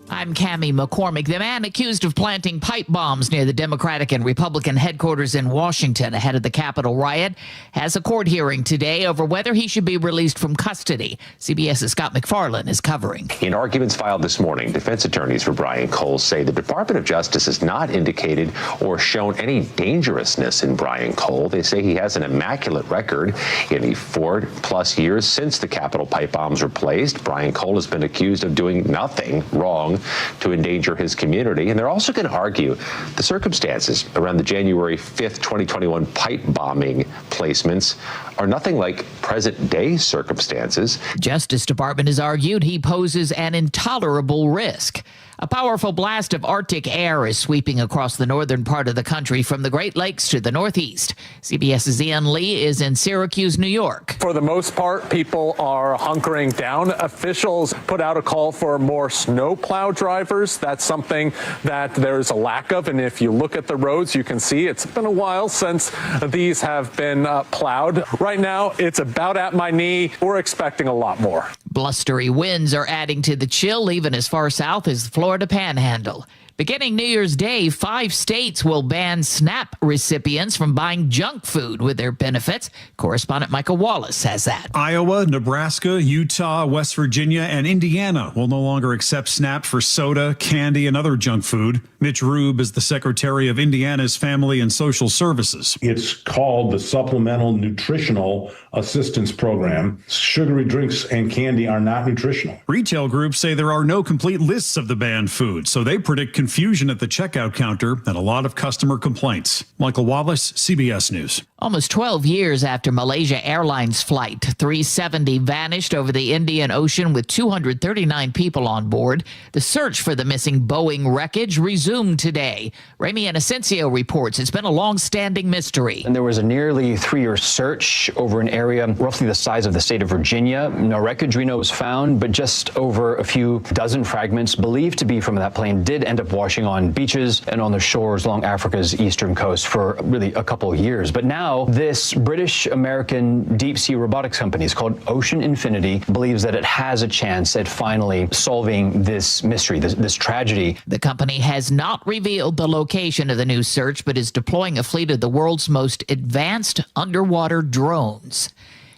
I'm Cammie McCormick. The man accused of planting pipe bombs near the Democratic and Republican headquarters in Washington ahead of the Capitol riot has a court hearing today over whether he should be released from custody. CBS's Scott McFarlane is covering. In arguments filed this morning, defense attorneys for Brian Cole say the Department of Justice has not indicated or shown any dangerousness in Brian Cole. They say he has an immaculate record in the 4+ years since the Capitol pipe bombs were placed. Brian Cole has been accused of doing nothing wrong to endanger his community. And they're also going to argue the circumstances around the January 5th, 2021 pipe bombing placements are nothing like present-day circumstances. Justice Department has argued he poses an intolerable risk. A powerful blast of Arctic air is sweeping across the northern part of the country from the Great Lakes to the northeast. CBS's Ian Lee is in Syracuse, New York. For the most part, people are hunkering down. Officials put out a call for more snowplow drivers. That's something that there's a lack of. And if you look at the roads, you can see it's been a while since these have been plowed. Right now, it's about at my knee. We're expecting a lot more. Blustery winds are adding to the chill, even as far south as the Florida Panhandle. Beginning New Year's Day, 5 states will ban SNAP recipients from buying junk food with their benefits. Correspondent Michael Wallace has that. Iowa, Nebraska, Utah, West Virginia, and Indiana will no longer accept SNAP for soda, candy, and other junk food. Mitch Rube is the Secretary of Indiana's Family and Social Services. It's called the Supplemental Nutritional Assistance Program. Sugary drinks and candy are not nutritional. Retail groups say there are no complete lists of the banned foods, so they predict confusion at the checkout counter and a lot of customer complaints. Michael Wallace, CBS News. Almost 12 years after Malaysia Airlines Flight 370 vanished over the Indian Ocean with 239 people on board, the search for the missing Boeing wreckage resumed today. Ramy Inocencio reports it's been a long-standing mystery. And there was a nearly 3-year search over an area roughly the size of the state of Virginia. No wreckage we know was found, but just over a few dozen fragments believed to be from that plane did end up washing on beaches and on the shores along Africa's eastern coast for really a couple of years. But now this British-American deep-sea robotics company is called Ocean Infinity, believes that it has a chance at finally solving this mystery, this tragedy. The company has not revealed the location of the new search, but is deploying a fleet of the world's most advanced underwater drones.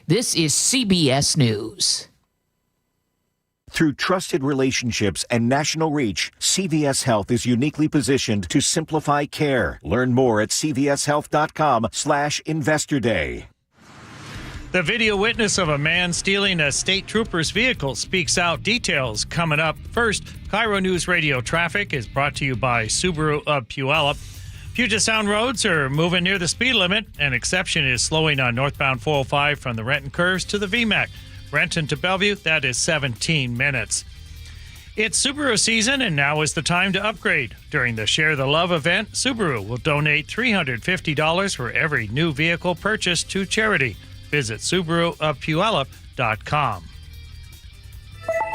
This is CBS News. Through trusted relationships and national reach, CVS Health is uniquely positioned to simplify care. Learn more at cvshealth.com/investorday. The video witness of a man stealing a state trooper's vehicle speaks out. Details coming up. First, KIRO News Radio traffic is brought to you by Subaru of Puyallup. Puget Sound roads are moving near the speed limit. An exception is slowing on northbound 405 from the Renton Curves to the VMAC. Renton to Bellevue, that is 17 minutes. It's Subaru season, and now is the time to upgrade. During the Share the Love event, Subaru will donate $350 for every new vehicle purchased to charity. Visit SubaruofPuyallup.com.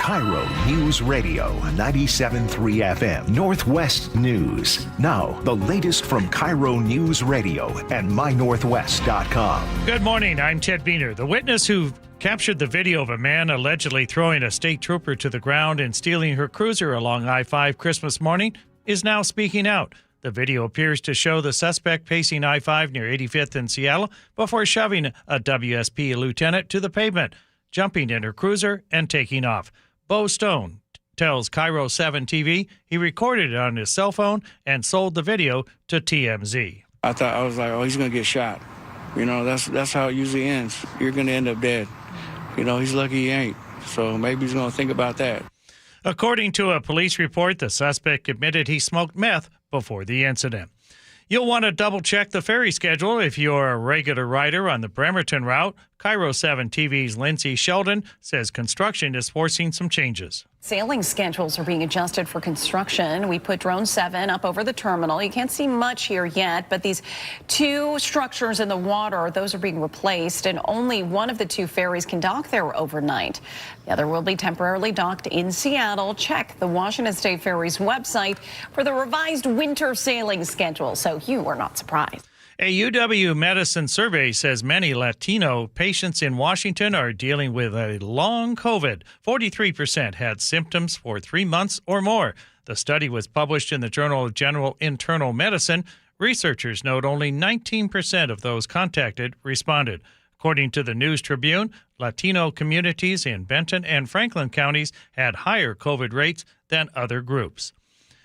KIRO News Radio 97.3 FM Northwest News. Now, the latest from KIRO News Radio and MyNorthwest.com. Good morning, I'm Ted Beener. The witness who captured the video of a man allegedly throwing a state trooper to the ground and stealing her cruiser along I-5 Christmas morning is now speaking out. The video appears to show the suspect pacing I-5 near 85th in Seattle before shoving a WSP lieutenant to the pavement, jumping in her cruiser and taking off. Bo Stone tells KIRO 7 TV he recorded it on his cell phone and sold the video to TMZ. I was like, oh, he's going to get shot. You know, that's how it usually ends. You're going to end up dead. You know, he's lucky he ain't. So maybe he's going to think about that. According to a police report, the suspect admitted he smoked meth before the incident. You'll want to double-check the ferry schedule if you're a regular rider on the Bremerton route. KIRO 7 TV's Lindsay Sheldon says construction is forcing some changes. Sailing schedules are being adjusted for construction. We put Drone 7 up over the terminal. You can't see much here yet, but these two structures in the water, those are being replaced, and only one of the two ferries can dock there overnight. The other will be temporarily docked in Seattle. Check the Washington State Ferry's website for the revised winter sailing schedule, so you are not surprised. A UW medicine survey says many Latino patients in Washington are dealing with a long COVID. 43% had symptoms for 3 months or more. The study was published in the Journal of General Internal Medicine. Researchers note only 19% of those contacted responded. According to the News Tribune, Latino communities in Benton and Franklin counties had higher COVID rates than other groups.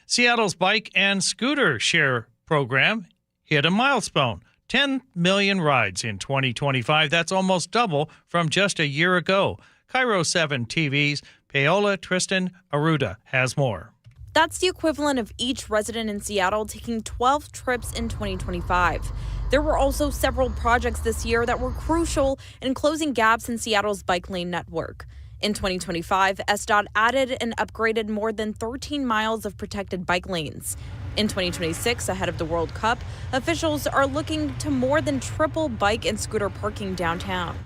Seattle's bike and scooter share program hit a milestone, 10 million rides in 2025. That's almost double from just a year ago. KIRO 7 TV's Paola Tristan Arruda has more. That's the equivalent of each resident in Seattle taking 12 trips in 2025. There were also several projects this year that were crucial in closing gaps in Seattle's bike lane network. In 2025, SDOT added and upgraded more than 13 miles of protected bike lanes. In 2026, ahead of the World Cup, officials are looking to more than triple bike and scooter parking downtown.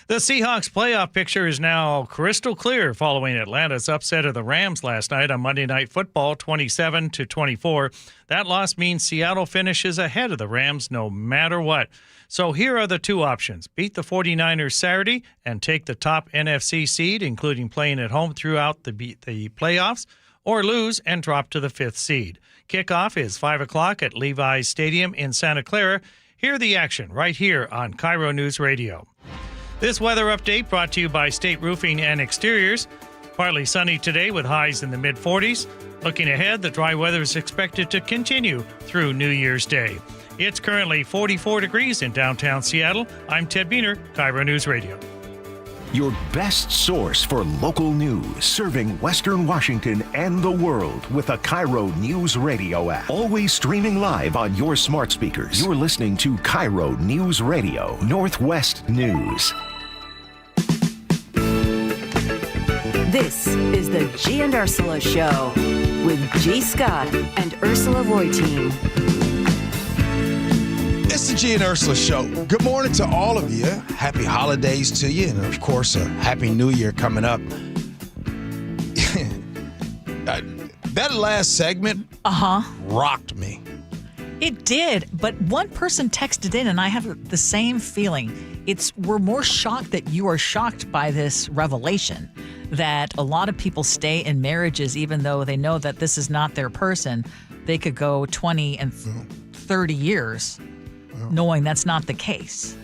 The Seahawks playoff picture is now crystal clear following Atlanta's upset of the Rams last night on Monday Night Football, 27-24. That loss means Seattle finishes ahead of the Rams no matter what. So here are the two options. Beat the 49ers Saturday and take the top NFC seed, including playing at home throughout the playoffs, or lose and drop to the 5th seed. Kickoff is 5 o'clock at Levi's Stadium in Santa Clara. Hear the action right here on KIRO News Radio. This weather update brought to you by State Roofing and Exteriors. Partly sunny today with highs in the mid-40s. Looking ahead, the dry weather is expected to continue through New Year's Day. It's currently 44 degrees in downtown Seattle. I'm Ted Beener, KIRO News Radio. Your best source for local news, serving Western Washington and the world with the KIRO News Radio app. Always streaming live on your smart speakers. You're listening to KIRO News Radio, Northwest News. This is the Gee and Ursula Show with G. Scott and Ursula Reutin. It's the Gee and Ursula Show. Good morning to all of you. Happy holidays to you. And, of course, a happy new year coming up. That last segment rocked me. It did. But one person texted in, and I have the same feeling. We're more shocked that you are shocked by this revelation, that a lot of people stay in marriages even though they know that this is not their person. They could go 20 and 30 years knowing that's not the case.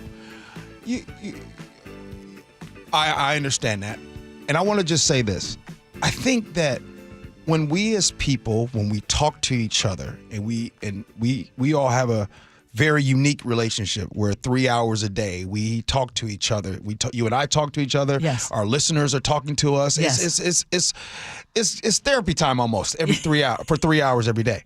I understand that. And I want to just say this. I think that when we as people, when we talk to each other and we all have a very unique relationship where 3 hours a day we talk to each other. You and I talk to each other. Yes. Our listeners are talking to us. Yes. It's therapy time almost every 3 hours for 3 hours every day.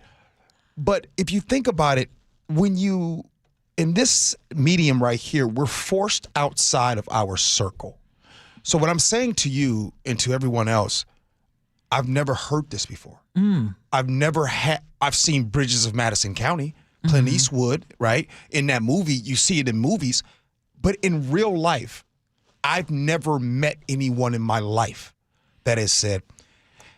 But if you think about it, in this medium right here, we're forced outside of our circle. So what I'm saying to you and to everyone else, I've never heard this before. I've seen Bridges of Madison County, Clint Eastwood, right? In that movie, you see it in movies. But in real life, I've never met anyone in my life that has said,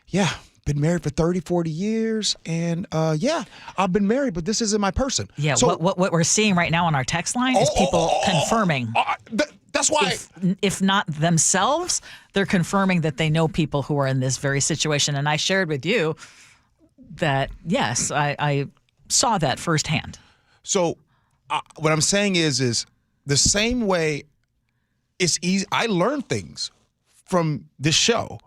yeah, been married for 30, 40 years. And yeah, I've been married, but this isn't my person. Yeah, so, what we're seeing right now on our text line is people confirming. That's why. If not themselves, they're confirming that they know people who are in this very situation. And I shared with you that, yes, I saw that firsthand. So what I'm saying is the same way it's easy. I learn things from this show.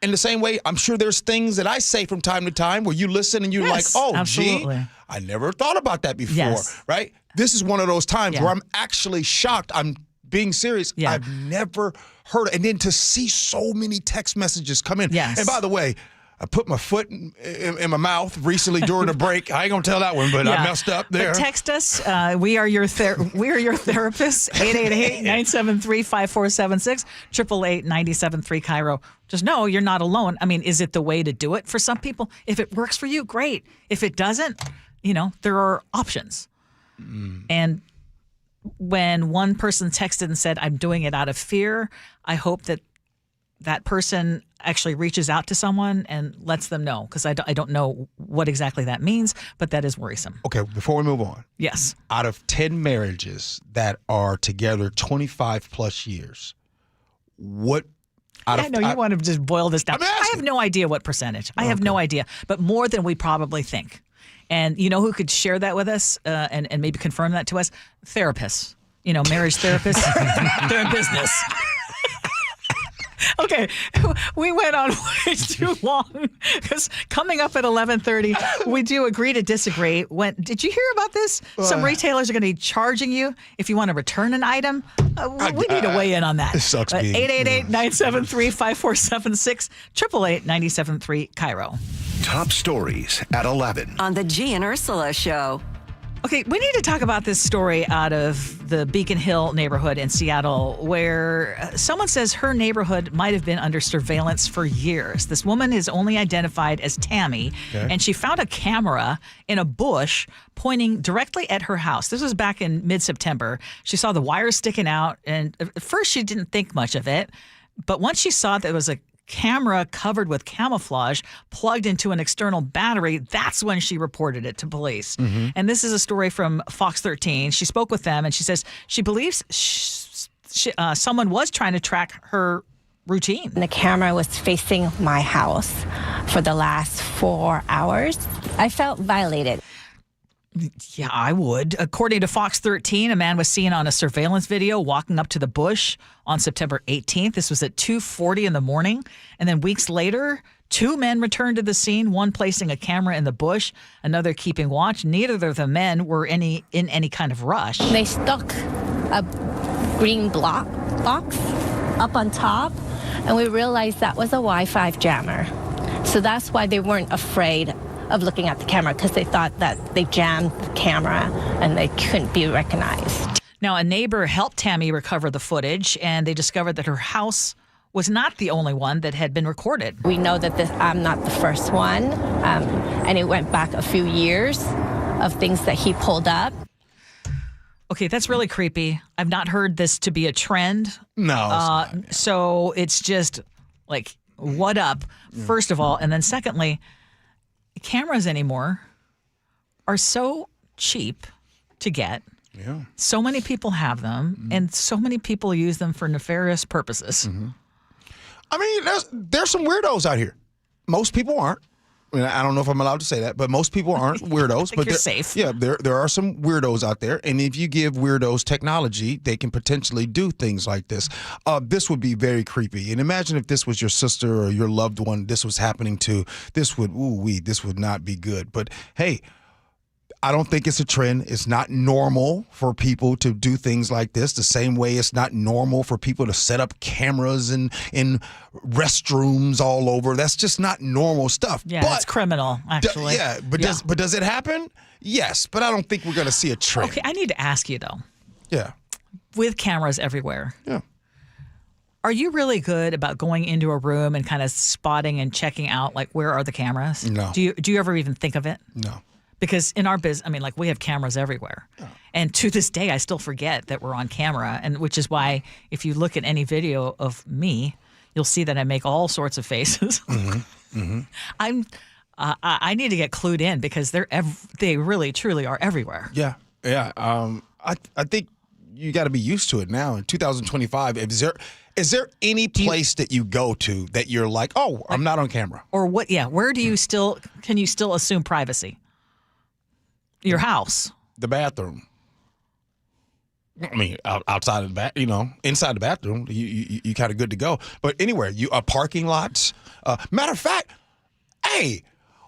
In the same way, I'm sure there's things that I say from time to time where you listen and you're like, oh, absolutely. gee, I never thought about that before, right? This is one of those times where I'm actually shocked. I'm being serious. I've never heard it. And then to see so many text messages come in. Yes. And by the way, I put my foot in my mouth recently during a break. I ain't gonna tell that one, but I messed up there. But text us. We are your therapists. 888-973-5476. 888-973 KIRO. Just know you're not alone. I mean, is it the way to do it for some people? If it works for you, great. If it doesn't, there are options. And when one person texted and said, I'm doing it out of fear, I hope that person actually reaches out to someone and lets them know, because I don't know what exactly that means, but that is worrisome. Okay, before we move on. Yes. Out of 10 marriages that are together 25 plus years, what... I know you want to just boil this down. I have no idea what percentage. I have no idea, but more than we probably think. And you know who could share that with us and maybe confirm that to us? Therapists. Marriage therapists. They're in business. Okay, we went on way too long because coming up at 11:30, we do agree to disagree. Did you hear about this? Some retailers are going to be charging you if you want to return an item. We need to weigh in on that. It sucks. 888-973-5476, 888-973 KIRO. Top stories at 11 on the Gee and Ursula Show. Okay, we need to talk about this story out of the Beacon Hill neighborhood in Seattle, where someone says her neighborhood might have been under surveillance for years. This woman is only identified as Tammy, and she found a camera in a bush pointing directly at her house. This was back in mid-September. She saw the wires sticking out, and at first she didn't think much of it, but once she saw that it was a camera covered with camouflage plugged into an external battery, that's when she reported it to police. And this is a story from Fox 13. She spoke with them and she says she believes someone was trying to track her routine. The camera was facing my house for the last 4 hours. I felt violated. Yeah, I would. According to Fox 13, a man was seen on a surveillance video walking up to the bush on September 18th. This was at 2:40 in the morning. And then weeks later, 2 men returned to the scene, one placing a camera in the bush, another keeping watch. Neither of the men were in any kind of rush. They stuck a green box up on top, and we realized that was a Wi-Fi jammer. So that's why they weren't afraid of looking at the camera, because they thought that they jammed the camera and they couldn't be recognized. Now, a neighbor helped Tammy recover the footage, and they discovered that her house was not the only one that had been recorded. We know that I'm not the first one, and it went back a few years of things that he pulled up. Okay, that's really creepy. I've not heard this to be a trend. No. So it's just like, what up, first of all, and then secondly, cameras anymore are so cheap to get. Yeah. So many people have them, and so many people use them for nefarious purposes. I mean, there's some weirdos out here. Most people aren't. I mean, I don't know if I'm allowed to say that, but most people aren't weirdos. But you're safe. Yeah, there are some weirdos out there, and if you give weirdos technology, they can potentially do things like this. This would be very creepy. And imagine if this was your sister or your loved one this was happening to. This would not be good. But hey, I don't think it's a trend. It's not normal for people to do things like this. The same way it's not normal for people to set up cameras in restrooms all over. That's just not normal stuff. Yeah, but, it's criminal, actually. Does it happen? Yes, but I don't think we're going to see a trend. Okay, I need to ask you, though. Yeah. With cameras everywhere. Yeah. Are you really good about going into a room and kind of spotting and checking out, like, where are the cameras? No. Do you ever even think of it? No. Because in our business, I mean, like, we have cameras everywhere. Oh. And to this day, I still forget that we're on camera, and which is why if you look at any video of me, you'll see that I make all sorts of faces. Mm-hmm. Mm-hmm. I need to get clued in because they really, truly are everywhere. Yeah. Yeah. I think you got to be used to it now. In 2025, is there any place that you go to that you're like, oh, I'm not on camera? Or what? Yeah. Where do you can you still assume privacy? Your house. The bathroom. I mean, outside of the inside the bathroom, you kind of good to go. But anywhere, parking lots. Matter of fact, hey,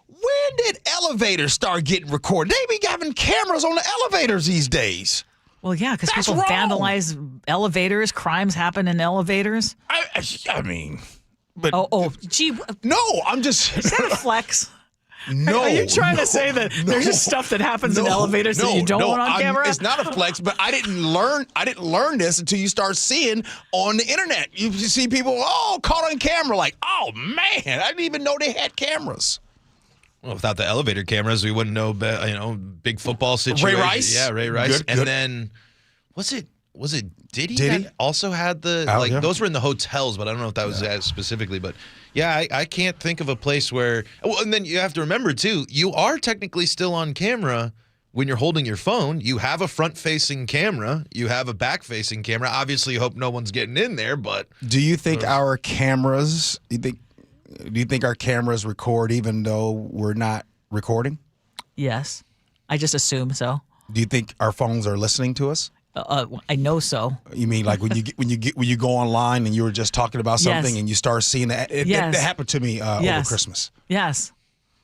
when did elevators start getting recorded? They be having cameras on the elevators these days. Well, yeah, because people vandalize elevators. Crimes happen in elevators. I mean, but gee, no, I'm just. Is that a flex? No. Are you trying to say that there's just stuff that happens in elevators that you don't want on camera? It's not a flex, but I didn't learn this until you start seeing on the internet. You see people, caught on camera, like, oh man, I didn't even know they had cameras. Well, without the elevator cameras, we wouldn't know, big football situation. Ray Rice? Yeah, Ray Rice. Good. Then, was it Diddy that also had those were in the hotels, but I don't know if that was as specifically. But yeah, I can't think of a place where, and then you have to remember too, you are technically still on camera when you're holding your phone. You have a front-facing camera. You have a back-facing camera. Obviously, you hope no one's getting in there, but. Do you think our cameras, do you think our cameras record even though we're not recording? Yes. I just assume so. Do you think our phones are listening to us? I know so. You mean like when you go online and you were just talking about something and you start seeing that? That happened to me over Christmas. Yes.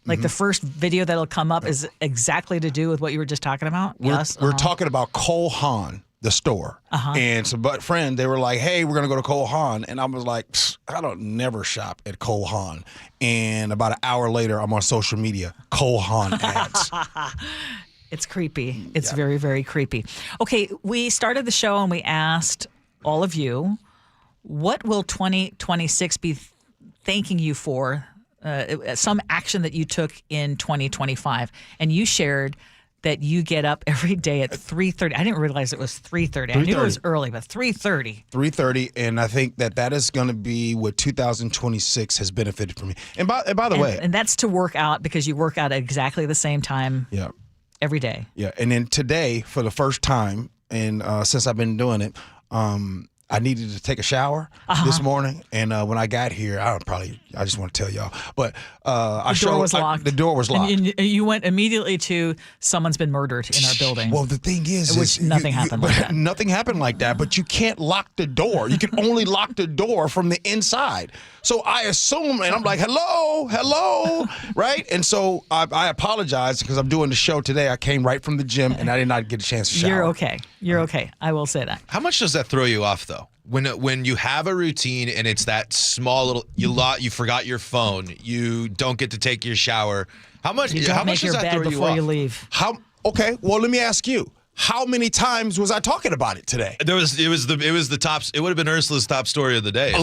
Like the first video that'll come up is exactly to do with what you were just talking about? We're talking about Cole Haan, the store. And some friend, they were like, hey, we're going to go to Cole Haan. And I was like, I don't never shop at Cole Haan. And about an hour later, I'm on social media, Cole Haan ads. It's creepy. It's very, very creepy. Okay, we started the show and we asked all of you, what will 2026 be thanking you for? Some action that you took in 2025. And you shared that you get up every day at 3:30. I didn't realize it was 3:30. I knew it was early, but 3:30. 3:30, and I think that is going to be what 2026 has benefited for me. And by the way. And that's to work out because you work out at exactly the same time. Yeah. Every day. Yeah, and then today, for the first time, and since I've been doing it, I needed to take a shower this morning, and when I got here, I just want to tell y'all, but the door was locked. The door was locked. And you went immediately to someone's been murdered in our building. Well, the thing is nothing happened like that. Nothing happened like that, but you can't lock the door. You can only lock the door from the inside. So I assume, and I'm like, hello, right? And so I apologize because I'm doing the show today. I came right from the gym, and I did not get a chance to shower. You're okay. I will say that. How much does that throw you off, though? When you have a routine and it's that small little, you forgot your phone, you don't get to take your shower. How much? You don't how make much your does that bed throw before you you off? leave. Okay, well, let me ask you. How many times was I talking about it today? It was the top. It would have been Ursula's top story of the day.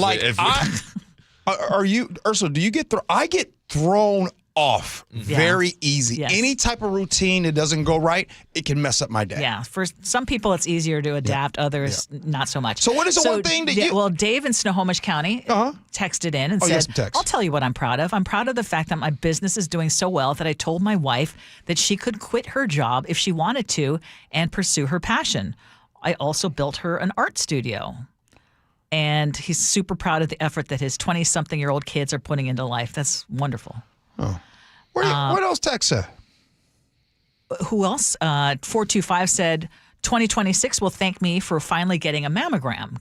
Are you, Ursula? Do you get thrown? I get thrown off very easy. Yes. Any type of routine that doesn't go right, it can mess up my day. Yeah, for some people it's easier to adapt, others not so much. So what is the one thing that you... Well, Dave in Snohomish County texted in and said, I'll tell you what I'm proud of. I'm proud of the fact that my business is doing so well that I told my wife that she could quit her job if she wanted to and pursue her passion. I also built her an art studio. And he's super proud of the effort that his 20-something-year-old kids are putting into life. That's wonderful. Oh. What else text said? Who else? 425 said, 2026 will thank me for finally getting a mammogram.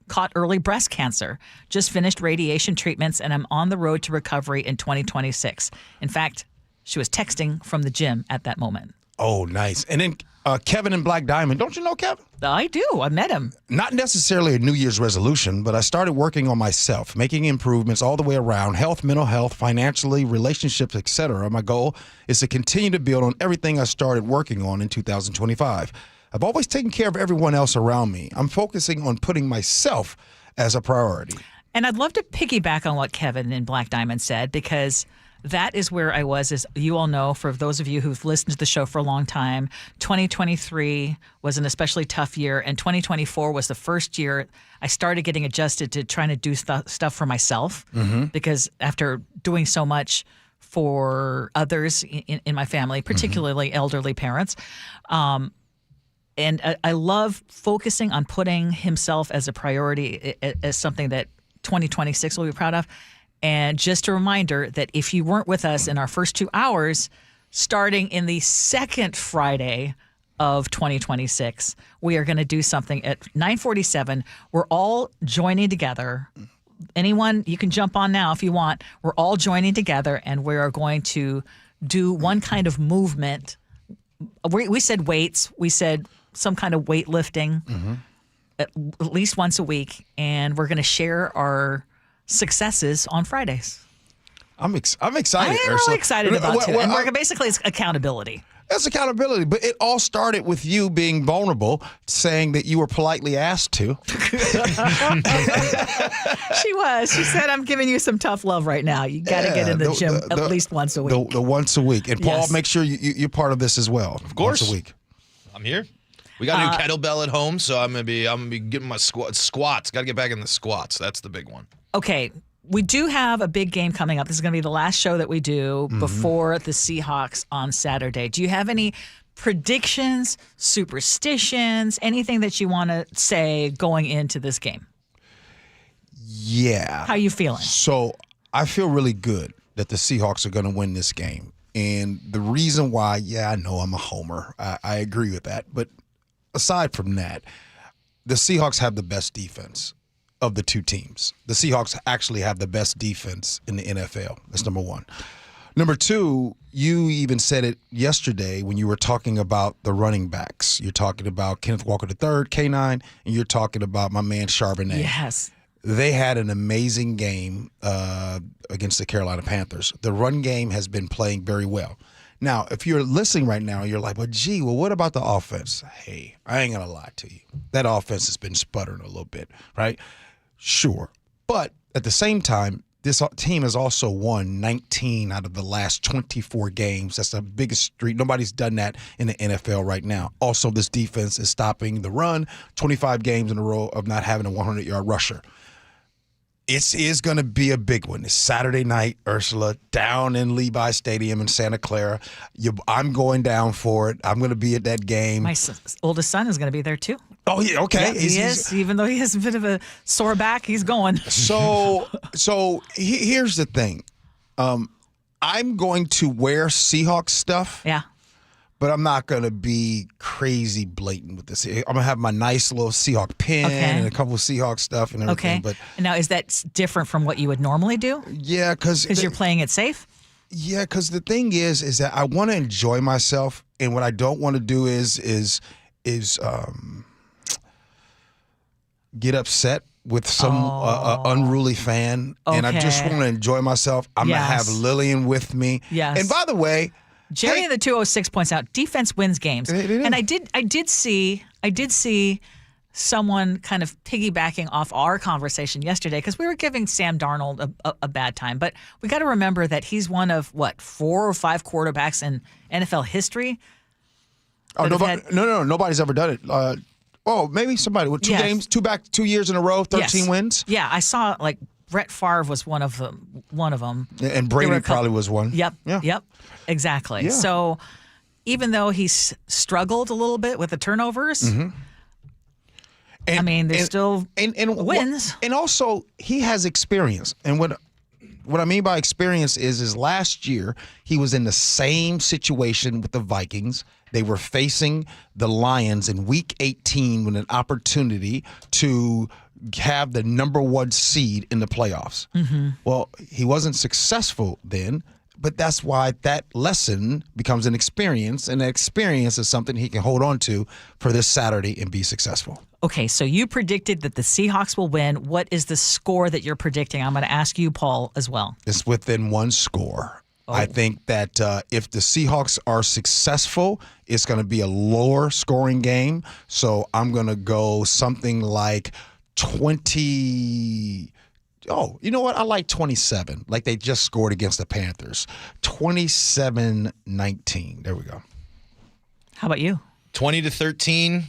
Caught early breast cancer. Just finished radiation treatments, and I'm on the road to recovery in 2026. In fact, she was texting from the gym at that moment. Oh, nice. And then Kevin and Black Diamond. Don't you know Kevin? I do. I met him. Not necessarily a New Year's resolution, but I started working on myself, making improvements all the way around, health, mental health, financially, relationships, etc. My goal is to continue to build on everything I started working on in 2025. I've always taken care of everyone else around me. I'm focusing on putting myself as a priority. And I'd love to piggyback on what Kevin and Black Diamond said, because that is where I was, as you all know, for those of you who've listened to the show for a long time. 2023 was an especially tough year, and 2024 was the first year I started getting adjusted to trying to do stuff for myself, because after doing so much for others in my family, particularly elderly parents, and I love focusing on putting himself as a priority, as something that 2026 will be proud of. And just a reminder that if you weren't with us in our first 2 hours, starting in the second Friday of 2026, we are going to do something at 9:47. We're all joining together. Anyone, you can jump on now if you want. We're all joining together, and we are going to do one kind of movement. We said weights. We said some kind of weightlifting at least once a week, and we're going to share our successes on Fridays. I'm excited. I am Ursula. really excited about it. And we're basically, it's accountability. That's accountability, but it all started with you being vulnerable, saying that you were politely asked to. She was. She said, I'm giving you some tough love right now. You got to get in the gym at least once a week. The once a week. And Paul, Yes. make sure you're part of this as well. Of course. Once a week. I'm here. We got a new kettlebell at home, so I'm gonna be getting my squats. Got to get back in the squats. That's the big one. Okay, we do have a big game coming up. This is going to be the last show that we do before the Seahawks on Saturday. Do you have any predictions, superstitions, anything that you want to say going into this game? Yeah. How you feeling? So I feel really good that the Seahawks are going to win this game. And the reason why, I know I'm a homer. I agree with that. But aside from that, the Seahawks have the best defense of the two teams. The Seahawks actually have the best defense in the NFL. That's number one. Number two, you even said it yesterday when you were talking about the running backs. You're talking about Kenneth Walker III, K9, and you're talking about my man Charbonnet. Yes. They had an amazing game against the Carolina Panthers. The run game has been playing very well. Now, if you're listening right now, you're like, well, what about the offense? Hey, I ain't going to lie to you. That offense has been sputtering a little bit, right? Sure. But at the same time, this team has also won 19 out of the last 24 games. That's the biggest streak. Nobody's done that in the NFL right now. Also, this defense is stopping the run, 25 games in a row of not having a 100-yard rusher. It is going to be a big one. It's Saturday night, Ursula, down in Levi Stadium in Santa Clara. I'm going down for it. I'm going to be at that game. My oldest son is going to be there too. Oh, yeah, okay. Yeah, he is. Even though he has a bit of a sore back, he's going. So here's the thing. I'm going to wear Seahawks stuff. Yeah. But I'm not going to be crazy blatant with this. I'm going to have my nice little Seahawk pin and a couple of Seahawk stuff and everything. Okay. But now, is that different from what you would normally do? Yeah, because you're playing it safe? Yeah, because the thing is that I want to enjoy myself. And what I don't want to do is get upset with some unruly fan. Okay. And I just want to enjoy myself. I'm going to have Lillian with me. Yes. And by the way, Jerry in the 206 points out defense wins games. And I did see someone kind of piggybacking off our conversation yesterday, because we were giving Sam Darnold a bad time. But we got to remember that he's one of 4 or 5 quarterbacks in NFL history. Oh, nobody's ever done it. Maybe somebody with 2 games, 2 years in a row, 13 wins. Yeah, I saw Brett Favre was one of them. And Brady probably was one. Yep. Exactly. Yeah. So even though he's struggled a little bit with the turnovers, there's still wins. And also, he has experience. And what I mean by experience is last year, he was in the same situation with the Vikings. They were facing the Lions in Week 18 with an opportunity to have the number 1 seed in the playoffs. Well, he wasn't successful then. But that's why that lesson becomes an experience, and that experience is something he can hold on to for this Saturday and be successful. Okay, so you predicted that the Seahawks will win. What is the score that you're predicting? I'm going to ask you, Paul, as well. It's within one score. Oh. I think that if the Seahawks are successful, it's going to be a lower scoring game. So I'm going to go something like 20. Oh, you know what? I like 27. Like they just scored against the Panthers. 27-19. There we go. How about you? 20-13.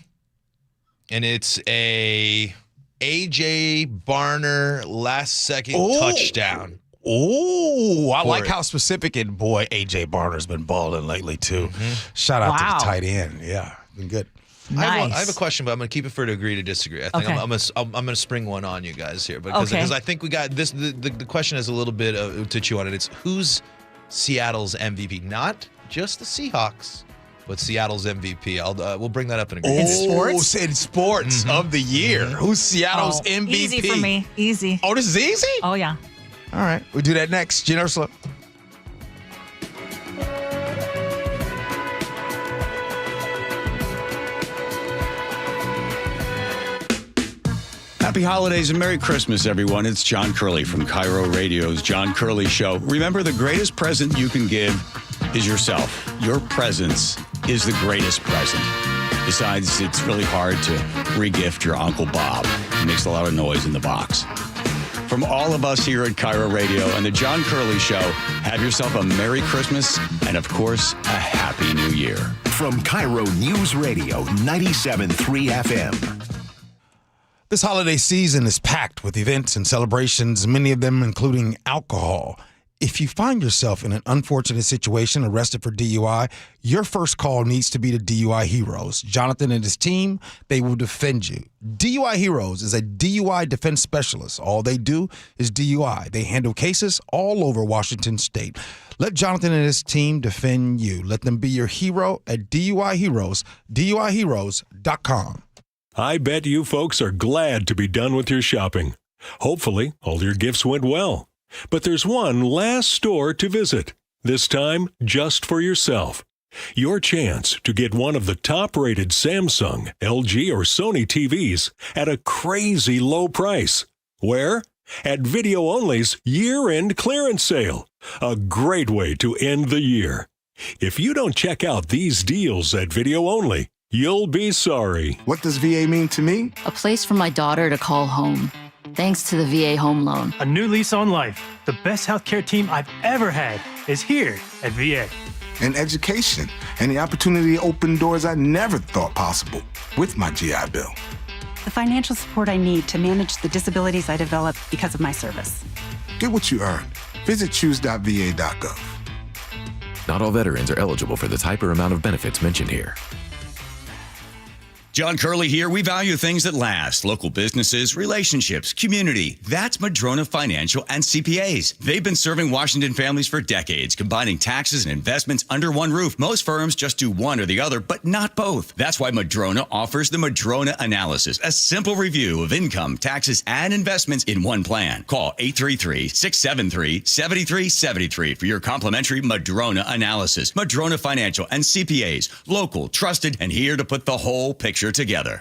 And it's a A.J. Barner last-second touchdown. Oh, I like how specific, and boy, A.J. Barner's been balling lately, too. Shout out to the tight end. Yeah, been good. Nice. I have a question, but I'm going to keep it for to agree to disagree. I think I'm going to spring one on you guys here because I think we got this. The question has a little bit to chew on it. It's who's Seattle's MVP, not just the Seahawks, but Seattle's MVP. We'll bring that up in a minute. In sports of the year. Who's Seattle's MVP? Easy for me. Easy. Oh, this is easy? Oh, yeah. All right. We'll do that next. Gee Ursula. Happy holidays and Merry Christmas, everyone. It's John Curley from KIRO Radio's John Curley Show. Remember, the greatest present you can give is yourself. Your presence is the greatest present. Besides, it's really hard to re-gift your Uncle Bob. It makes a lot of noise in the box. From all of us here at KIRO Radio and the John Curley Show, have yourself a Merry Christmas and, of course, a Happy New Year. From KIRO Newsradio 97.3 FM. This holiday season is packed with events and celebrations, many of them including alcohol. If you find yourself in an unfortunate situation, arrested for DUI, your first call needs to be to DUI Heroes. Jonathan and his team, they will defend you. DUI Heroes is a DUI defense specialist. All they do is DUI. They handle cases all over Washington State. Let Jonathan and his team defend you. Let them be your hero at DUI Heroes, DUIHeroes.com. I bet you folks are glad to be done with your shopping. Hopefully, all your gifts went well. But there's one last store to visit, this time just for yourself. Your chance to get one of the top-rated Samsung, LG, or Sony TVs at a crazy low price. Where? At Video Only's year-end clearance sale. A great way to end the year. If you don't check out these deals at Video Only, you'll be sorry. What does VA mean to me? A place for my daughter to call home. Thanks to the VA Home Loan. A new lease on life. The best healthcare team I've ever had is here at VA. And education, and the opportunity to open doors I never thought possible with my GI Bill. The financial support I need to manage the disabilities I developed because of my service. Get what you earned. Visit choose.va.gov. Not all veterans are eligible for the type or amount of benefits mentioned here. John Curley here. We value things that last. Local businesses, relationships, community. That's Madrona Financial and CPAs. They've been serving Washington families for decades, combining taxes and investments under one roof. Most firms just do one or the other, but not both. That's why Madrona offers the Madrona Analysis, a simple review of income, taxes, and investments in one plan. Call 833-673-7373 for your complimentary Madrona Analysis. Madrona Financial and CPAs. Local, trusted, and here to put the whole picture together.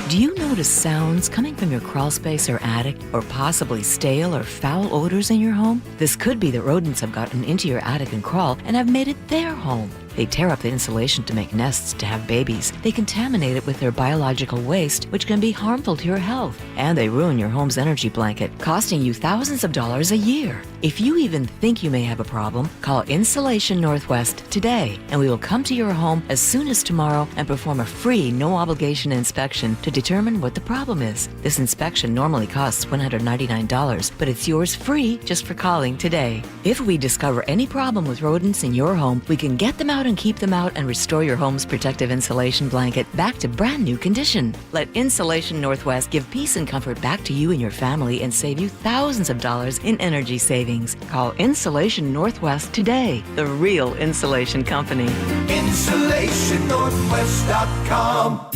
Do you notice sounds coming from your crawl space or attic, or possibly stale or foul odors in your home? This could be that rodents have gotten into your attic and crawl and have made it their home. They tear up the insulation to make nests to have babies. They contaminate it with their biological waste, which can be harmful to your health. And they ruin your home's energy blanket, costing you thousands of dollars a year. If you even think you may have a problem, call Insulation Northwest today, and we will come to your home as soon as tomorrow and perform a free, no-obligation inspection to determine what the problem is. This inspection normally costs $199, but it's yours free just for calling today. If we discover any problem with rodents in your home, we can get them out and keep them out and restore your home's protective insulation blanket back to brand new condition. Let Insulation Northwest give peace and comfort back to you and your family and save you thousands of dollars in energy savings. Call Insulation Northwest today, the real insulation company. InsulationNorthwest.com.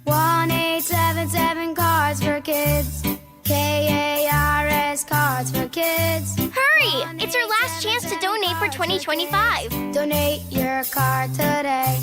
1-877 Cards for Kids. KARS Cards It's your last chance to donate for 2025. Donate your car today.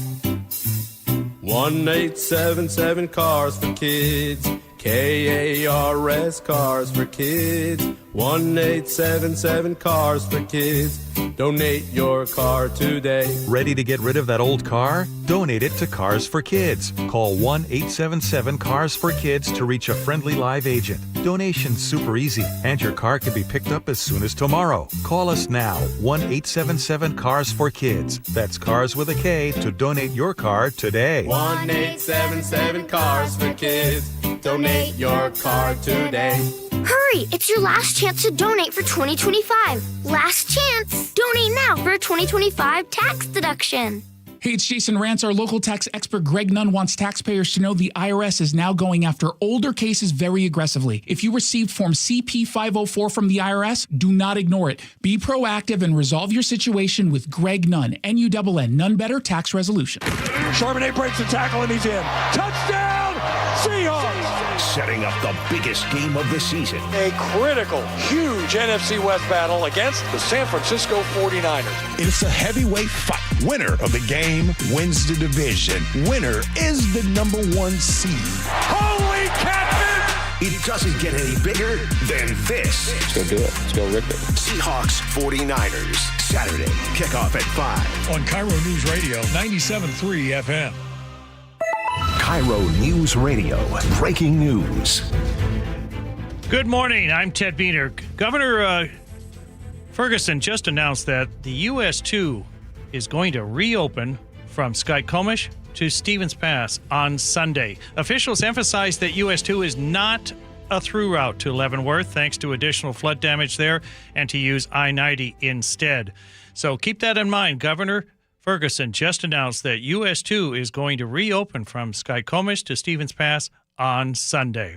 1877 Cars for Kids. KARS Cars for Kids. 1877 Cars for Kids. Donate your car today. Ready to get rid of that old car? Donate it to Cars for Kids. Call 1-877-CARS-FOR-KIDS to reach a friendly live agent. Donation's super easy, and your car can be picked up as soon as tomorrow. Call us now, 1-877-CARS-FOR-KIDS. That's Cars with a K to donate your car today. 1877 Cars for Kids. Donate your car today. Hurry! It's your last chance to donate for 2025. Last chance! Donate now for a 2025 tax deduction. Hey, it's Jason Rantz. Our local tax expert Greg Nunn wants taxpayers to know the IRS is now going after older cases very aggressively. If you received Form CP504 from the IRS, do not ignore it. Be proactive and resolve your situation with Greg Nunn, N-U-N-N, None Better Tax Resolution. Charbonnet breaks the tackle and he's in. Touchdown, Seahawks! Setting up the biggest game of the season. A critical, huge NFC West battle against the San Francisco 49ers. It's a heavyweight fight. Winner of the game wins the division. Winner is the number 1 seed. Holy catfish! It doesn't get any bigger than this. Let's go do it. Let's go rip it. Seahawks 49ers. Saturday, kickoff at 5. On KIRO News Radio, 97.3 FM. KIRO News Radio. Breaking news. Good morning. I'm Ted Beener. Governor Ferguson just announced that the US-2 is going to reopen from Skykomish to Stevens Pass on Sunday. Officials emphasized that US-2 is not a through route to Leavenworth, thanks to additional flood damage there, and to use I-90 instead. So keep that in mind. Governor Ferguson just announced that US-2 is going to reopen from Skykomish to Stevens Pass on Sunday.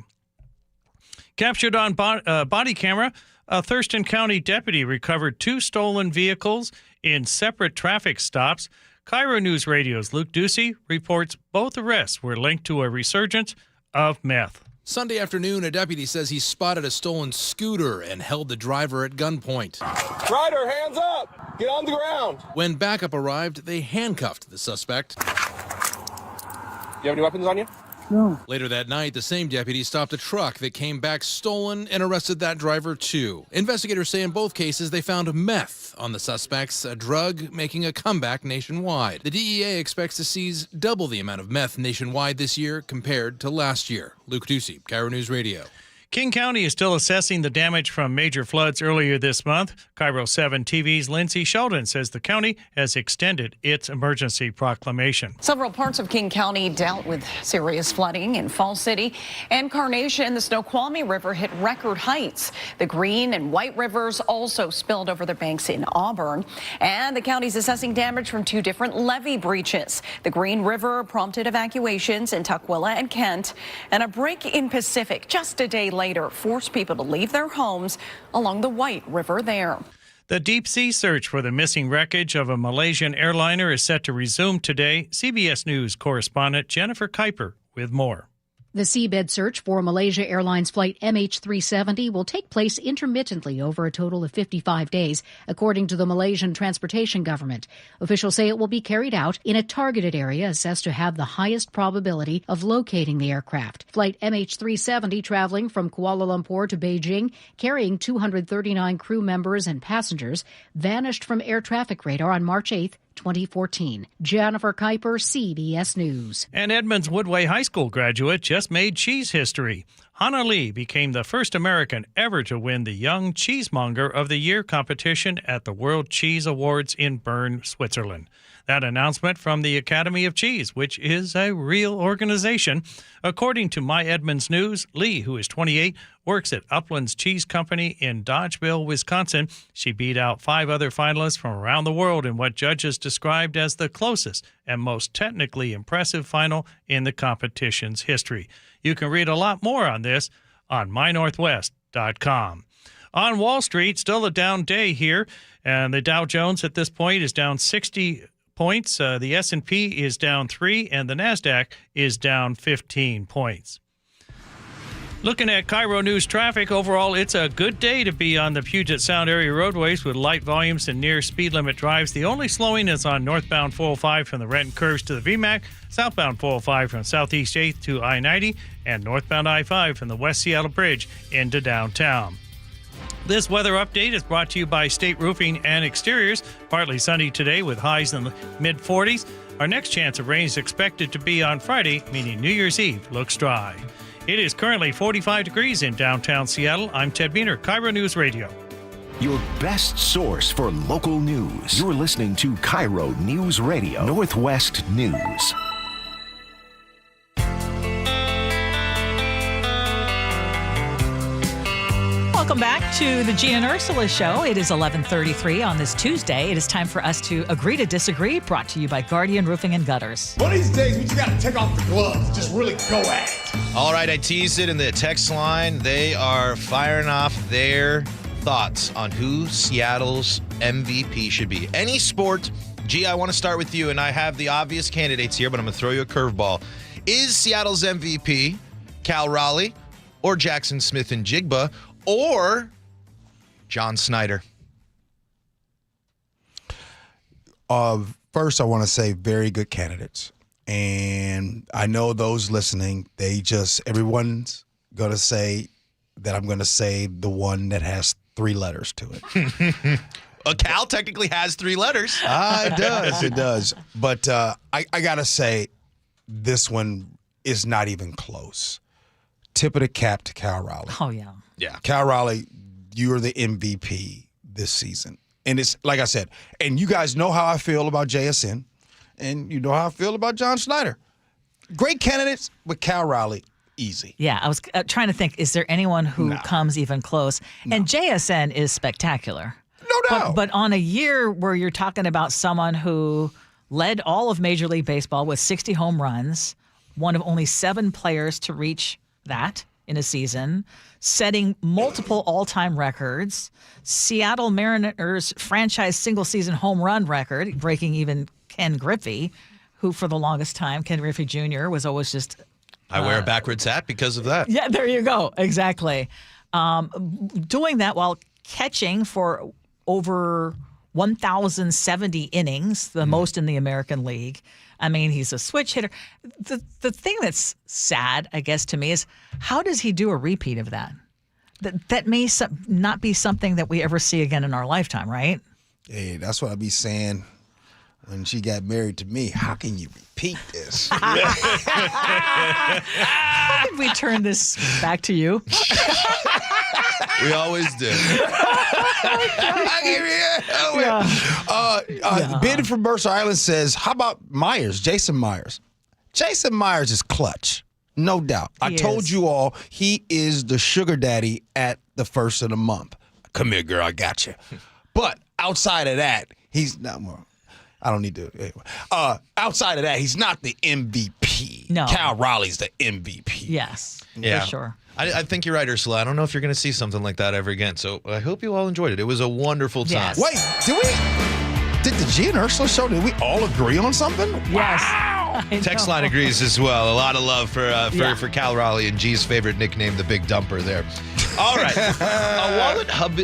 Captured on body camera, a Thurston County deputy recovered 2 stolen vehicles in separate traffic stops. KIRO News Radio's Luke Ducey reports both arrests were linked to a resurgence of meth. Sunday afternoon, a deputy says he spotted a stolen scooter and held the driver at gunpoint. Ryder, hands up! Get on the ground! When backup arrived, they handcuffed the suspect. You have any weapons on you? No. Later that night, the same deputy stopped a truck that came back stolen and arrested that driver too. Investigators say in both cases they found meth on the suspects, a drug making a comeback nationwide. The DEA expects to seize double the amount of meth nationwide this year compared to last year. Luke Ducey, KIRO News Radio. King County is still assessing the damage from major floods earlier this month. KIRO 7 TV's Lindsay Sheldon says the county has extended its emergency proclamation. Several parts of King County dealt with serious flooding. In Falls City and Carnation, the Snoqualmie River hit record heights. The Green and White Rivers also spilled over their banks in Auburn. And the county's assessing damage from 2 different levee breaches. The Green River prompted evacuations in Tukwila and Kent, and a break in Pacific just a day later forced people to leave their homes along the White River there. The deep sea search for the missing wreckage of a Malaysian airliner is set to resume today. CBS News correspondent Jennifer Kuiper with more. The seabed search for Malaysia Airlines flight MH370 will take place intermittently over a total of 55 days, according to the Malaysian Transportation Government. Officials say it will be carried out in a targeted area assessed to have the highest probability of locating the aircraft. Flight MH370 traveling from Kuala Lumpur to Beijing, carrying 239 crew members and passengers, vanished from air traffic radar on March 8th, 2014. Jennifer Kuiper, CBS News. An Edmonds Woodway High School graduate just made cheese history. Hannah Lee became the first American ever to win the Young Cheesemonger of the Year competition at the World Cheese Awards in Bern, Switzerland. That announcement from the Academy of Cheese, which is a real organization. According to My Edmonds News, Lee, who is 28, works at Uplands Cheese Company in Dodgeville, Wisconsin. She beat out 5 other finalists from around the world in what judges described as the closest and most technically impressive final in the competition's history. You can read a lot more on this on mynorthwest.com. On Wall Street, still a down day here, and the Dow Jones at this point is down 60 points. The S&P is down 3, and the NASDAQ is down 15 points. Looking at KIRO News traffic, overall, it's a good day to be on the Puget Sound area roadways with light volumes and near speed limit drives. The only slowing is on northbound 405 from the Renton Curves to the VMAC, southbound 405 from Southeast 8th to I-90, and northbound I-5 from the West Seattle Bridge into downtown. This weather update is brought to you by State Roofing and Exteriors. Partly sunny today with highs in the mid-40s. Our next chance of rain is expected to be on Friday, meaning New Year's Eve looks dry. It is currently 45 degrees in downtown Seattle. I'm Ted Beener, KIRO News Radio. Your best source for local news. You're listening to KIRO News Radio, Northwest News. Welcome back to the Gee and Ursula Show. It is 11:33 on this Tuesday. It is time for us to agree to disagree, brought to you by Guardian Roofing and Gutters. One of these days, we just got to take off the gloves. Just really go at it. All right, I teased it in the text line. They are firing off their thoughts on who Seattle's MVP should be. Any sport. Gee, I want to start with you, and I have the obvious candidates here, but I'm going to throw you a curveball. Is Seattle's MVP Cal Raleigh or Jackson Smith and Jigba or John Snyder? First, I want to say very good candidates. And I know those listening, everyone's going to say that I'm going to say the one that has 3 letters to it. Cal technically has 3 letters. It does. But I got to say, this one is not even close. Tip of the cap to Cal Raleigh. Oh, yeah. Yeah. Cal Raleigh, you're the MVP this season. And it's, like I said, and you guys know how I feel about JSN, and you know how I feel about John Snyder. Great candidates, but Cal Raleigh, easy. Yeah, I was trying to think, is there anyone who comes even close? No. And JSN is spectacular. No doubt. But on a year where you're talking about someone who led all of Major League Baseball with 60 home runs, one of only 7 players to reach that in a season, setting multiple all-time records, Seattle Mariners franchise single-season home run record, breaking even Ken Griffey, who for the longest time, Ken Griffey Jr. was always just... I wear a backwards hat because of that. Yeah, there you go. Exactly. Doing that while catching for over 1,070 innings, the most in the American League. I mean, he's a switch hitter. The thing that's sad, I guess, to me is how does he do a repeat of that? That may not be something that we ever see again in our lifetime, right? Hey, that's what I be saying when she got married to me. How can you repeat this? How did we turn this back to you? We always do. Ben from Mercer Island says, how about Myers, Jason Myers? Jason Myers is clutch, no doubt. I told you all, he is the sugar daddy at the first of the month. Come here, girl, I got you. But outside of that, he's not more. I don't need to. Anyway. Outside of that, he's not the MVP. No. Cal Raleigh's the MVP. Yes, yeah. for sure. I think you're right, Ursula. I don't know if you're going to see something like that ever again. So I hope you all enjoyed it. It was a wonderful time. Yes. Wait, did the Gee and Ursula Show, did we all agree on something? Yes. Wow. Text line agrees as well. A lot of love for Cal Raleigh and Gee's favorite nickname, the Big Dumper there. All right.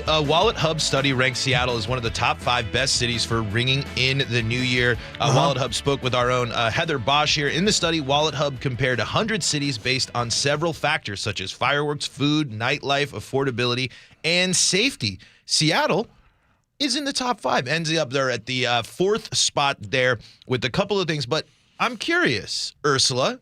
A Wallet Hub study ranks Seattle as one of the top 5 best cities for ringing in the new year. Wallet Hub spoke with our own Heather Bosch here. In the study, Wallet Hub compared 100 cities based on several factors such as fireworks, food, nightlife, affordability, and safety. Seattle is in the top 5, ends up there at the 4th spot there with a couple of things. But I'm curious, Ursula,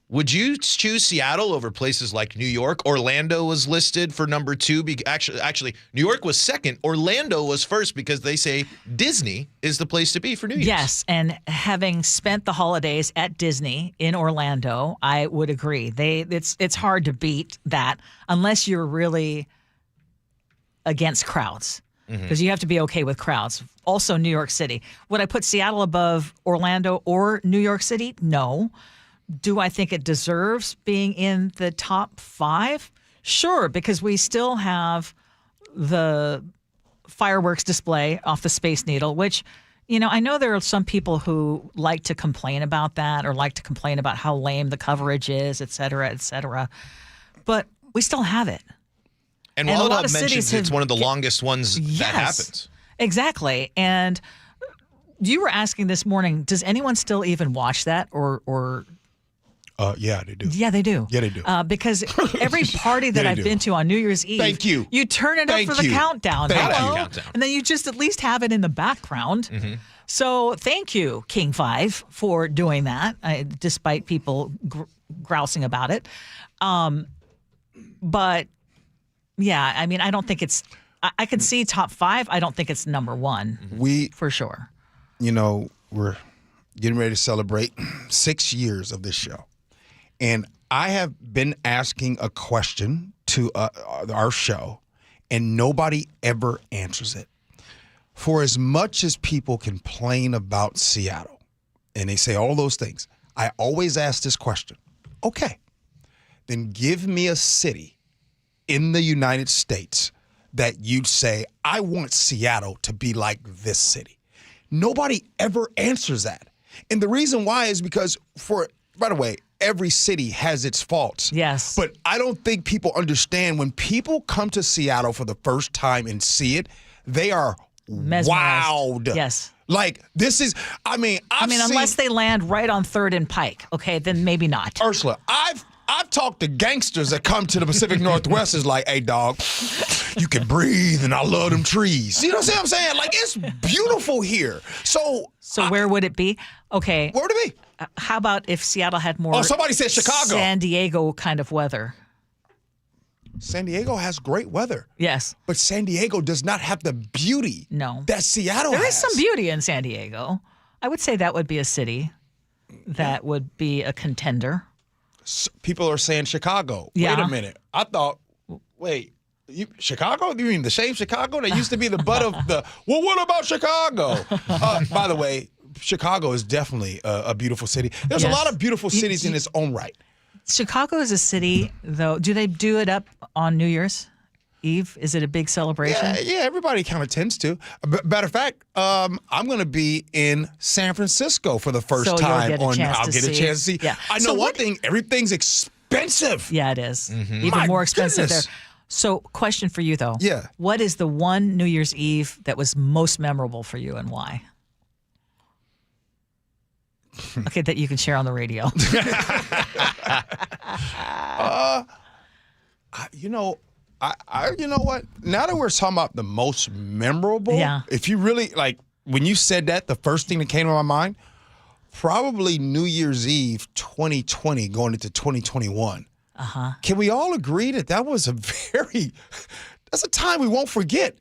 would you choose Seattle over places like New York? Orlando was listed for number 2. Actually, New York was second. Orlando was first because they say Disney is the place to be for New Year's. Yes, and having spent the holidays at Disney in Orlando, I would agree. It's hard to beat that unless you're really against crowds. Because you have to be okay with crowds. Also, New York City. Would I put Seattle above Orlando or New York City? No. Do I think it deserves being in the top 5? Sure, because we still have the fireworks display off the Space Needle, which, you know, I know there are some people who like to complain about that or like to complain about how lame the coverage is, et cetera, et cetera. But we still have it. And a Wallet lot Hub of mentions cities it's one of the longest ones that happens. Exactly. And you were asking this morning, does anyone still even watch that or yeah, they do. Yeah, they do. Yeah, they do. Because every party that Yeah, they I've do. been to on New Year's Eve, Thank you. You turn it Thank up for the you. countdown. Thank Hello. you. Countdown. And then you just at least have it in the background. Mm-hmm. So thank you, King 5, for doing that, despite people grousing about it. But yeah, I mean, I don't think it's. I could see top 5. I don't think it's number 1. We for sure. You know, we're getting ready to celebrate 6 years of this show, and I have been asking a question to our show, and nobody ever answers it. For as much as people complain about Seattle, and they say all those things, I always ask this question. Okay, then give me a city in the United States that you'd say, I want Seattle to be like this city. Nobody ever answers that. And the reason why is because by the way, every city has its faults. Yes. But I don't think people understand when people come to Seattle for the first time and see it, they are Mesmerized. wowed. Yes. Like, this is, unless they land right on 3rd and Pike, okay, then maybe not. Ursula, I've talked to gangsters that come to the Pacific Northwest is like, hey, dog, you can breathe and I love them trees. You know what I'm saying? Like, it's beautiful here. So where would it be? Okay. Where would it be? How about if Seattle had more somebody said Chicago. San Diego kind of weather? San Diego has great weather. Yes. But San Diego does not have the beauty that Seattle has. There is some beauty in San Diego. I would say that would be a city that would be a contender. People are saying Chicago. Yeah. Wait a minute. I thought, Chicago? You mean the same Chicago that used to be the butt of the, well, what about Chicago? By the way, Chicago is definitely a beautiful city. There's a lot of beautiful cities in its own right. Chicago is a city, though. Do they do it up on New Year's Eve? Is it a big celebration? Yeah, everybody kind of tends to. Matter of fact, I'm going to be in San Francisco for the first time. I'll get a chance to see. Yeah. I know one thing, everything's expensive. Yeah, it is. Mm-hmm. Even more expensive there. So, question for you, though. Yeah. What is the one New Year's Eve that was most memorable for you and why? Okay, that you can share on the radio. You know what? Now that we're talking about the most memorable, if you really, like, when you said that, the first thing that came to my mind, probably New Year's Eve 2020 going into 2021. Uh-huh. Can we all agree that was that's a time we won't forget?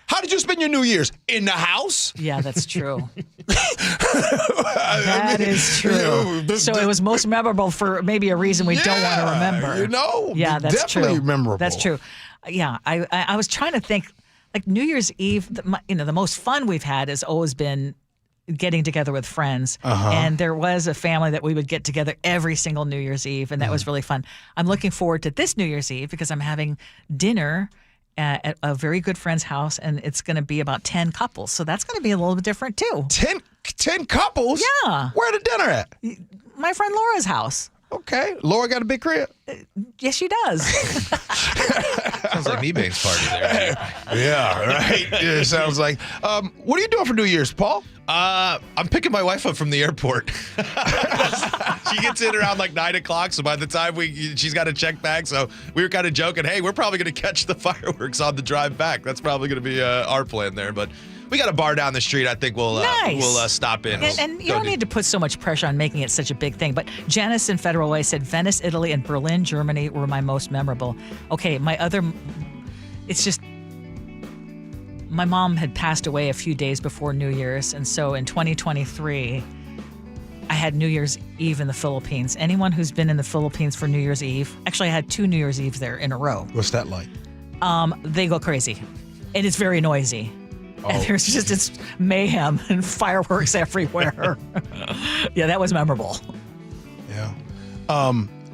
How did you spend your New Year's? In the house? Yeah, that's true. That is true. So it was most memorable for maybe a reason we don't want to remember. Yeah, that's definitely true. Memorable. That's true. Yeah, I was trying to think, like New Year's Eve, the most fun we've had has always been getting together with friends. Uh-huh. And there was a family that we would get together every single New Year's Eve, and that was really fun. I'm looking forward to this New Year's Eve because I'm having dinner at a very good friend's house, and it's going to be about 10 couples. So that's going to be a little bit different, too. 10 couples? Yeah. Where the dinner at? My friend Laura's house. Okay. Laura got a big crib? Yes, she does. Sounds like Me-Bane's party there. Yeah, right. It sounds like. What are you doing for New Year's, Paul? I'm picking my wife up from the airport. She gets in around like 9 o'clock, so by the time she's got a check bag, so we were kind of joking, hey, we're probably going to catch the fireworks on the drive back. That's probably going to be our plan there, but we got a bar down the street. I think we'll stop in. And you don't need to put so much pressure on making it such a big thing. But Janice in Federal Way said Venice, Italy, and Berlin, Germany were my most memorable. Okay, it's just my mom had passed away a few days before New Year's. And so in 2023, I had New Year's Eve in the Philippines. Anyone who's been in the Philippines for New Year's Eve, actually I had 2 New Year's Eves there in a row. What's that like? They go crazy. And it's very noisy. And it's mayhem and fireworks everywhere. Yeah, that was memorable. Yeah.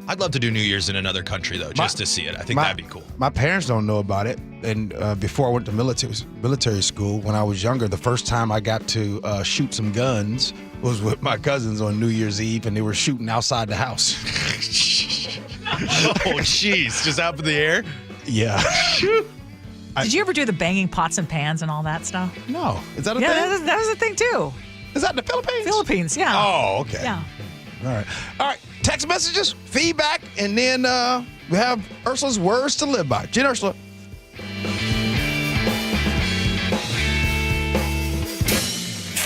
I'd love to do New Year's in another country, though, just to see it. I think that'd be cool. My parents don't know about it. And before I went to military school, when I was younger, the first time I got to shoot some guns was with my cousins on New Year's Eve, and they were shooting outside the house. Oh, jeez. Just up in the air? Yeah. Did you ever do the banging pots and pans and all that stuff? No. Is that a Yeah, thing? that was a thing too. Is that in the Philippines? Philippines, yeah. Oh, okay. Yeah. All right. Text messages, feedback, and then we have Ursula's words to live by. Gee Ursula.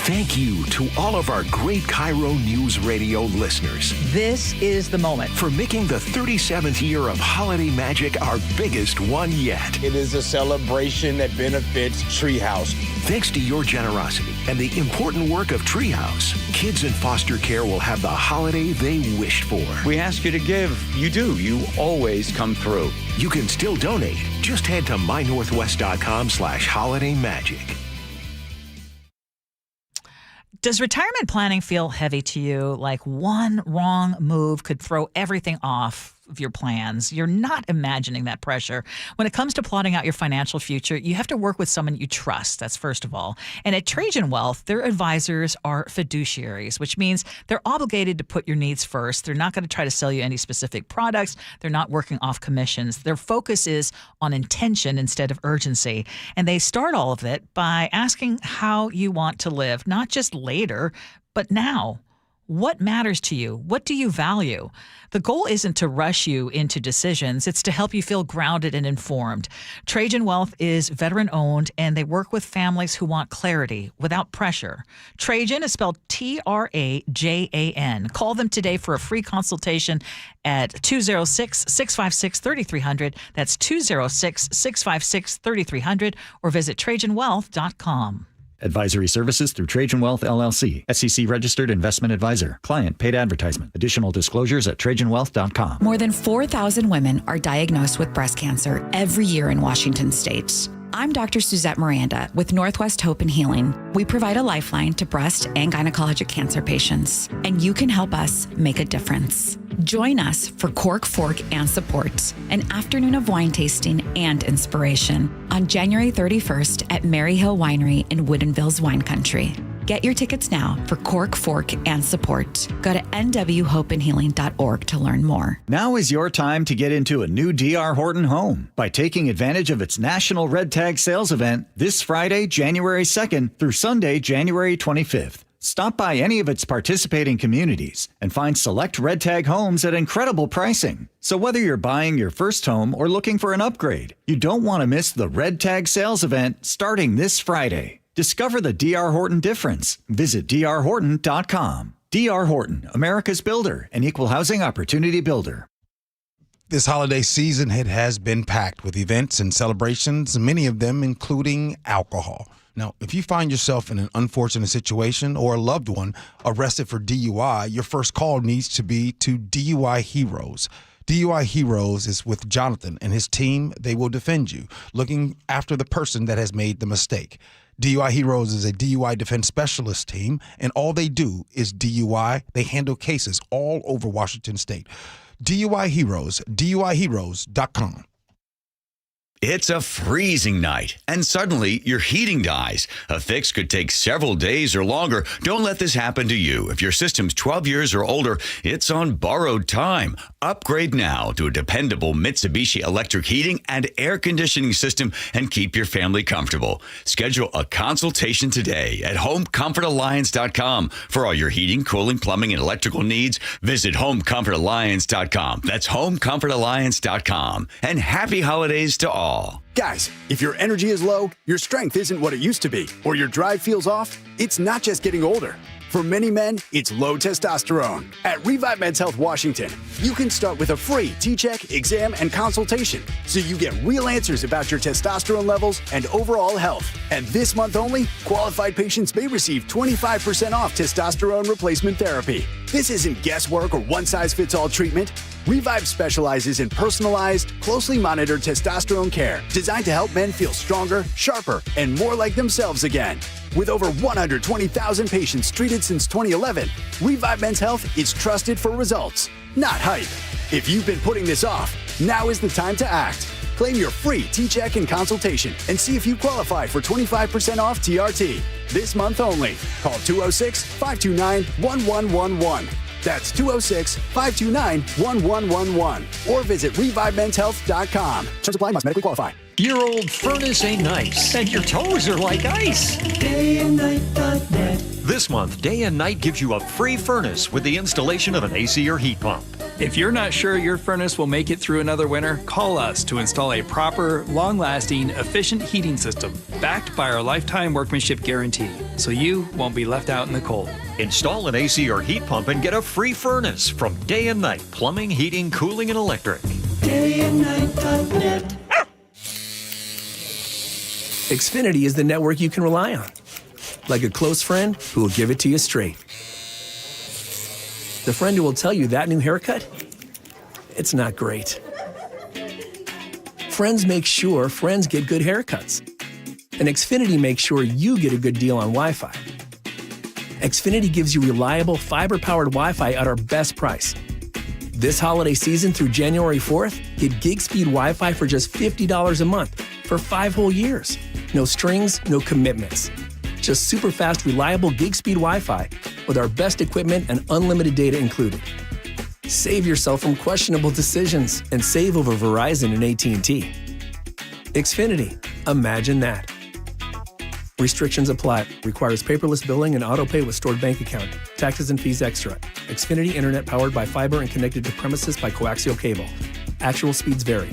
Thank you to all of our great KIRO News Radio listeners This is the moment. for making the 37th year of Holiday Magic our biggest one yet. It is a celebration that benefits Treehouse. Thanks to your generosity and the important work of Treehouse, kids in foster care will have the holiday they wished for. We ask you to give. You do. You always come through. You can still donate. Just head to mynorthwest.com/holidaymagic. Does retirement planning feel heavy to you? Like one wrong move could throw everything off of your plans. You're not imagining that pressure. When it comes to plotting out your financial future, you have to work with someone you trust. That's first of all. And at Trajan Wealth, their advisors are fiduciaries, which means they're obligated to put your needs first. They're not going to try to sell you any specific products. They're not working off commissions. Their focus is on intention instead of urgency. And they start all of it by asking how you want to live, not just later, but now. What matters to you? What do you value? The goal isn't to rush you into decisions. It's to help you feel grounded and informed. Trajan Wealth is veteran-owned, and they work with families who want clarity without pressure. Trajan is spelled Trajan. Call them today for a free consultation at 206-656-3300. That's 206-656-3300, or visit TrajanWealth.com. Advisory services through Trajan Wealth, LLC. SEC registered investment advisor. Client paid advertisement. Additional disclosures at TrajanWealth.com. More than 4,000 women are diagnosed with breast cancer every year in Washington state. I'm Dr. Suzette Miranda with Northwest Hope and Healing. We provide a lifeline to breast and gynecologic cancer patients, and you can help us make a difference. Join us for Cork, Fork, and Support, an afternoon of wine tasting and inspiration on January 31st at Mary Hill Winery in Woodinville's Wine Country. Get your tickets now for Cork, Fork, and Support. Go to nwhopeandhealing.org to learn more. Now is your time to get into a new D.R. Horton home by taking advantage of its National Red Tag Sales event this Friday, January 2nd through Sunday, January 25th. Stop by any of its participating communities and find select Red Tag homes at incredible pricing. So whether you're buying your first home or looking for an upgrade, you don't want to miss the Red Tag Sales event starting this Friday. Discover the D.R. Horton difference. Visit drhorton.com. D.R. Horton, America's builder and equal housing opportunity builder. This holiday season, it has been packed with events and celebrations, many of them including alcohol. Now, if you find yourself in an unfortunate situation or a loved one arrested for DUI, your first call needs to be to DUI Heroes. DUI Heroes is with Jonathan and his team. They will defend you, looking after the person that has made the mistake. DUI Heroes is a DUI defense specialist team, and all they do is DUI. They handle cases all over Washington state. DUI Heroes, DUIHeroes.com. It's a freezing night, and suddenly your heating dies. A fix could take several days or longer. Don't let this happen to you. If your system's 12 years or older, it's on borrowed time. Upgrade now to a dependable Mitsubishi electric heating and air conditioning system and keep your family comfortable. Schedule a consultation today at HomeComfortAlliance.com. For all your heating, cooling, plumbing, and electrical needs, visit HomeComfortAlliance.com. That's HomeComfortAlliance.com. And happy holidays to all. Guys, if your energy is low, your strength isn't what it used to be, or your drive feels off, it's not just getting older. For many men, it's low testosterone. At Revive Men's Health Washington, you can start with a free T-check, exam, and consultation, so you get real answers about your testosterone levels and overall health. And this month only, qualified patients may receive 25% off testosterone replacement therapy. This isn't guesswork or one-size-fits-all treatment. Revive specializes in personalized, closely monitored testosterone care designed to help men feel stronger, sharper, and more like themselves again. With over 120,000 patients treated since 2011, Revive Men's Health is trusted for results, not hype. If you've been putting this off, now is the time to act. Claim your free T-check and consultation and see if you qualify for 25% off TRT. This month only. Call 206-529-1111. That's 206-529-1111. Or visit ReviveMen'sHealth.com. Terms apply, must medically qualify. Your old furnace ain't nice, and your toes are like ice. DayandNight.net. This month, Day and Night gives you a free furnace with the installation of an AC or heat pump. If you're not sure your furnace will make it through another winter, call us to install a proper, long-lasting, efficient heating system backed by our lifetime workmanship guarantee, so you won't be left out in the cold. Install an AC or heat pump and get a free furnace from Day and Night Plumbing, Heating, Cooling, and Electric. DayandNight.net. Xfinity is the network you can rely on. Like a close friend who will give it to you straight. The friend who will tell you that new haircut, it's not great. Friends make sure friends get good haircuts. And Xfinity makes sure you get a good deal on Wi-Fi. Xfinity gives you reliable fiber-powered Wi-Fi at our best price. This holiday season through January 4th, get gig speed Wi-Fi for just $50 a month for 5 whole years. No strings, no commitments. Just super fast, reliable gig speed Wi-Fi with our best equipment and unlimited data included. Save yourself from questionable decisions and save over Verizon and AT&T. Xfinity. Imagine that. Restrictions apply. Requires paperless billing and autopay with stored bank account. Taxes and fees extra. Xfinity Internet powered by fiber and connected to premises by coaxial cable. Actual speeds vary.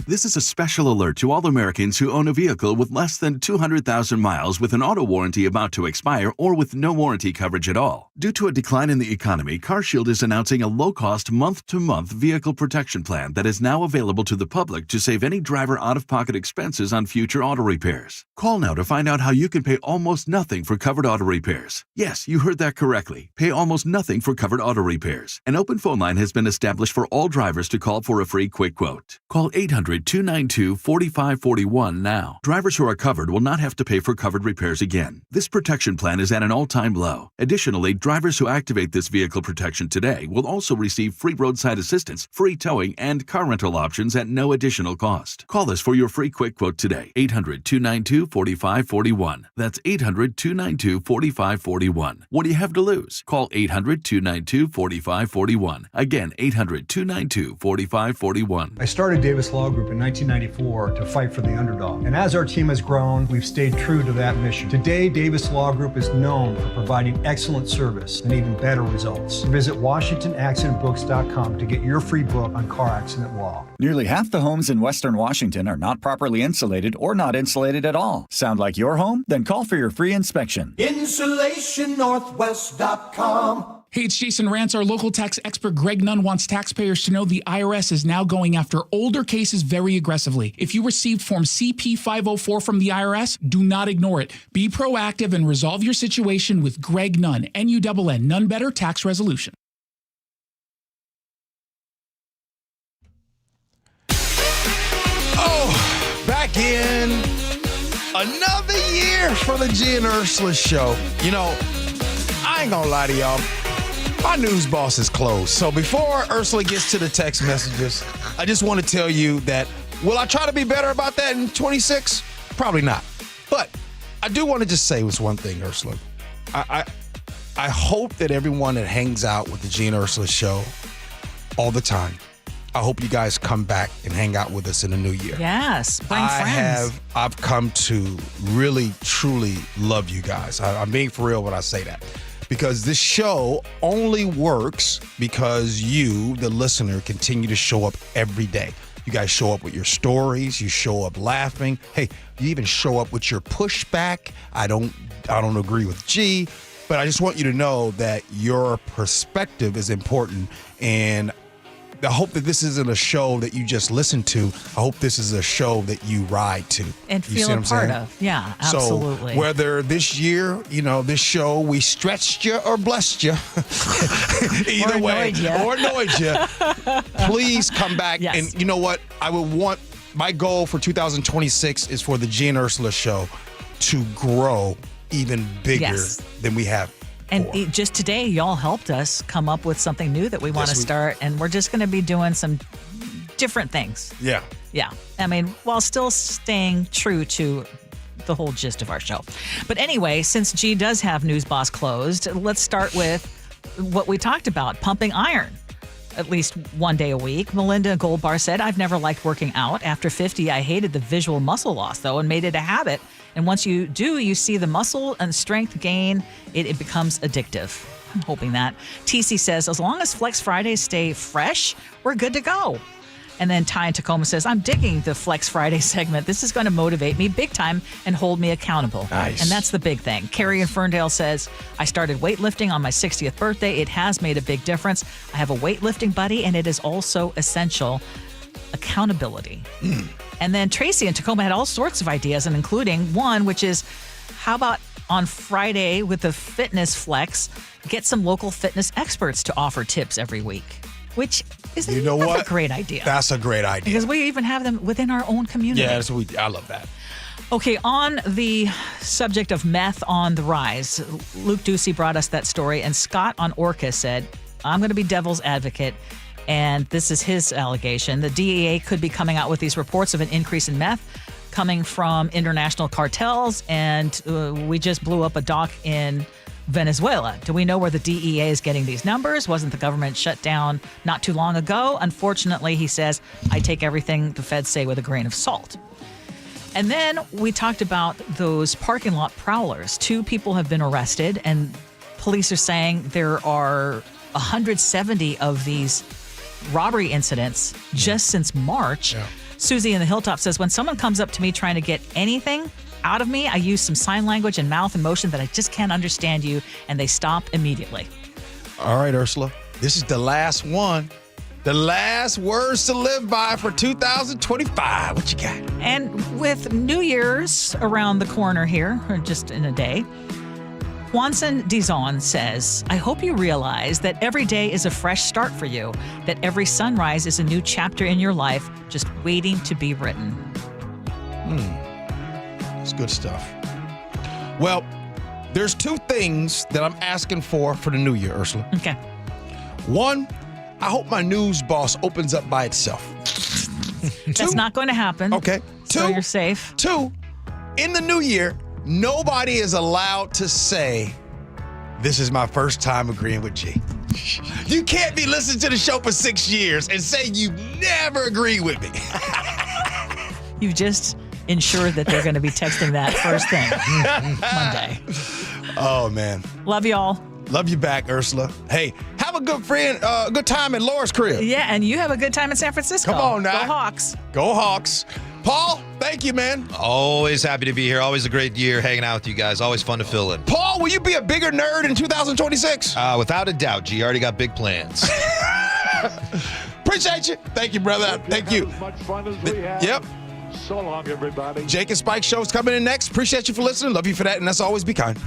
This is a special alert to all Americans who own a vehicle with less than 200,000 miles with an auto warranty about to expire or with no warranty coverage at all. Due to a decline in the economy, CarShield is announcing a low-cost month-to-month vehicle protection plan that is now available to the public to save any driver out-of-pocket expenses on future auto repairs. Call now to find out how you can pay almost nothing for covered auto repairs. Yes, you heard that correctly. Pay almost nothing for covered auto repairs. An open phone line has been established for all drivers to call for a free quick quote. Call 800-292-4541 now. Drivers who are covered will not have to pay for covered repairs again. This protection plan is at an all-time low. Additionally, drivers who activate this vehicle protection today will also receive free roadside assistance, free towing, and car rental options at no additional cost. Call us for your free quick quote today. 800-292-4541. That's 800-292-4541. What do you have to lose? Call 800-292-4541. Again, 800-292-4541. I started Davis Law Group in 1994 to fight for the underdog. And as our team has grown, we've stayed true to that mission. Today, Davis Law Group is known for providing excellent service and even better results. Visit WashingtonAccidentBooks.com to get your free book on car accident law. Nearly half the homes in Western Washington are not properly insulated or not insulated at all. Sound like your home? Then call for your free inspection. InsulationNorthwest.com. Hey, it's Jason Rantz. Our local tax expert Greg Nunn wants taxpayers to know the IRS is now going after older cases very aggressively. If you received Form CP-504 from the IRS, do not ignore it. Be proactive and resolve your situation with Greg Nunn, N-U-N-N, None Better Tax Resolution. Oh, back in another year for the Gee and Ursula Show. You know, I ain't gonna lie to y'all. My news boss is closed. So before Ursula gets to the text messages, I just want to tell you that, will I try to be better about that in 26? Probably not. But I do want to just say this one thing, Ursula. I hope that everyone that hangs out with the Gee and Ursula Show all the time, I hope you guys come back and hang out with us in the new year. Yes, bring friends. I've come to really, truly love you guys. I'm being for real when I say that. Because this show only works because you, the listener, continue to show up every day. You guys show up with your stories. You show up laughing. Hey, you even show up with your pushback. I don't agree with G, but I just want you to know that your perspective is important. And I hope that this isn't a show that you just listen to. I hope this is a show that you ride to. And feel a part of. Yeah, absolutely. So whether this year, this show, we stretched you or blessed you, either way, or annoyed you, please come back. Yes. And you know what? My goal for 2026 is for the Gee and Ursula Show to grow even bigger than we have. And just today, y'all helped us come up with something new that we want to start, and we're just going to be doing some different things. Yeah. Yeah. I mean, while still staying true to the whole gist of our show. But anyway, since G does have News Boss closed, let's start with what we talked about, pumping iron at least one day a week. Melinda Goldbar said, I've never liked working out. After 50, I hated the visual muscle loss, though, and made it a habit. And once you do, you see the muscle and strength gain. It becomes addictive. I'm hoping that. TC says, as long as Flex Fridays stay fresh, we're good to go. And then Ty in Tacoma says, I'm digging the Flex Friday segment. This is going to motivate me big time and hold me accountable. Nice. And that's the big thing. Carrie in Ferndale says, I started weightlifting on my 60th birthday. It has made a big difference. I have a weightlifting buddy, and it is also essential. Accountability. And then Tracy in Tacoma had all sorts of ideas, and including one, which is, how about on Friday with the Fitness Flex, get some local fitness experts to offer tips every week, which is a great idea. That's a great idea. Because we even have them within our own community. Yeah, I love that. Okay, on the subject of meth on the rise, Luke Ducey brought us that story, and Scott on Orca said, I'm going to be devil's advocate, and this is his allegation. The DEA could be coming out with these reports of an increase in meth coming from international cartels, and we just blew up a dock in Venezuela. Do we know where the DEA is getting these numbers? Wasn't the government shut down not too long ago? Unfortunately, he says, I take everything the feds say with a grain of salt. And then we talked about those parking lot prowlers. 2 people have been arrested, and police are saying there are 170 of these robbery incidents just since March. Yeah. Susie in the Hilltop says, when someone comes up to me trying to get anything out of me, I use some sign language and mouth and motion that I just can't understand you, and they stop immediately. All right, Ursula. This is the last one. The last words to live by for 2025. What you got? And with New Year's around the corner here, or just in a day, Juanson Dizon says, I hope you realize that every day is a fresh start for you, that every sunrise is a new chapter in your life just waiting to be written. It's good stuff. Well, there's 2 things that I'm asking for the new year, Ursula. Okay. 1, I hope my news boss opens up by itself. That's not going to happen. Okay. 2, So you're safe. 2, in the new year, nobody is allowed to say, this is my first time agreeing with G. You can't be listening to the show for 6 years and say you never agreed with me. You've just ensured that they're going to be texting that first thing Monday. Oh, man. Love y'all. Love you back, Ursula. Hey, have a good time at Laura's crib. Yeah, and you have a good time in San Francisco. Come on now. Go Hawks. Go Hawks. Paul, thank you, man. Always happy to be here. Always a great year hanging out with you guys. Always fun to fill in. Paul, will you be a bigger nerd in 2026? Without a doubt, G. Already got big plans. Appreciate you. Thank you, brother. Thank you. As much fun as we have. Yep. So long, everybody. Jake and Spike show's coming in next. Appreciate you for listening. Love you for that. And as always, be kind.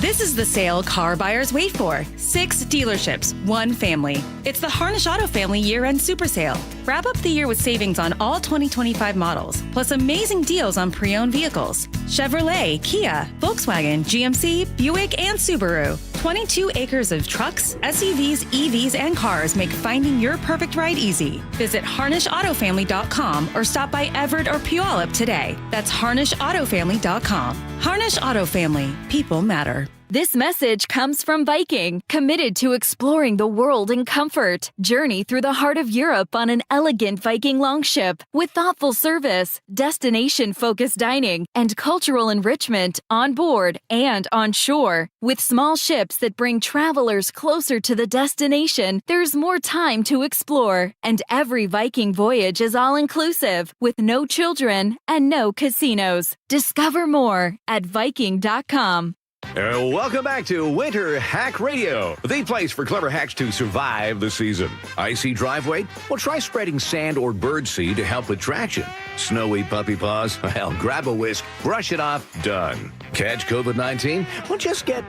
This is the sale car buyers wait for. 6 dealerships, 1 family. It's the Harnish Auto Family Year-End Super Sale. Wrap up the year with savings on all 2025 models, plus amazing deals on pre-owned vehicles. Chevrolet, Kia, Volkswagen, GMC, Buick, and Subaru. 22 acres of trucks, SUVs, EVs, and cars make finding your perfect ride easy. Visit HarnishAutoFamily.com or stop by Everett or Puyallup today. That's HarnishAutoFamily.com. Harnish Auto Family. People matter. This message comes from Viking, committed to exploring the world in comfort. Journey through the heart of Europe on an elegant Viking longship with thoughtful service, destination-focused dining, and cultural enrichment on board and on shore. With small ships that bring travelers closer to the destination, there's more time to explore. And every Viking voyage is all-inclusive, with no children and no casinos. Discover more at Viking.com. Welcome back to Winter Hack Radio, the place for clever hacks to survive the season. Icy driveway? Well, try spreading sand or birdseed to help with traction. Snowy puppy paws? Well, grab a whisk, brush it off, done. Catch COVID-19? Well, just get...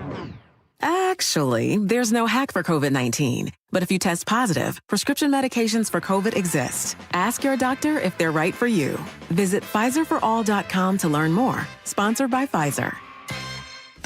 Actually, there's no hack for COVID-19. But if you test positive, prescription medications for COVID exist. Ask your doctor if they're right for you. Visit PfizerForAll.com to learn more. Sponsored by Pfizer.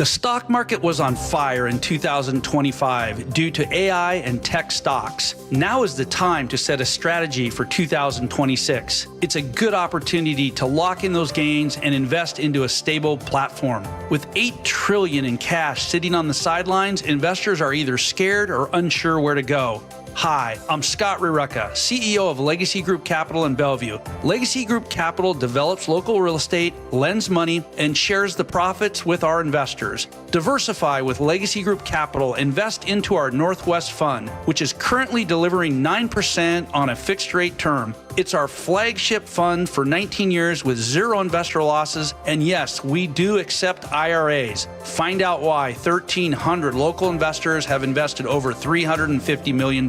The stock market was on fire in 2025 due to AI and tech stocks. Now is the time to set a strategy for 2026. It's a good opportunity to lock in those gains and invest into a stable platform. With $8 trillion in cash sitting on the sidelines, investors are either scared or unsure where to go. Hi, I'm Scott Rurecka, CEO of Legacy Group Capital in Bellevue. Legacy Group Capital develops local real estate, lends money, and shares the profits with our investors. Diversify with Legacy Group Capital. Invest into our Northwest Fund, which is currently delivering 9% on a fixed rate term. It's our flagship fund for 19 years with zero investor losses. And yes, we do accept IRAs. Find out why 1,300 local investors have invested over $350 million.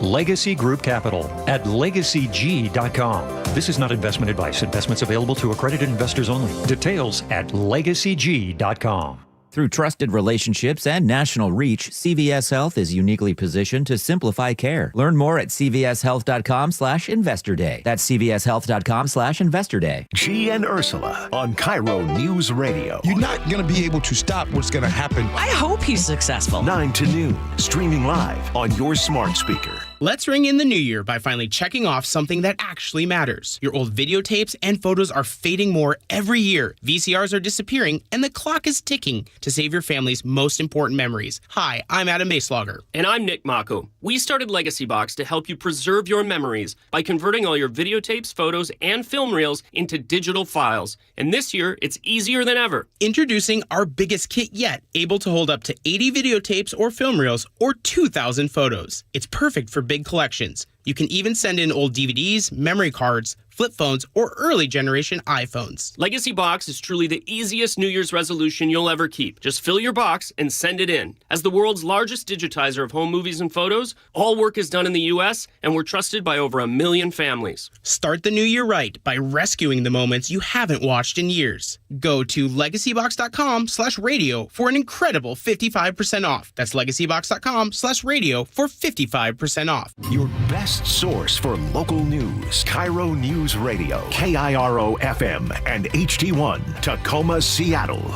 Legacy Group Capital at LegacyG.com. This is not investment advice. Investments available to accredited investors only. Details at LegacyG.com. Through trusted relationships and national reach, CVS Health is uniquely positioned to simplify care. Learn more at cvshealth.com/investor day. That's cvshealth.com/investor day. Gee and Ursula on KIRO News Radio. You're not going to be able to stop what's going to happen. I hope he's successful. 9 to noon, streaming live on your smart speaker. Let's ring in the new year by finally checking off something that actually matters. Your old videotapes and photos are fading more every year. VCRs are disappearing, and the clock is ticking to save your family's most important memories. Hi, I'm Adam Baselogger. And I'm Nick Mako. We started Legacy Box to help you preserve your memories by converting all your videotapes, photos, and film reels into digital files. And this year, it's easier than ever. Introducing our biggest kit yet, able to hold up to 80 videotapes or film reels or 2,000 photos. It's perfect for big collections. You can even send in old DVDs, memory cards, flip phones, or early generation iPhones. Legacy Box is truly the easiest New Year's resolution you'll ever keep. Just fill your box and send it in. As the world's largest digitizer of home movies and photos, all work is done in the U.S., and we're trusted by over 1 million families. Start the new year right by rescuing the moments you haven't watched in years. Go to legacybox.com/radio for an incredible 55% off. That's legacybox.com/radio for 55% off. Your best source for local news. KIRO News Radio. KIRO FM and HD1. Tacoma, Seattle.